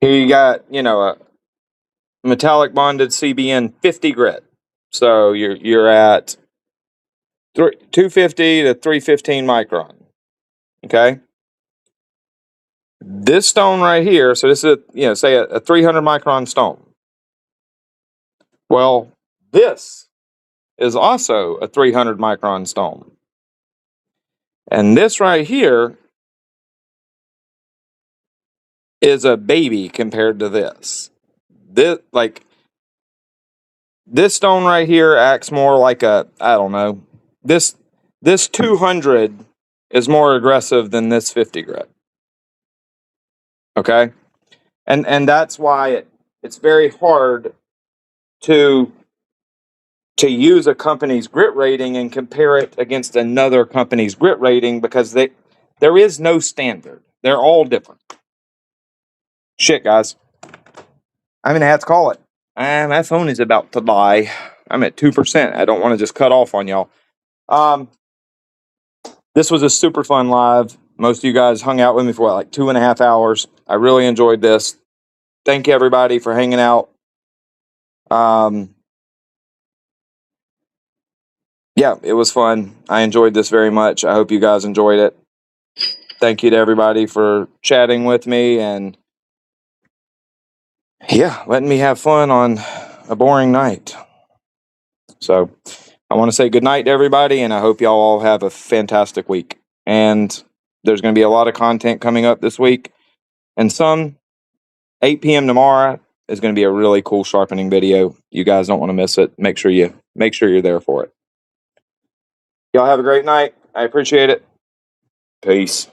Speaker 1: Here you got, you know, a metallic bonded CBN 50 grit. So you're at 250 to 315 micron. Okay. This stone right here, so this is, you know, say a 300 micron stone. Well, this is also a 300 micron stone. And this right here is a baby compared to this. This stone right here acts more like a, I don't know. This 200 is more aggressive than this 50 grit. Okay? And that's why it's very hard to use a company's grit rating and compare it against another company's grit rating, because there is no standard. They're all different. Shit, guys. I'm gonna have to call it. My phone is about to die. I'm at 2%. I don't want to just cut off on y'all. This was a super fun live. Most of you guys hung out with me for like 2.5 hours. I really enjoyed this. Thank you, everybody, for hanging out. Yeah, it was fun. I enjoyed this very much. I hope you guys enjoyed it. Thank you to everybody for chatting with me and, yeah, letting me have fun on a boring night. So I want to say good night to everybody, and I hope y'all all have a fantastic week. And there's going to be a lot of content coming up this week, and some 8 p.m. tomorrow is going to be a really cool sharpening video. You guys don't want to miss it. Make sure you're there for it. Y'all have a great night. I appreciate it. Peace.